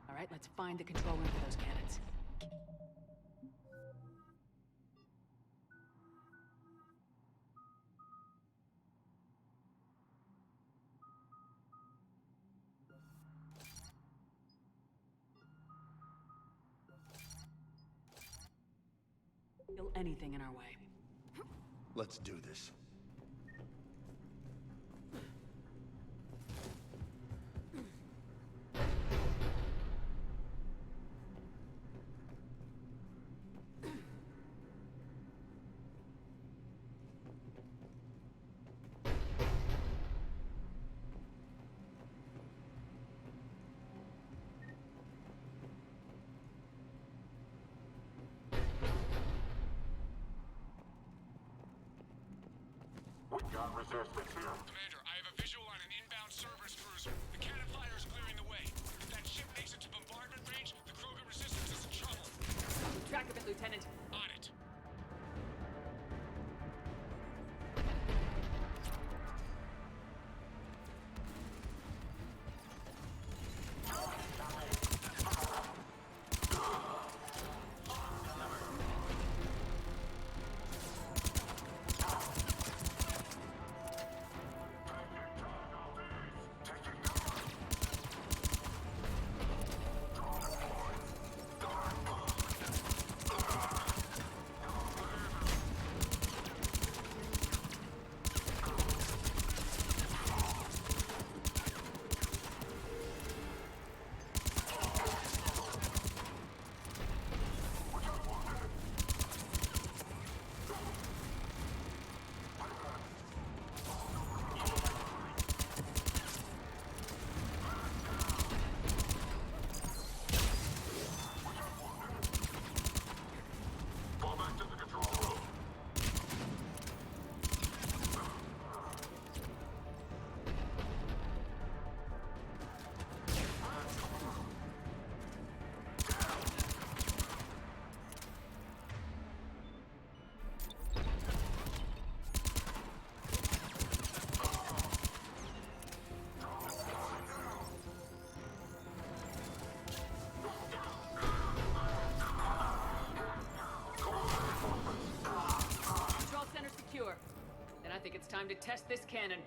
All right, let's find the control room for those cannons. Kill anything in our way. Let's do this. Commander, I have a visual on an inbound Cerberus cruiser. The cannon fire is clearing the way. If that ship makes it to bombardment range, the Krogan resistance is in trouble. Keep track of it, Lieutenant. On it. I think it's time to test this cannon.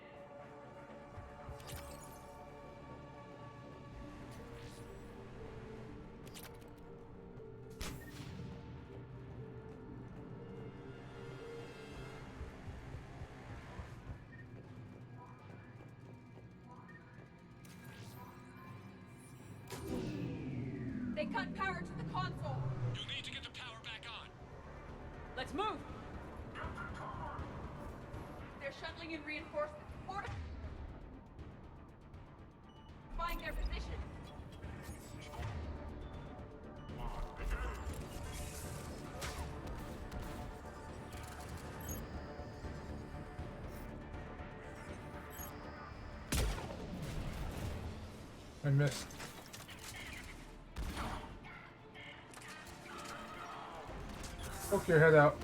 They cut power to the console. You'll need to get the power back on. Let's move! They're shuttling in reinforcements. Find their position. I missed. Poke your head out.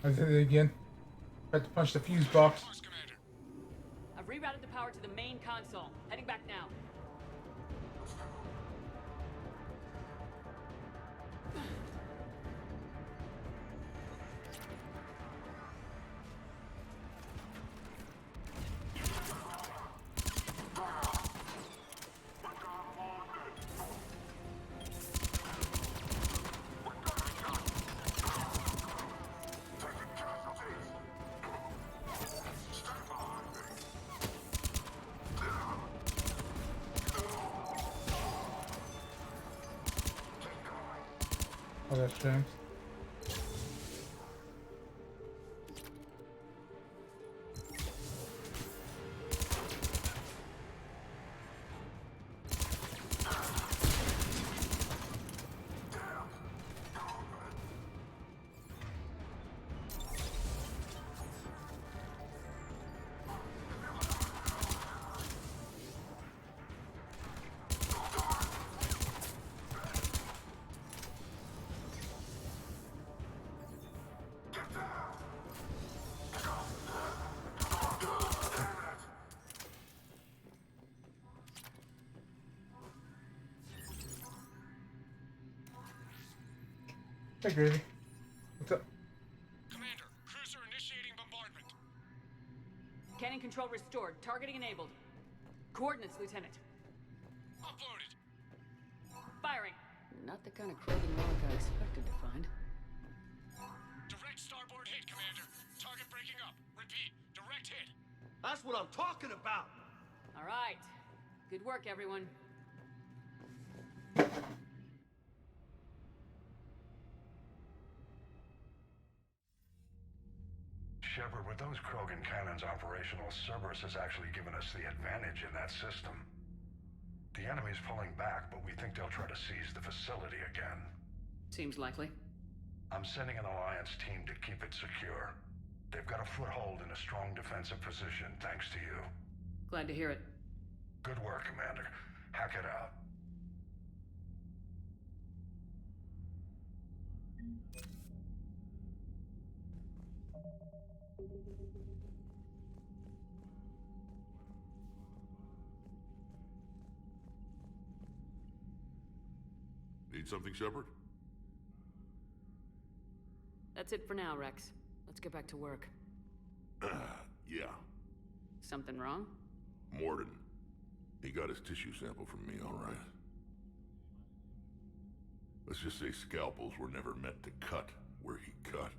I did it again. Tried to punch the fuse box. I've rerouted the power to the main console. Heading back now. Oh, that's James. Hey, Gravy. What's up? Commander, cruiser initiating bombardment. Cannon control restored. Targeting enabled. Coordinates, Lieutenant. Uploaded. Firing. Not the kind of Krogan relic I expected to find. Direct starboard hit, Commander. Target breaking up. Repeat, direct hit. That's what I'm talking about. All right. Good work, everyone. Shepard, with those Krogan cannons operational, Cerberus has actually given us the advantage in that system. The enemy's pulling back, but we think they'll try to seize the facility again. Seems likely. I'm sending an Alliance team to keep it secure. They've got a foothold in a strong defensive position, thanks to you. Glad to hear it. Good work, Commander. Hack it out. Need something, Shepard? That's it for now, Rex. Let's get back to work. Yeah. Something wrong? Mordin. He got his tissue sample from me, all right. Let's just say scalpels were never meant to cut where he cut.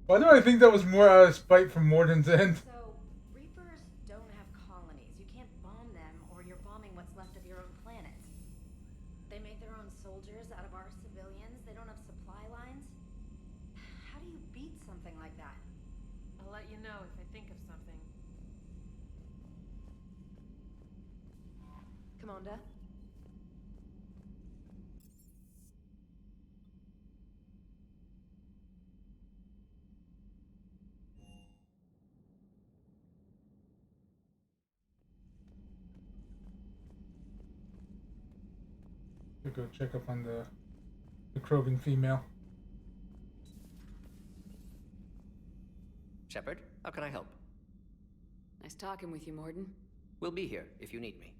Why do I think that was more out of spite from Mordin's end? So, Reapers don't have colonies. You can't bomb them, or you're bombing what's left of your own planet. They make their own soldiers out of our civilians. They don't have supply lines. How do you beat something like that? I'll let you know if I think of something. Commander? Should go check up on the Krogan female. Shepard, how can I help? Nice talking with you, Mordin. We'll be here if you need me.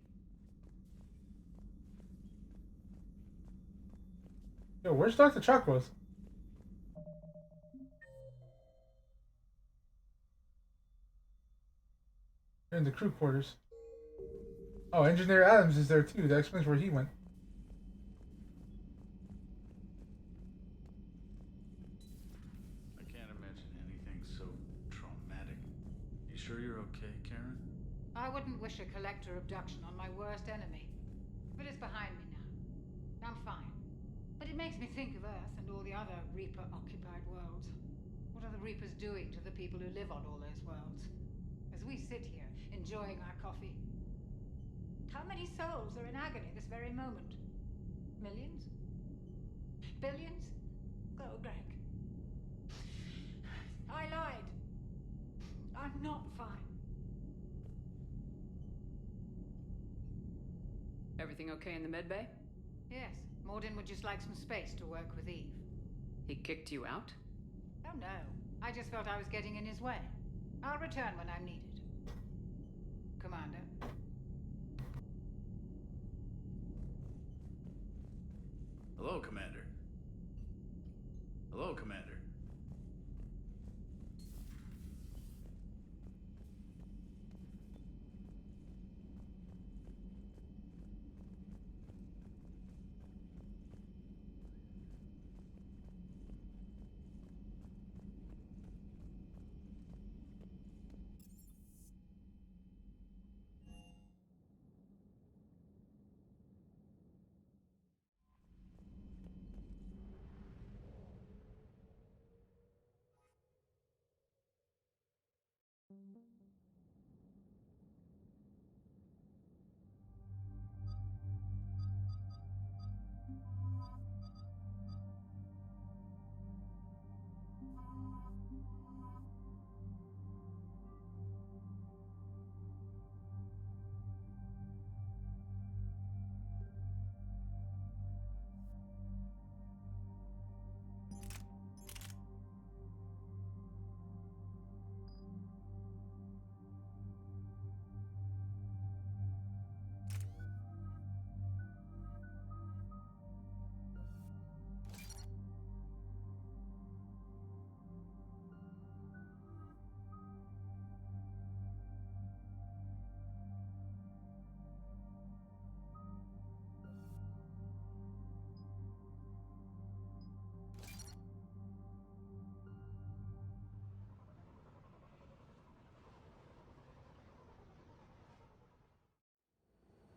Yo, where's Dr. Chakwas? They're in the crew quarters. Oh, Engineer Adams is there too. That explains where he went. I can't imagine anything so traumatic. You sure you're okay, Karen? I wouldn't wish a collector abduction on my worst enemy. But it's behind me now. I'm fine. But it makes me think of Earth and all the other Reaper-occupied worlds. What are the Reapers doing to the people who live on all those worlds? As we sit here, enjoying our coffee. How many souls are in agony this very moment? Millions? Billions? Go, Greg. I lied. I'm not fine. Everything okay in the medbay? Yes. Mordin would just like some space to work with Eve. He kicked you out? Oh no. I just felt I was getting in his way. I'll return when I'm needed. Commander. Hello, Commander. Hello, Commander.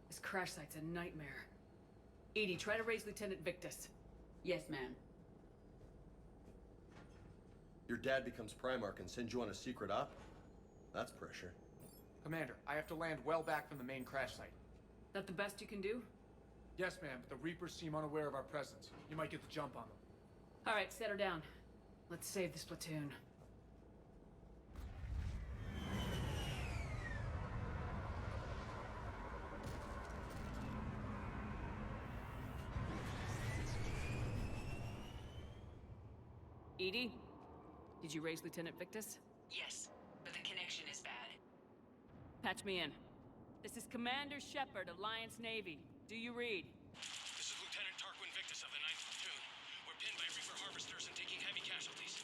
This crash site's a nightmare. EDI, try to raise Lieutenant Victus. Yes, ma'am. Your dad becomes Primarch and sends you on a secret op? That's pressure. Commander, I have to land well back from the main crash site. That the best you can do? Yes, ma'am, but the Reapers seem unaware of our presence. You might get the jump on them. All right, set her down. Let's save this platoon. EDI, did you raise Lieutenant Victus? Yes, but the connection is bad. Patch me in. This is Commander Shepard, Alliance Navy. Do you read? This is Lieutenant Tarquin Victus of the 9th Platoon. We're pinned by Reaper harvesters and taking heavy casualties.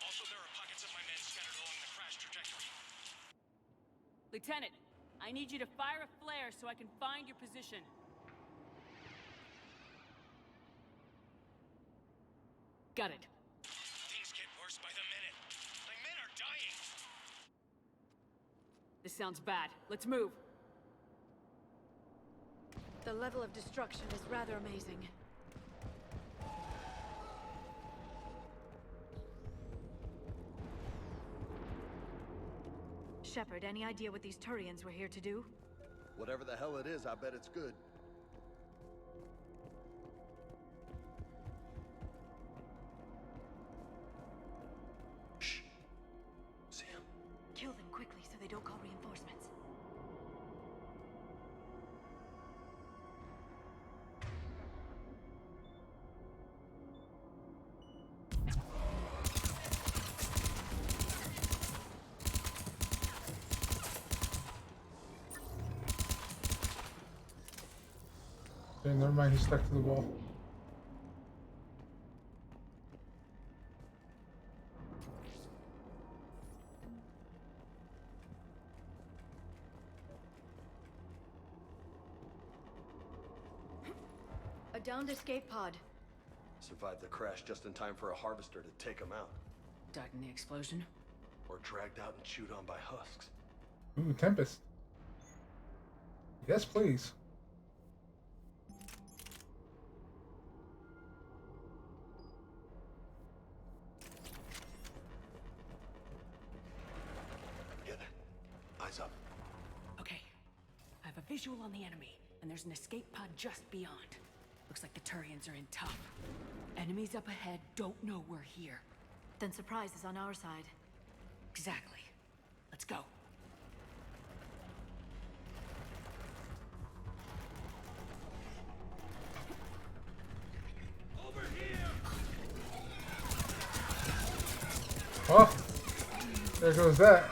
Also, there are pockets of my men scattered along the crash trajectory. Lieutenant, I need you to fire a flare so I can find your position. Got it. Things get worse by the minute. My men are dying. This sounds bad. Let's move. The level of destruction is rather amazing. Shepard, any idea what these Turians were here to do? Whatever the hell it is, I bet it's good. Shh. See him? Kill them quickly so they don't call reinforcements. Okay, never mind, he's stuck to the wall. A downed escape pod. Survived the crash just in time for a harvester to take him out. Died in the explosion? Or dragged out and chewed on by husks. Ooh, Tempest. Yes, please. Eyes up. Okay. I have a visual on the enemy, and there's an escape pod just beyond. Looks like the Turians are in tough. Enemies up ahead don't know we're here. Then surprise is on our side. Exactly. Let's go. Oh, there goes that.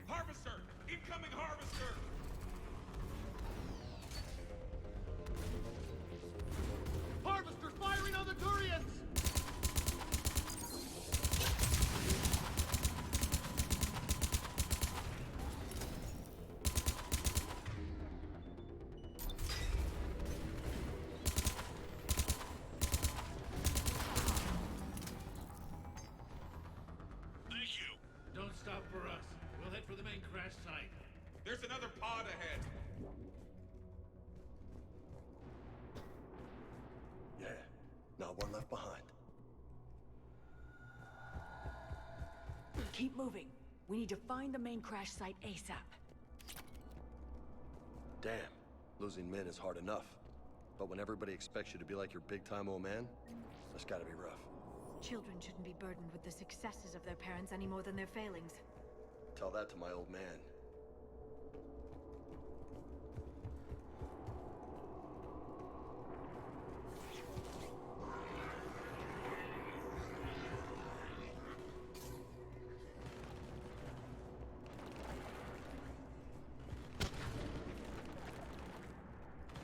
Harvester! Incoming harvester! Harvester firing on the Turians! Thank you. Don't stop for us. We'll head for the main crash site. There's another pod ahead. Yeah. Not one left behind. Keep moving. We need to find the main crash site ASAP. Damn. Losing men is hard enough. But when everybody expects you to be like your big-time old man, that's gotta be rough. Children shouldn't be burdened with the successes of their parents any more than their failings. Tell that to my old man.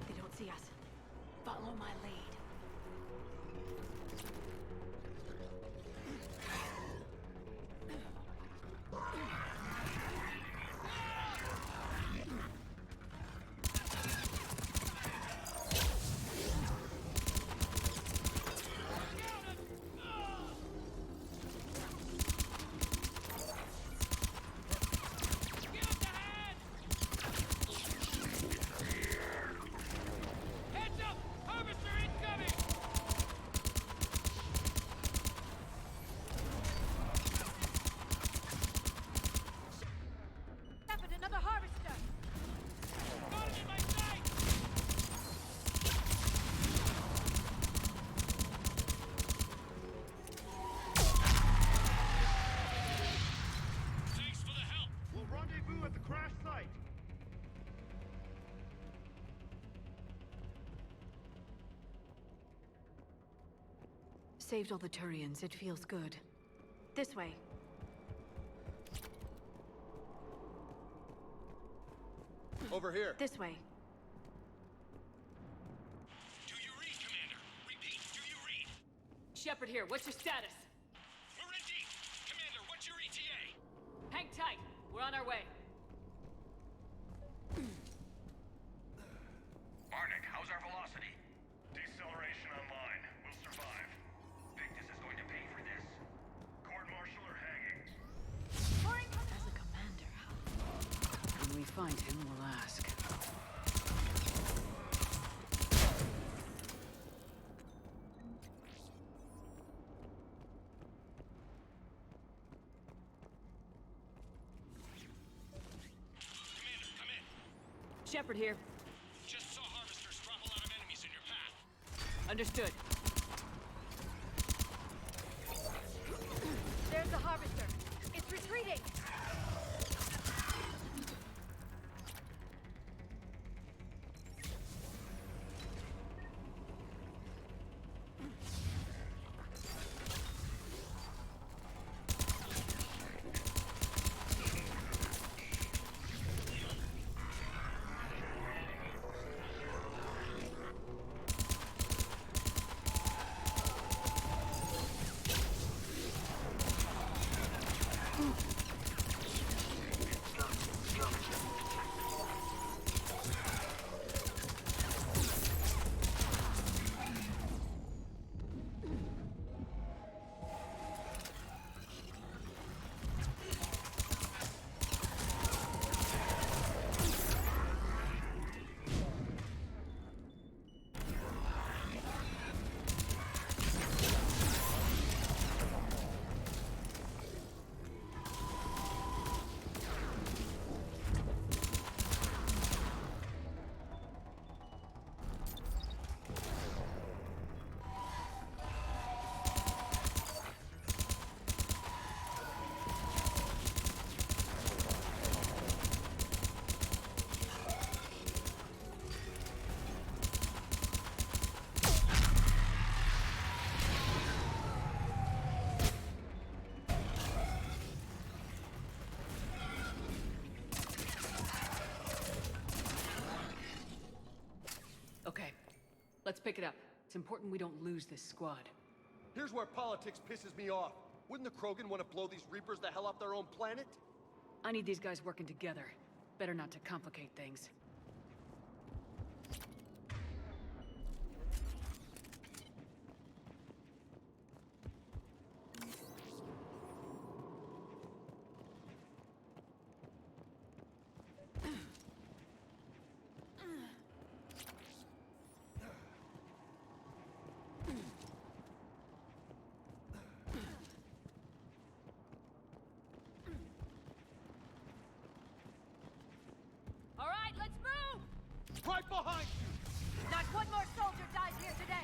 They don't see us. Follow my lead. Heads up! Harvester incoming! Shepard, another harvester! Got him in my sight! Thanks for the help! We'll rendezvous at the crash site. Saved all the Turians. It feels good. This way. Over here. This way. Do you read, Commander? Repeat, do you read? Shepard here, what's your status? We're in deep! Commander, what's your ETA? Hang tight. We're on our way. Arnik, how's our velocity? Deceleration online. We'll survive. Victus is going to pay for this. Court Shepard here. Just saw harvesters drop a lot of enemies in your path. Understood. There's the harvester. It's retreating. Okay, let's pick it up. It's important we don't lose this squad. Here's where politics pisses me off. Wouldn't the Krogan want to blow these Reapers the hell off their own planet? I need these guys working together. Better not to complicate things. All right, let's move! Right behind you! Not one more soldier dies here today!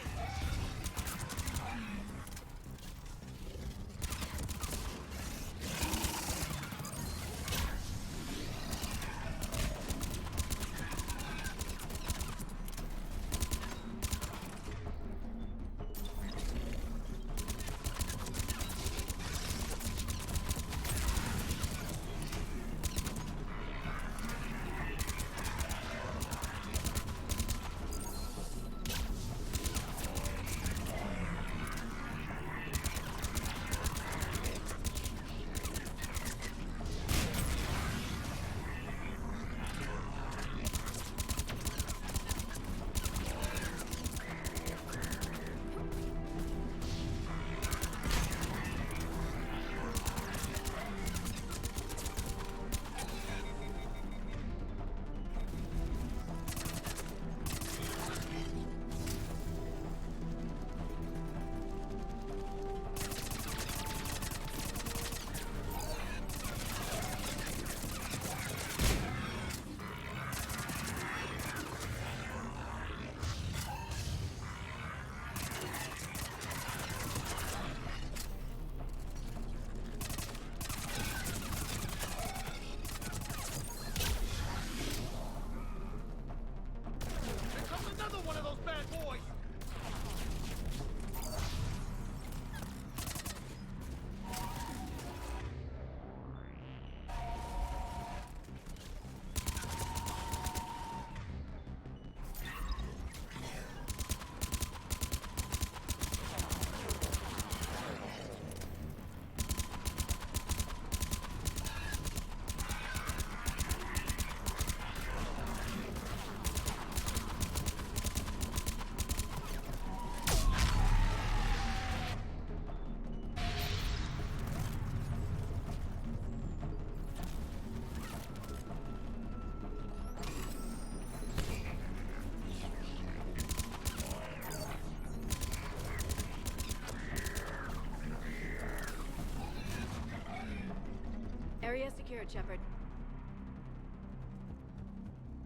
Area secured, Shepard.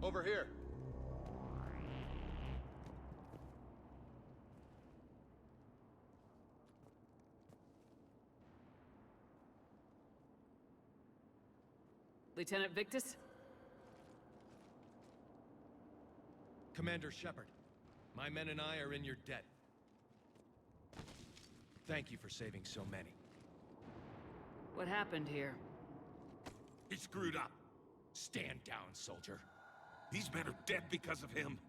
Over here. Lieutenant Victus? Commander Shepard, my men and I are in your debt. Thank you for saving so many. What happened here? He screwed up. Stand down, soldier. These men are dead because of him.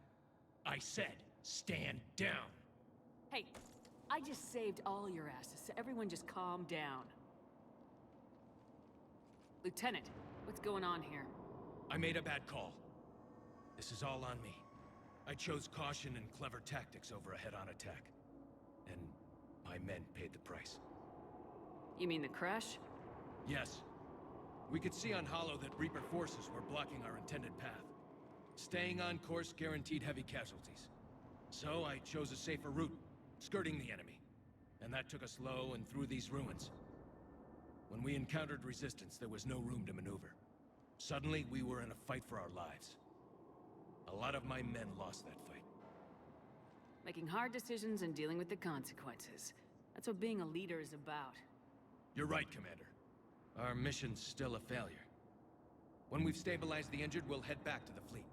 I said, stand down. Hey, I just saved all your asses, so everyone just calm down. Lieutenant, what's going on here? I made a bad call. This is all on me. I chose caution and clever tactics over a head-on attack. And my men paid the price. You mean the crash? Yes. We could see on Hollow that Reaper forces were blocking our intended path. Staying on course guaranteed heavy casualties. So I chose a safer route, skirting the enemy. And that took us low and through these ruins. When we encountered resistance, there was no room to maneuver. Suddenly, we were in a fight for our lives. A lot of my men lost that fight. Making hard decisions and dealing with the consequences. That's what being a leader is about. You're right, Commander. Our mission's still a failure. When we've stabilized the injured, we'll head back to the fleet.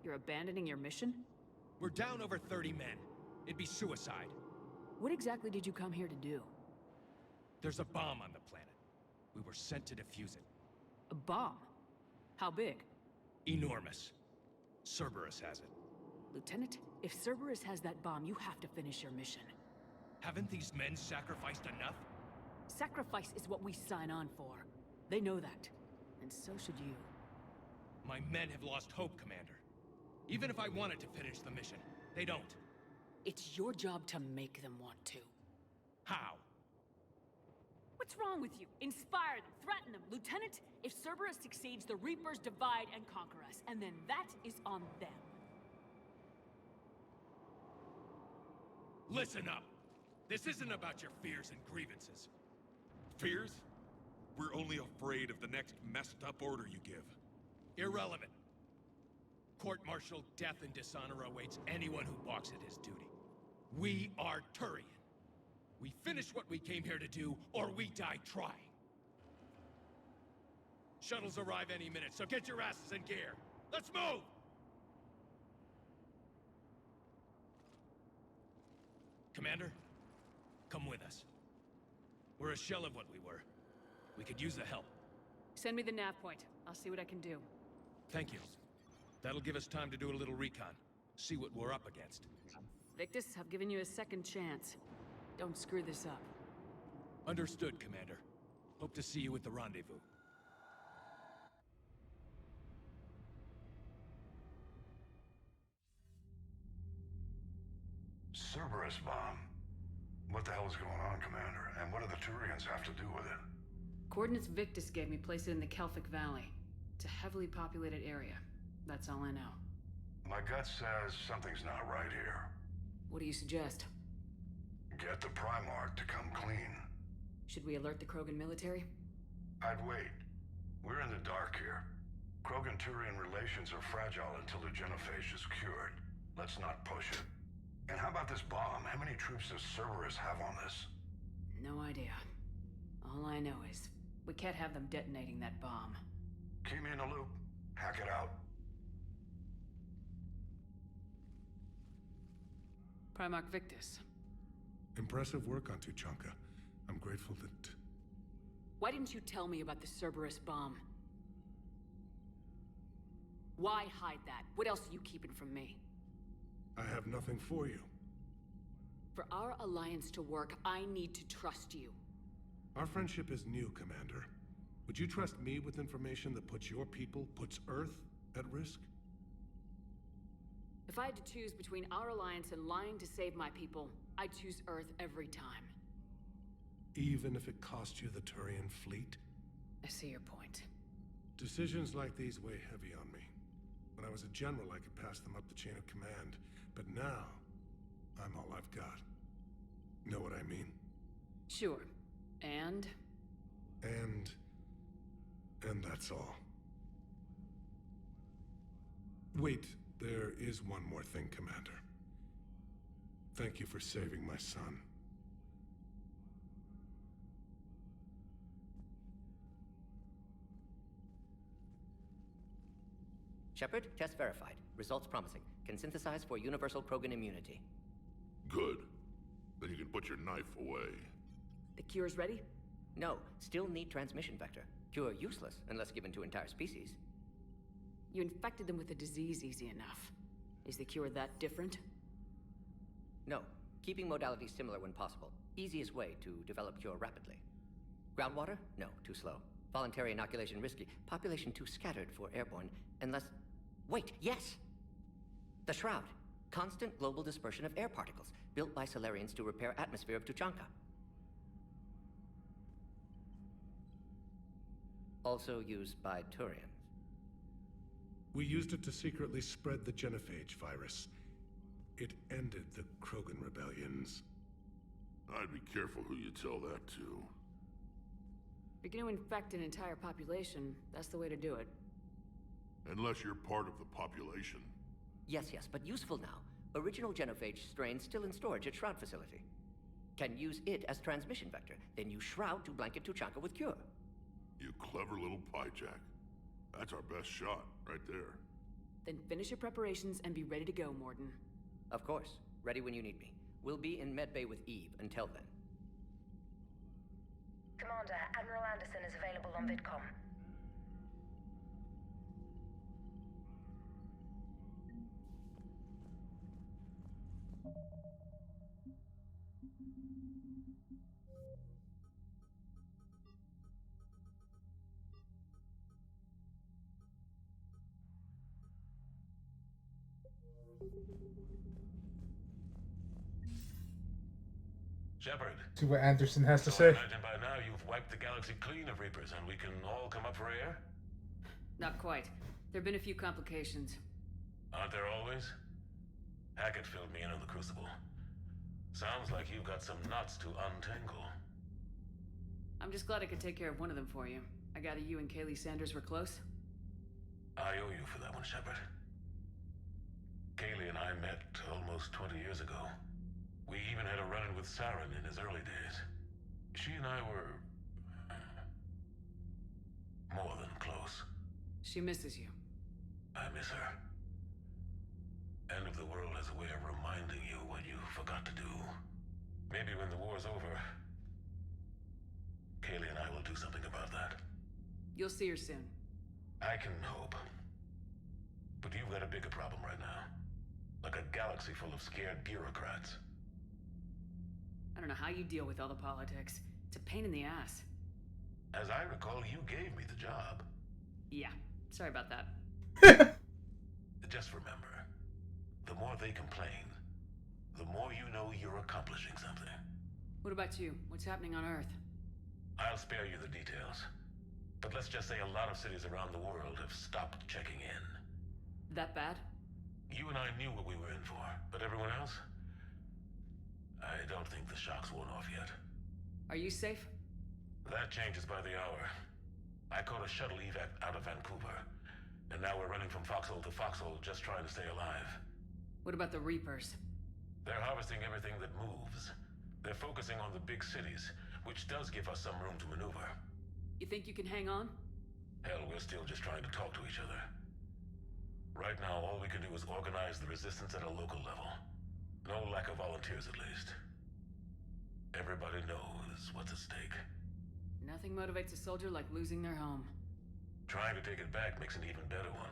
You're abandoning your mission? We're down over 30 men. It'd be suicide. What exactly did you come here to do? There's a bomb on the planet. We were sent to defuse it. A bomb? How big? Enormous. Cerberus has it. Lieutenant, if Cerberus has that bomb, you have to finish your mission. Haven't these men sacrificed enough? Sacrifice is what we sign on for. They know that. And so should you. My men have lost hope, Commander. Even if I wanted to finish the mission, they don't. It's your job to make them want to. How? What's wrong with you? Inspire them, threaten them. Lieutenant, if Cerberus succeeds, the Reapers divide and conquer us, and then that is on them. Listen up. This isn't about your fears and grievances. Fears? We're only afraid of the next messed up order you give. Irrelevant. Court-martial death and dishonor awaits anyone who balks at his duty. We are Turian. We finish what we came here to do, or we die trying. Shuttles arrive any minute, so get your asses in gear. Let's move! Commander, come with us. We're a shell of what we were. We could use the help. Send me the nav point. I'll see what I can do. Thank you. That'll give us time to do a little recon. See what we're up against. Victus, I've given you a second chance. Don't screw this up. Understood, Commander. Hope to see you at the rendezvous. Cerberus bomb. What the hell is going on, Commander? And what do the Turians have to do with it? Coordinates Victus gave me place it in the Kelphic Valley. It's a heavily populated area. That's all I know. My gut says something's not right here. What do you suggest? Get the Primarch to come clean. Should we alert the Krogan military? I'd wait. We're in the dark here. Krogan-Turian relations are fragile until the genophage is cured. Let's not push it. And how about this bomb? How many troops does Cerberus have on this? No idea. All I know is, we can't have them detonating that bomb. Keep me in the loop. Hack it out. Primarch Victus. Impressive work on Tuchanka. I'm grateful that... Why didn't you tell me about the Cerberus bomb? Why hide that? What else are you keeping from me? I have nothing for you. For our alliance to work, I need to trust you. Our friendship is new, Commander. Would you trust me with information that puts your people, puts Earth, at risk? If I had to choose between our alliance and lying to save my people, I'd choose Earth every time. Even if it cost you the Turian fleet? I see your point. Decisions like these weigh heavy on me. When I was a general, I could pass them up the chain of command. But now, I'm all I've got. Know what I mean? Sure. And that's all. Wait, there is one more thing, Commander. Thank you for saving my son. Shepard, test verified. Results promising. Can synthesize for universal Krogan immunity. Good. Then you can put your knife away. The cure's ready? No, still need transmission vector. Cure useless unless given to entire species. You infected them with a disease easy enough. Is the cure that different? No, keeping modalities similar when possible. Easiest way to develop cure rapidly. Groundwater? No, too slow. Voluntary inoculation risky. Population too scattered for airborne, unless... Wait, yes! The Shroud. Constant global dispersion of air particles, built by Salarians to repair atmosphere of Tuchanka. Also used by Turians. We used it to secretly spread the genophage virus. It ended the Krogan rebellions. I'd be careful who you tell that to. If you're gonna infect an entire population, that's the way to do it. Unless you're part of the population. Yes, but useful now. Original genophage strain still in storage at Shroud facility. Can use it as transmission vector, then use Shroud to blanket Tuchanka with cure. You clever little pyjak. That's our best shot, right there. Then finish your preparations and be ready to go, Mordin. Of course. Ready when you need me. We'll be in medbay with Eve until then. Commander, Admiral Anderson is available on VidCom. Shepard. See what Anderson has to So say. I imagine by now you've wiped the galaxy clean of Reapers and we can all come up for air? Not quite. There have been a few complications. Aren't there always? Hackett filled me in on the Crucible. Sounds like you've got some knots to untangle. I'm just glad I could take care of one of them for you. I gather you and Kaylee Sanders were close? I owe you for that one, Shepard. Kaylee and I met almost 20 years ago. We even had a run-in with Saren in his early days. She and I were... more than close. She misses you. I miss her. End of the world has a way of reminding you what you forgot to do. Maybe when the war's over, Kaylee and I will do something about that. You'll see her soon. I can hope. But you've got a bigger problem right now. Like a galaxy full of scared bureaucrats. I don't know how you deal with all the politics. It's a pain in the ass. As I recall, you gave me the job. Yeah, sorry about that. Just remember, the more they complain, the more you know you're accomplishing something. What about you? What's happening on Earth? I'll spare you the details. But let's just say a lot of cities around the world have stopped checking in. That bad? You and I knew what we were in for, but everyone else? I don't think the shock's worn off yet. Are you safe? That changes by the hour. I caught a shuttle evac out of Vancouver, and now we're running from foxhole to foxhole just trying to stay alive. What about the Reapers? They're harvesting everything that moves. They're focusing on the big cities, which does give us some room to maneuver. You think you can hang on? Hell, we're still just trying to talk to each other. Right now, all we can do is organize the resistance at a local level. No lack of volunteers, at least. Everybody knows what's at stake. Nothing motivates a soldier like losing their home. Trying to take it back makes an even better one.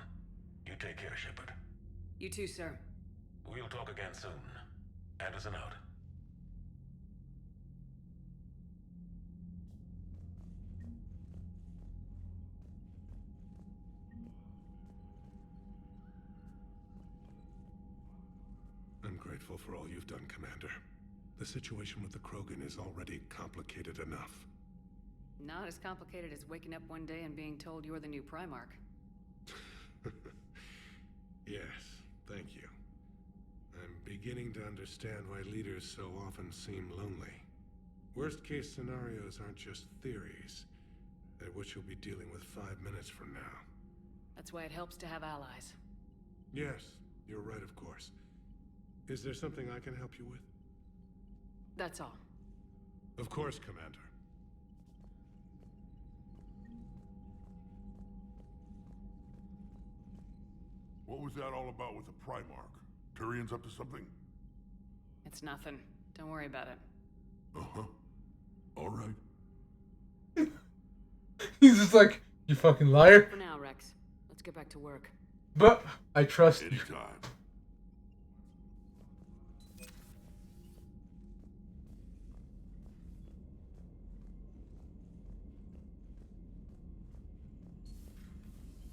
You take care, Shepard. You too, sir. We'll talk again soon. Anderson out. I'm grateful for all you've done, Commander. The situation with the Krogan is already complicated enough. Not as complicated as waking up one day and being told you're the new Primarch. Yes, thank you. I'm beginning to understand why leaders so often seem lonely. Worst-case scenarios aren't just theories. They're what you'll be dealing with 5 minutes from now. That's why it helps to have allies. Yes, you're right, of course. Is there something I can help you with? That's all. Of course, Commander. What was that all about with the Primarch? Turian's up to something? It's nothing. Don't worry about it. Uh-huh. All right. He's just like, you fucking liar. For now, Rex. Let's get back to work. But I trust you. Anytime.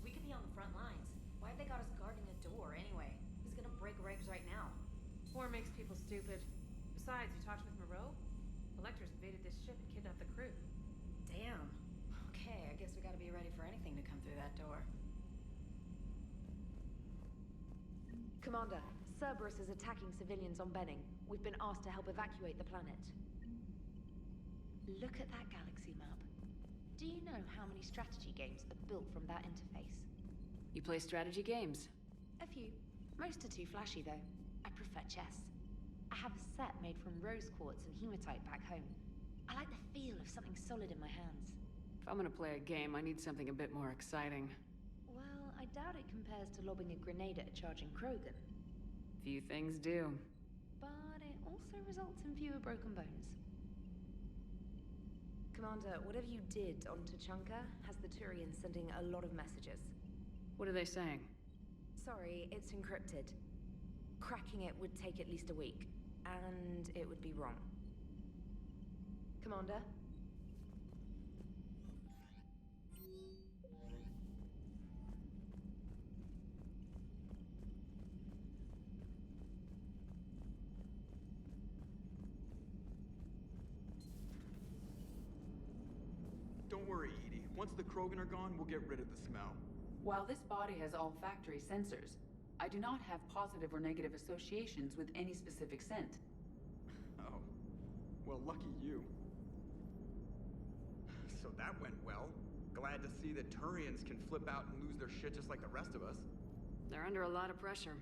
We could be on the front lines. Why have they got us guarding a door anyway? Who's gonna break regs right now? War makes people stupid. Besides, you talked with Moreau? Electors invaded this ship and kidnapped the crew. Damn. Okay, I guess we gotta be ready for anything to come through that door. Commander, Cerberus is attacking civilians on Benning. We've been asked to help evacuate the planet. Look at that galaxy map. Do you know how many strategy games are built from that interface? You play strategy games? A few. Most are too flashy, though. I prefer chess. I have a set made from rose quartz and hematite back home. I like the feel of something solid in my hands. If I'm gonna play a game, I need something a bit more exciting. Well, I doubt it compares to lobbing a grenade at a charging Krogan. Few things do. But it also results in fewer broken bones. Commander, whatever you did on Tuchanka has the Turians sending a lot of messages. What are they saying? Sorry, it's encrypted. Cracking it would take at least a week, and it would be wrong. Commander? Don't worry, Edie. Once the Krogan are gone, we'll get rid of the smell. While this body has all factory sensors, I do not have positive or negative associations with any specific scent. Oh. Well, lucky you. So that went well. Glad to see that Turians can flip out and lose their shit just like the rest of us. They're under a lot of pressure.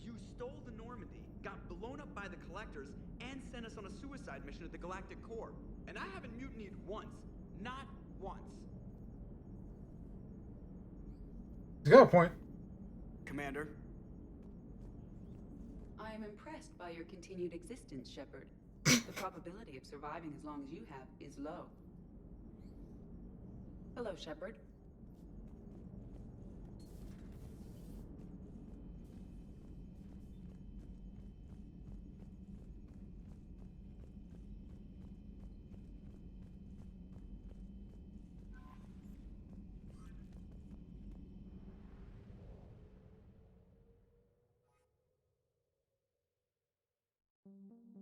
You stole the Normandy, got blown up by the Collectors, and sent us on a suicide mission at the Galactic Core. And I haven't mutinied once. Not once. He's got a point. Commander? I am impressed by your continued existence, Shepard. The probability of surviving as long as you have is low. Hello, Shepard.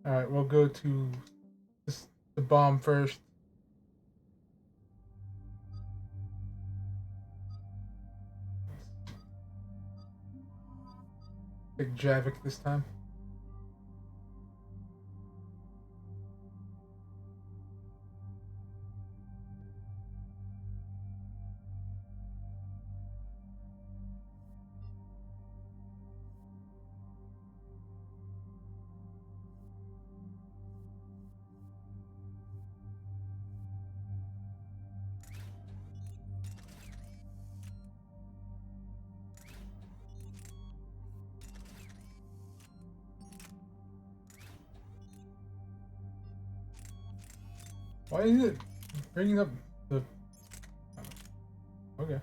Alright, we'll go to the bomb first. Pick Javik this time. Why is it bringing up the... Okay.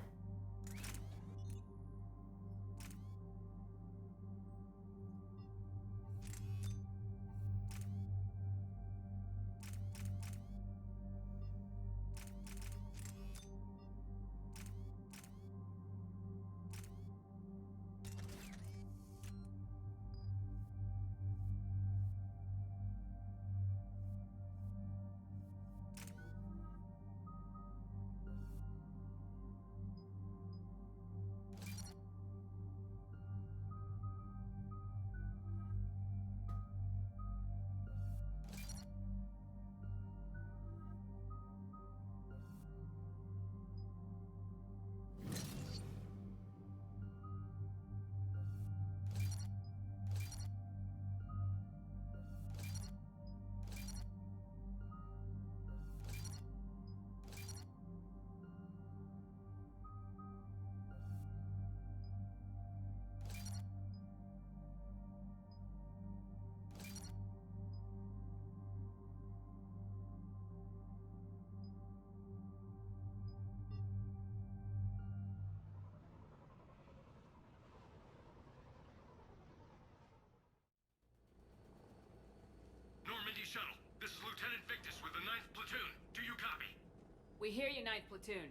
We hear you, 9th Platoon.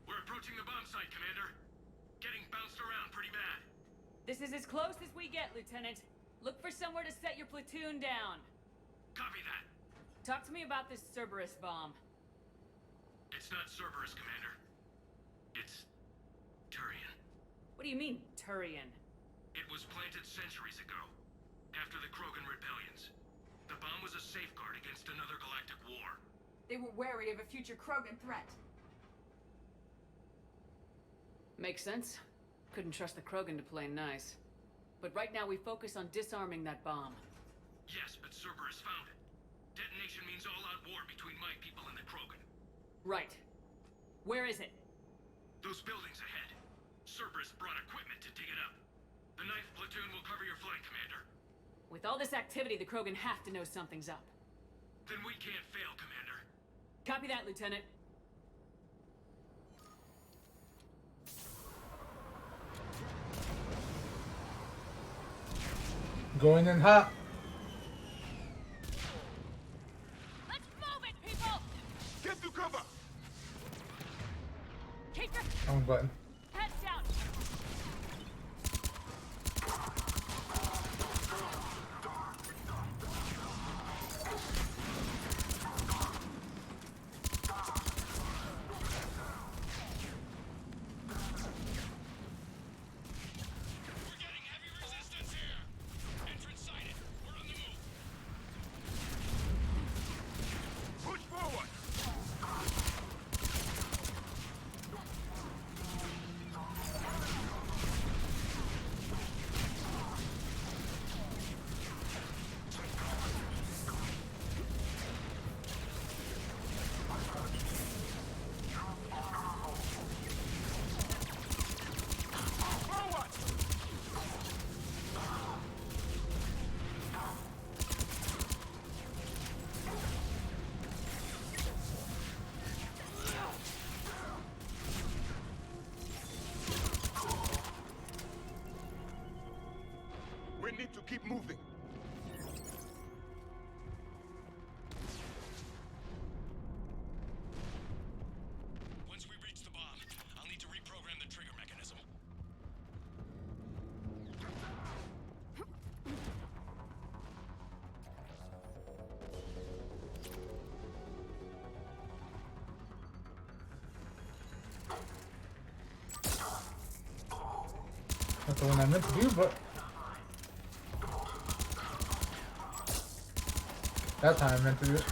We're approaching the bomb site, Commander. Getting bounced around pretty bad. This is as close as we get, Lieutenant. Look for somewhere to set your platoon down. Copy that. Talk to me about this Cerberus bomb. It's not Cerberus, Commander. It's Turian. What do you mean, Turian? It was planted centuries ago, after the Krogan rebellions. The bomb was a safeguard against another galactic war. They were wary of a future Krogan threat. Makes sense. Couldn't trust the Krogan to play nice. But right now we focus on disarming that bomb. Yes, but Cerberus found it. Detonation means all-out war between my people and the Krogan. Right. Where is it? Those buildings ahead. Cerberus brought equipment to dig it up. The 9th Platoon will cover your flank, Commander. With all this activity, the Krogan have to know something's up. Then we can't fail, Commander. Copy that, Lieutenant. Going in hot. Let's move it, people! Get to cover! Keep your Wrong button. heads down! We're getting heavy resistance here. Entrance sighted. We're on the move. Push forward! We need to keep moving. Once we reach the bomb, I'll need to reprogram the trigger mechanism. Not the one I meant to do, but that's how I meant to do it.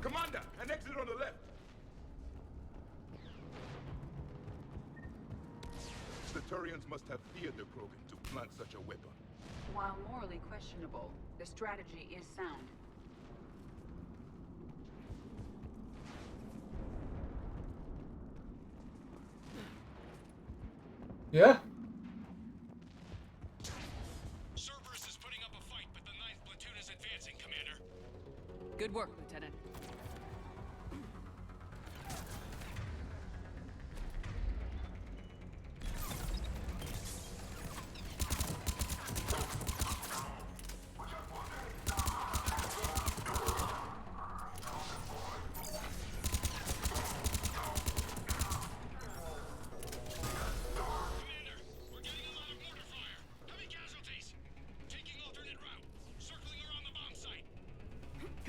Commander, an exit on the left. The Turians must have feared the Krogan to plant such a weapon. While morally questionable, the strategy is sound. Yeah? Cerberus is putting up a fight, but the 9th Platoon is advancing, Commander. Good work, Lieutenant.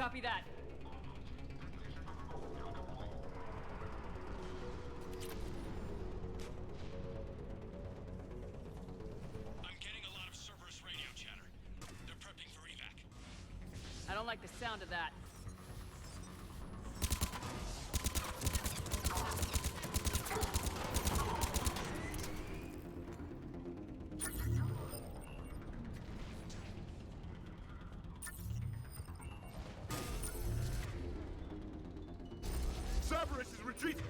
Copy that. I'm getting a lot of Cerberus radio chatter. They're prepping for evac. I don't like the sound of that. Cerberus is retreating!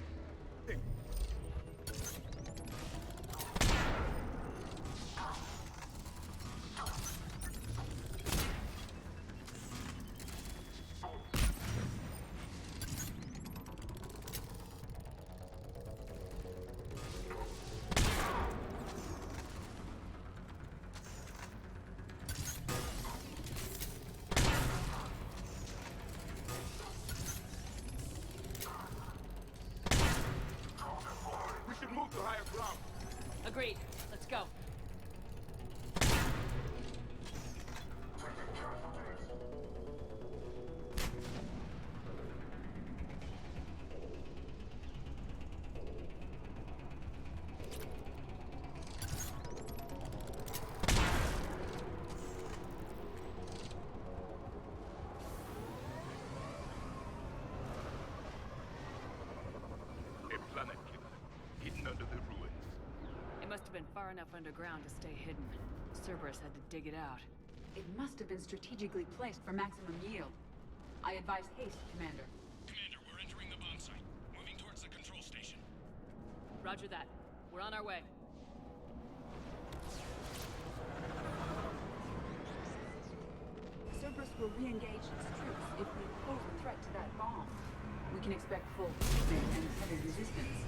We should move to higher ground. Agreed. Let's go. A planet killer, hidden under the ruins. It must have been far enough underground to stay hidden. Cerberus had to dig it out. It must have been strategically placed for maximum yield. I advise haste, Commander. Commander, we're entering the bomb site. Moving towards the control station. Roger that. We're on our way. Cerberus will re-engage its troops if we pose a threat to that bomb. We can expect full movement and heavy resistance.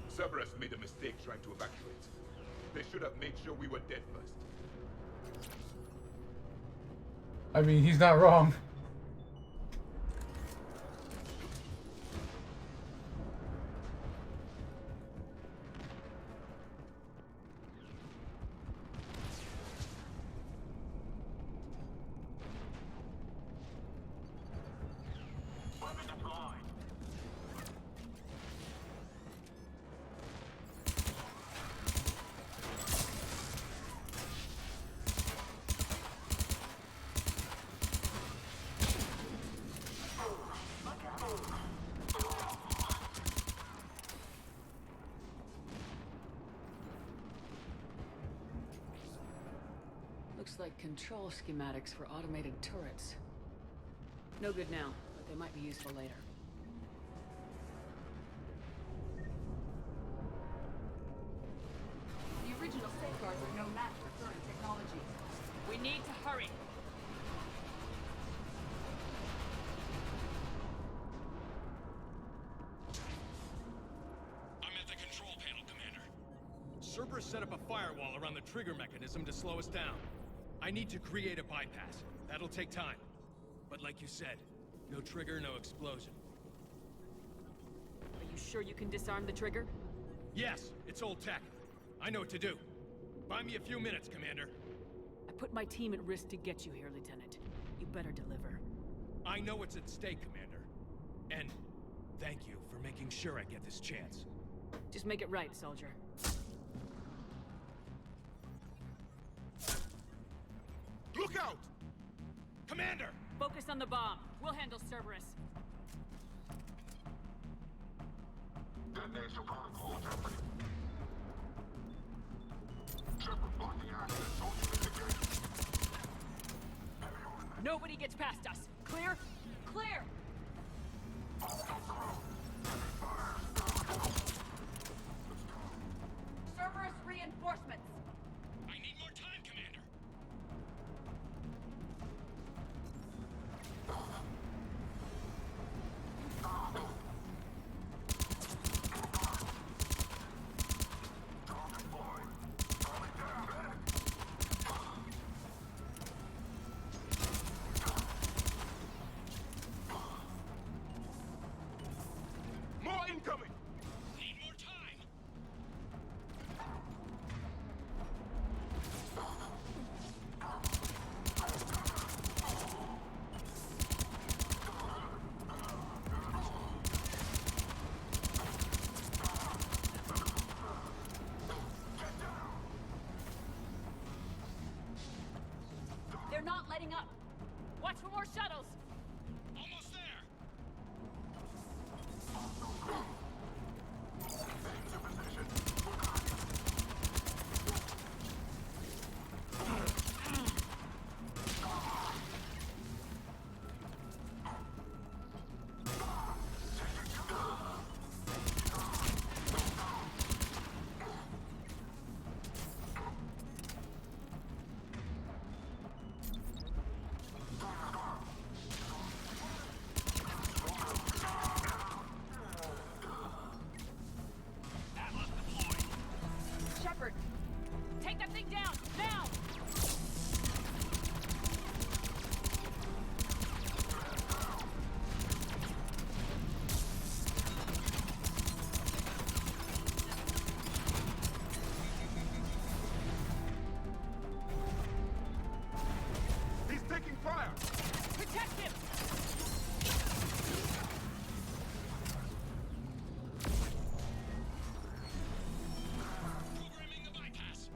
Cerberus made a mistake trying to evacuate. They should have made sure we were dead first. I mean, he's not wrong. Looks like control schematics for automated turrets. No good now, but they might be useful later. The original safeguards are no match for current technology. We need to hurry. I'm at the control panel, Commander. Cerberus set up a firewall around the trigger mechanism to slow us down. I need to create a bypass. That'll take time. But like you said, no trigger, no explosion. Are you sure you can disarm the trigger? Yes, it's old tech. I know what to do. Buy me a few minutes, Commander. I put my team at risk to get you here, Lieutenant. You better deliver. I know what's at stake, Commander. And thank you for making sure I get this chance. Just make it right, soldier. Look out! Commander! Focus on the bomb. We'll handle Cerberus. Detonation protocol interpreted. Shepard blocking access. Nobody gets past us. Clear? Clear! Cerberus reinforcements! I need more time, Commander. More incoming! Need more time. not letting up. Watch for more shuttles. Almost there! Shepard, take that thing down, now! He's taking fire! Protect him! Programming the bypass.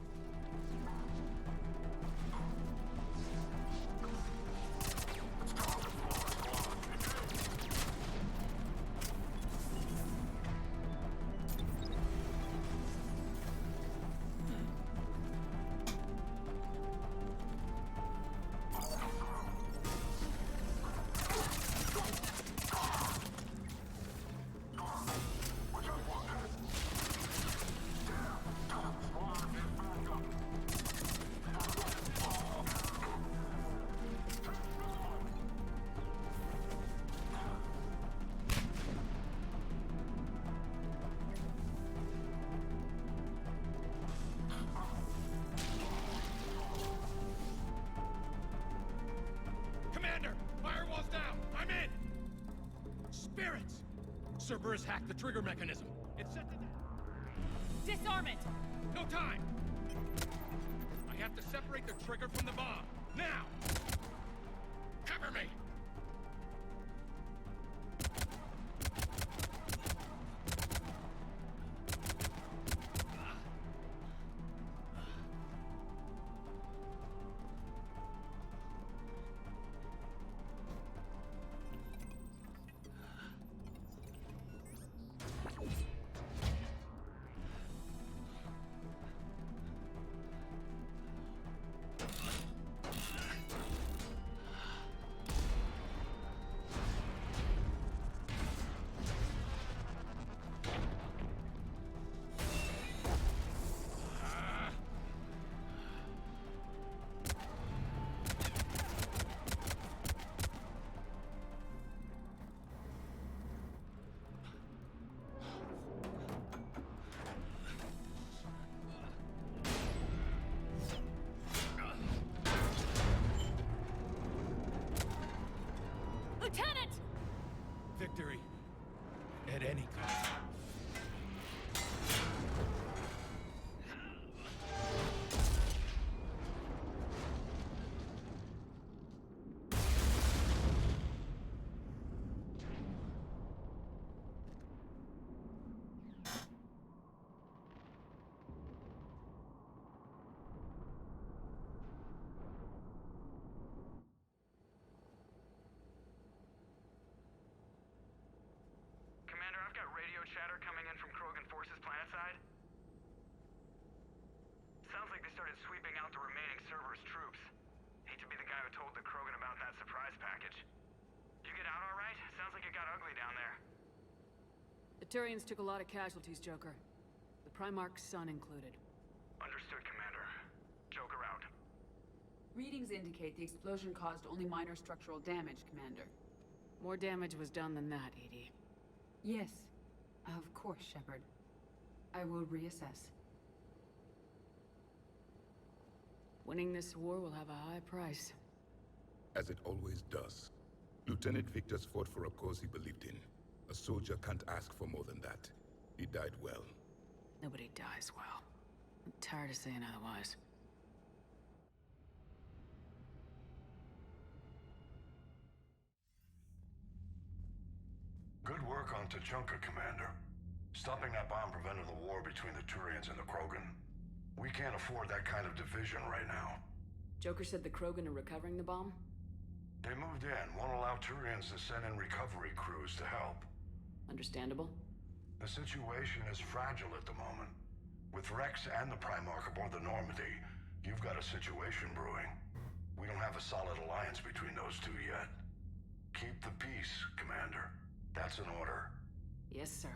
Commander, firewall's down. I'm in. Spirits! Cerberus hacked the trigger mechanism. It's set to... Disarm it! No time! I have to separate the trigger from the bomb. Now! Cover me! Lieutenant! Victory. At any cost. Commander, I've got radio chatter coming in from Krogan forces planetside. Sounds like they started sweeping out the remaining Cerberus troops. Hate to be the guy who told the Krogan about that surprise package. You get out all right? Sounds like it got ugly down there. The Turians took a lot of casualties, Joker. The Primarch's son included. Understood, Commander. Joker out. Readings indicate the explosion caused only minor structural damage, Commander. More damage was done than that, EDI. Yes, of course, Shepard. I will reassess. Winning this war will have a high price. As it always does. Lieutenant Victor's fought for a cause he believed in. A soldier can't ask for more than that. He died well. Nobody dies well. I'm tired of saying otherwise. Good work on Tuchanka, Commander. Stopping that bomb prevented the war between the Turians and the Krogan. We can't afford that kind of division right now. Joker said the Krogan are recovering the bomb? They moved in, won't allow Turians to send in recovery crews to help. Understandable. The situation is fragile at the moment. With Rex and the Primarch aboard the Normandy, you've got a situation brewing. We don't have a solid alliance between those two yet. Keep the peace, Commander. That's an order. Yes, sir.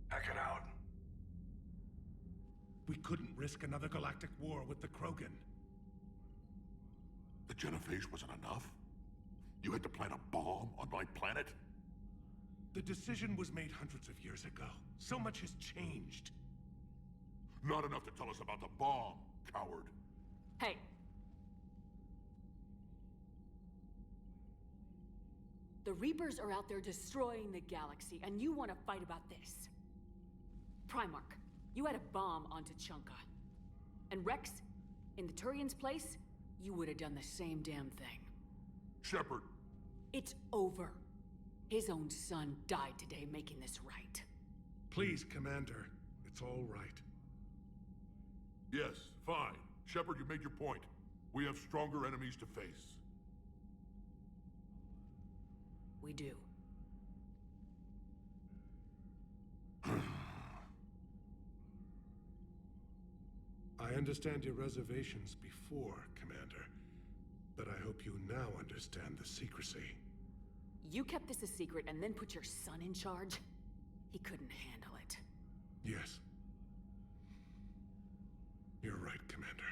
Heck it out. We couldn't risk another galactic war with the Krogan. The Genophage wasn't enough? You had to plant a bomb on my planet? The decision was made hundreds of years ago. So much has changed. Not enough to tell us about the bomb, coward. Hey. The Reapers are out there destroying the galaxy, and you want to fight about this. Primarch, you had a bomb on Tuchanka. And Rex, in the Turian's place, you would have done the same damn thing. Shepard. It's over. His own son died today making this right. Please, Commander. It's all right. Yes, fine. Shepard, you made your point. We have stronger enemies to face. We do. I understand your reservations before, Commander. But I hope you now understand the secrecy. You kept this a secret and then put your son in charge? He couldn't handle it. Yes. You're right, Commander.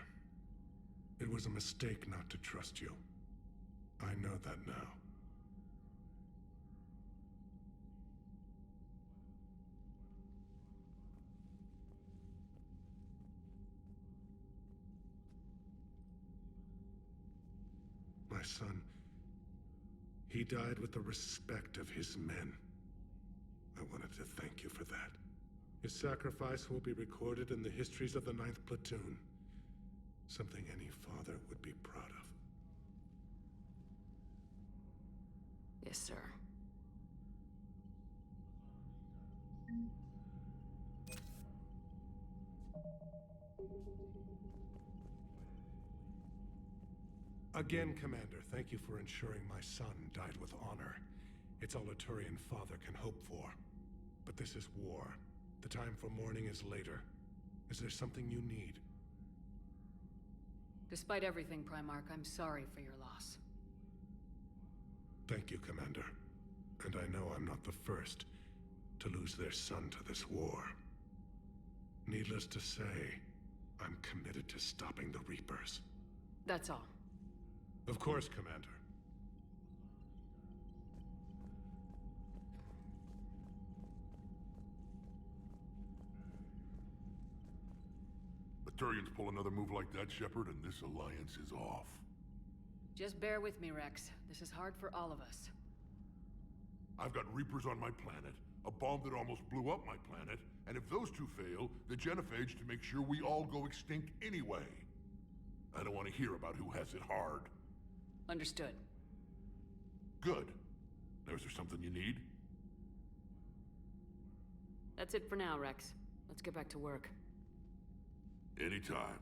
It was a mistake not to trust you. I know that now. My son, he died with the respect of his men. I wanted to thank you for that. His sacrifice will be recorded in the histories of the 9th Platoon. Something any father would be proud of. Yes, sir. Again, Commander, thank you for ensuring my son died with honor. It's all a Turian father can hope for. But this is war. The time for mourning is later. Is there something you need? Despite everything, Primarch, I'm sorry for your loss. Thank you, Commander. And I know I'm not the first to lose their son to this war. Needless to say, I'm committed to stopping the Reapers. That's all. Of course, Commander. The Turians pull another move like that, Shepard, and this alliance is off. Just bear with me, Rex. This is hard for all of us. I've got Reapers on my planet, a bomb that almost blew up my planet, and if those two fail, the Genophage to make sure we all go extinct anyway. I don't want to hear about who has it hard. Understood. Good. Now, is there something you need? That's it for now, Rex. Let's get back to work. Anytime.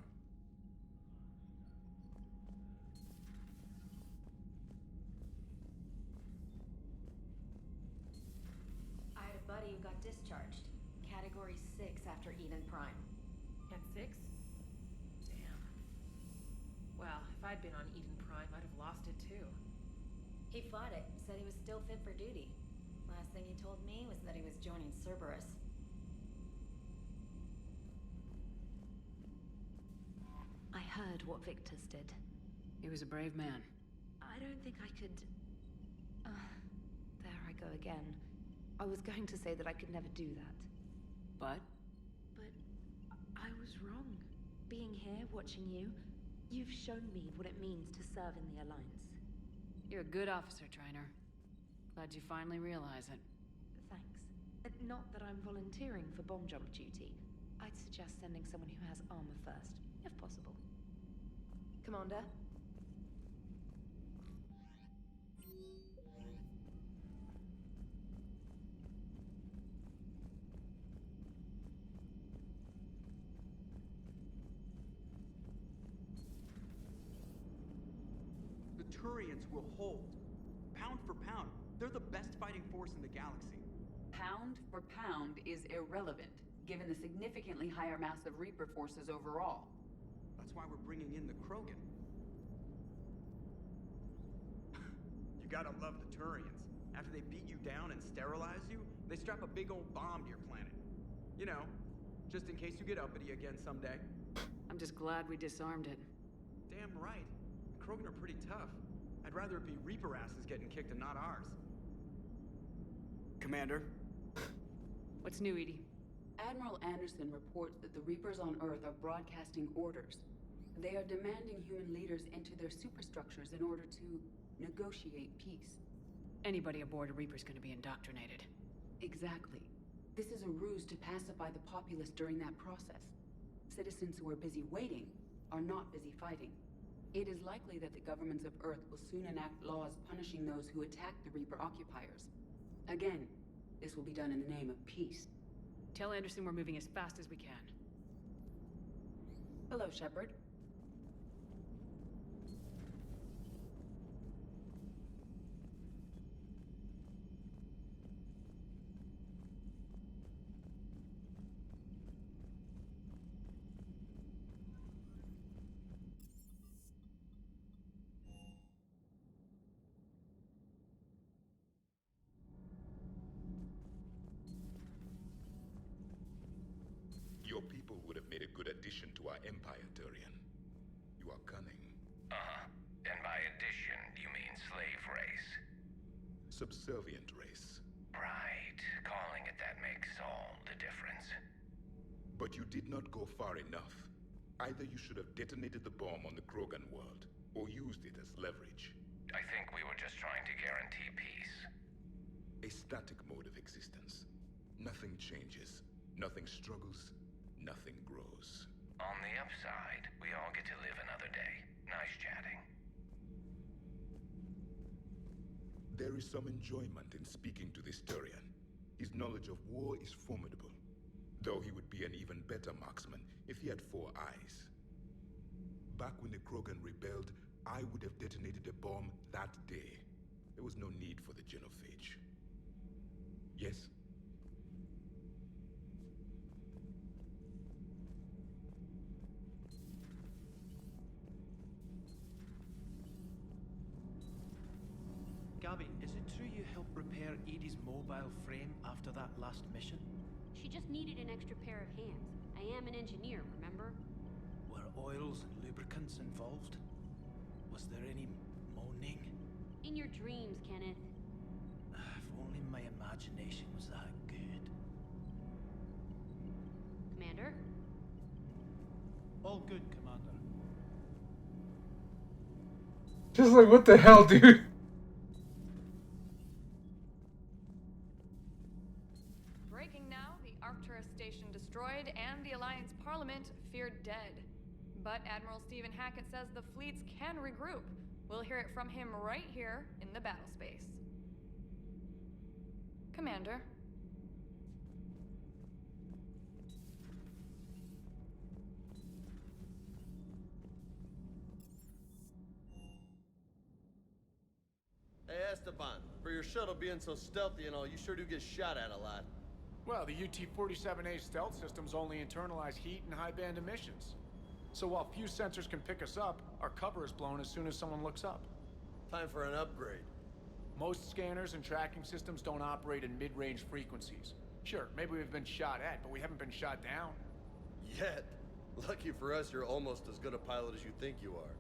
I had a buddy who got discharged. Category 6 after Eden Prime. At 6? Damn. Well, if I'd been on Eden Prime, I'd have lost it too. He fought it, said he was still fit for duty. Last thing he told me was that he was joining Cerberus. I heard what Victor's did. He was a brave man. I don't think I could... there I go again. I was going to say that I could never do that. But? But I was wrong. Being here, watching you, you've shown me what it means to serve in the Alliance. You're a good officer, Trainer. Glad you finally realize it. Thanks. Not that I'm volunteering for bomb jump duty. I'd suggest sending someone who has armor first, if possible. Commander? Turians will hold. Pound for pound, they're the best fighting force in the galaxy. Pound for pound is irrelevant, given the significantly higher mass of Reaper forces overall. That's why we're bringing in the Krogan. You gotta love the Turians. After they beat you down and sterilize you, they strap a big old bomb to your planet. You know, just in case you get uppity again someday. I'm just glad we disarmed it. Damn right. The Krogan are pretty tough. I'd rather it be Reaper asses getting kicked and not ours. Commander? What's new, Edie? Admiral Anderson reports that the Reapers on Earth are broadcasting orders. They are demanding human leaders enter their superstructures in order to negotiate peace. Anybody aboard a Reaper's gonna be indoctrinated. Exactly. This is a ruse to pacify the populace during that process. Citizens who are busy waiting are not busy fighting. It is likely that the governments of Earth will soon enact laws punishing those who attack the Reaper occupiers. Again, this will be done in the name of peace. Tell Anderson we're moving as fast as we can. Hello, Shepard. Your people would have made a good addition to our empire, Turian. You are cunning. And by addition, you mean slave race? Subservient race. Right. Calling it that makes all the difference. But you did not go far enough. Either you should have detonated the bomb on the Krogan world, or used it as leverage. I think we were just trying to guarantee peace. A static mode of existence. Nothing changes, nothing struggles, nothing grows. On the upside, we all get to live another day. Nice chatting. There is some enjoyment in speaking to this Turian. His knowledge of war is formidable, though he would be an even better marksman if he had 4 eyes. Back when the Krogan rebelled, I would have detonated a bomb that day. There was no need for the genophage. Yes? Gabby, is it true you helped repair Edie's mobile frame after that last mission? She just needed an extra pair of hands. I am an engineer, remember? Were oils and lubricants involved? Was there any moaning? In your dreams, Kenneth. If only my imagination was that good. Commander? All good, Commander. Just like, what the hell, dude? Breaking now, the Arcturus station destroyed and the Alliance Parliament feared dead. But Admiral Stephen Hackett says the fleets can regroup. We'll hear it from him right here in the battle space. Commander. Hey, Esteban, for your shuttle being so stealthy and all, you sure do get shot at a lot. Well, the UT-47A stealth systems only internalize heat and high-band emissions. So while few sensors can pick us up, our cover is blown as soon as someone looks up. Time for an upgrade. Most scanners and tracking systems don't operate in mid-range frequencies. Sure, maybe we've been shot at, but we haven't been shot down. Yet. Lucky for us, you're almost as good a pilot as you think you are.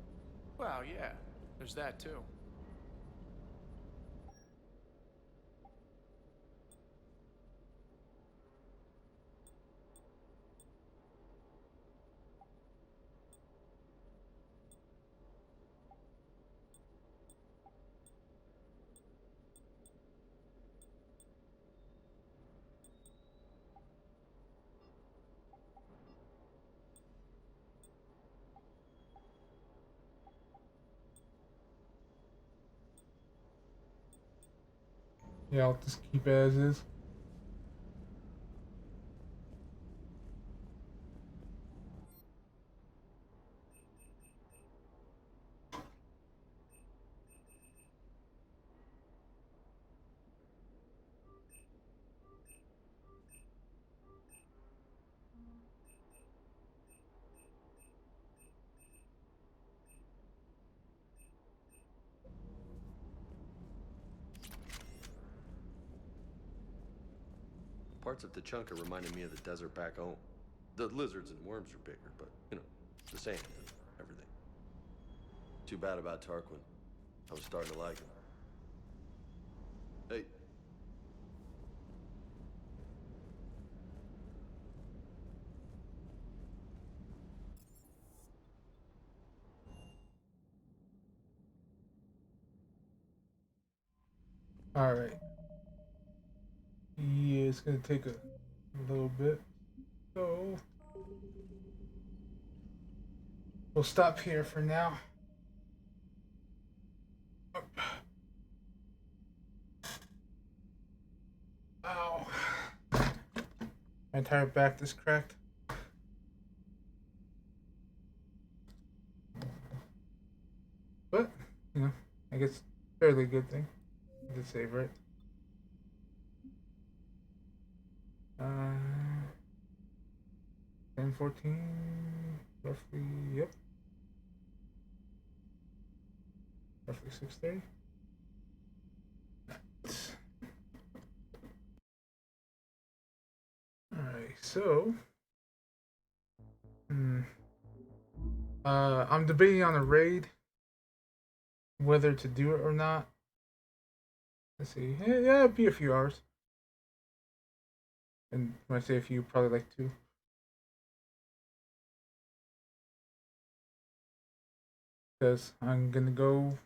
Well, yeah, there's that too. Yeah, I'll just keep it as is. Parts of Tuchanka reminded me of the desert back home. The lizards and worms are bigger, but, you know, the sand and everything. Too bad about Tarquin. I was starting to like him. Hey. All right. Yeah, it's gonna take a little bit. So we'll stop here for now. Ow. My entire back is cracked. But, you know, I guess fairly good thing. Good save, right? 10:14, roughly, yep. Roughly 6:30. Nice. Alright, so I'm debating on a raid, whether to do it or not. Let's see. Yeah, it'd be a few hours. And when I say a few, probably like 2. Because I'm gonna go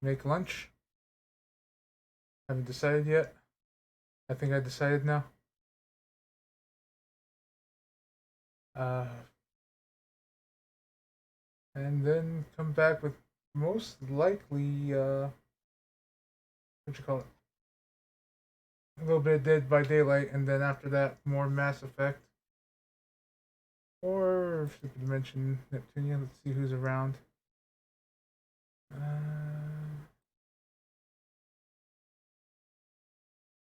make lunch. Haven't decided yet. I think I decided now. And then come back with most likely, what you call it? A little bit of Dead by Daylight, and then after that, more Mass Effect. Or, if you could mention Neptunia, let's see who's around.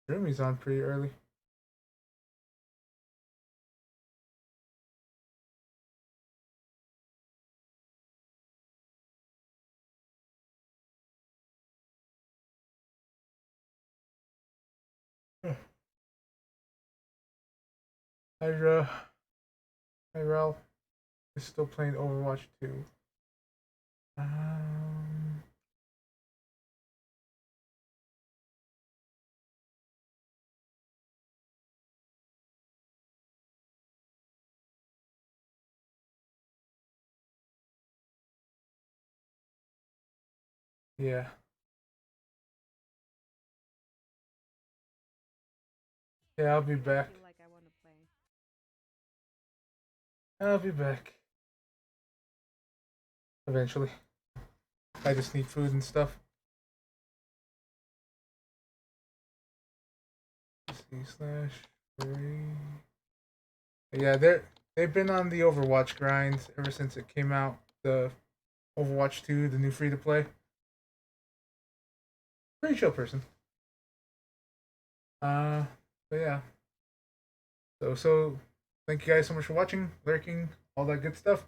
Rumi's on pretty early. Hi Ralph. Is still playing Overwatch 2. Yeah. Yeah, I'll be back. I'll be back. Eventually. I just need food and stuff. C/3. Yeah, they've been on the Overwatch grind ever since it came out. The Overwatch 2, the new free to play. Pretty chill person. But yeah. So thank you guys so much for watching, lurking, all that good stuff.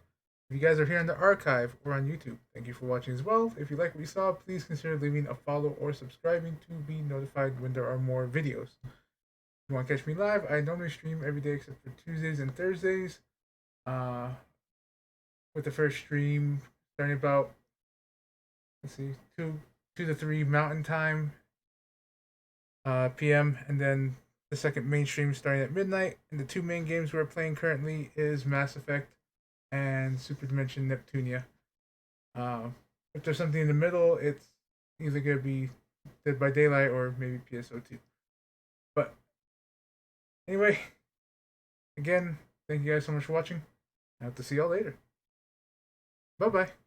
If you guys are here in the archive or on YouTube, thank you for watching as well. If you like what you saw, please consider leaving a follow or subscribing to be notified when there are more videos. If you want to catch me live, I normally stream every day except for Tuesdays and Thursdays. With the first stream starting about, let's see, 2 to 3 Mountain Time PM, and then the second main stream starting at midnight. And the 2 main games we're playing currently is Mass Effect and Super Dimension Neptunia. If there's something in the middle, it's either gonna be Dead by Daylight or maybe PSO2. But anyway, again, thank you guys so much for watching. I hope to see y'all later. Bye bye.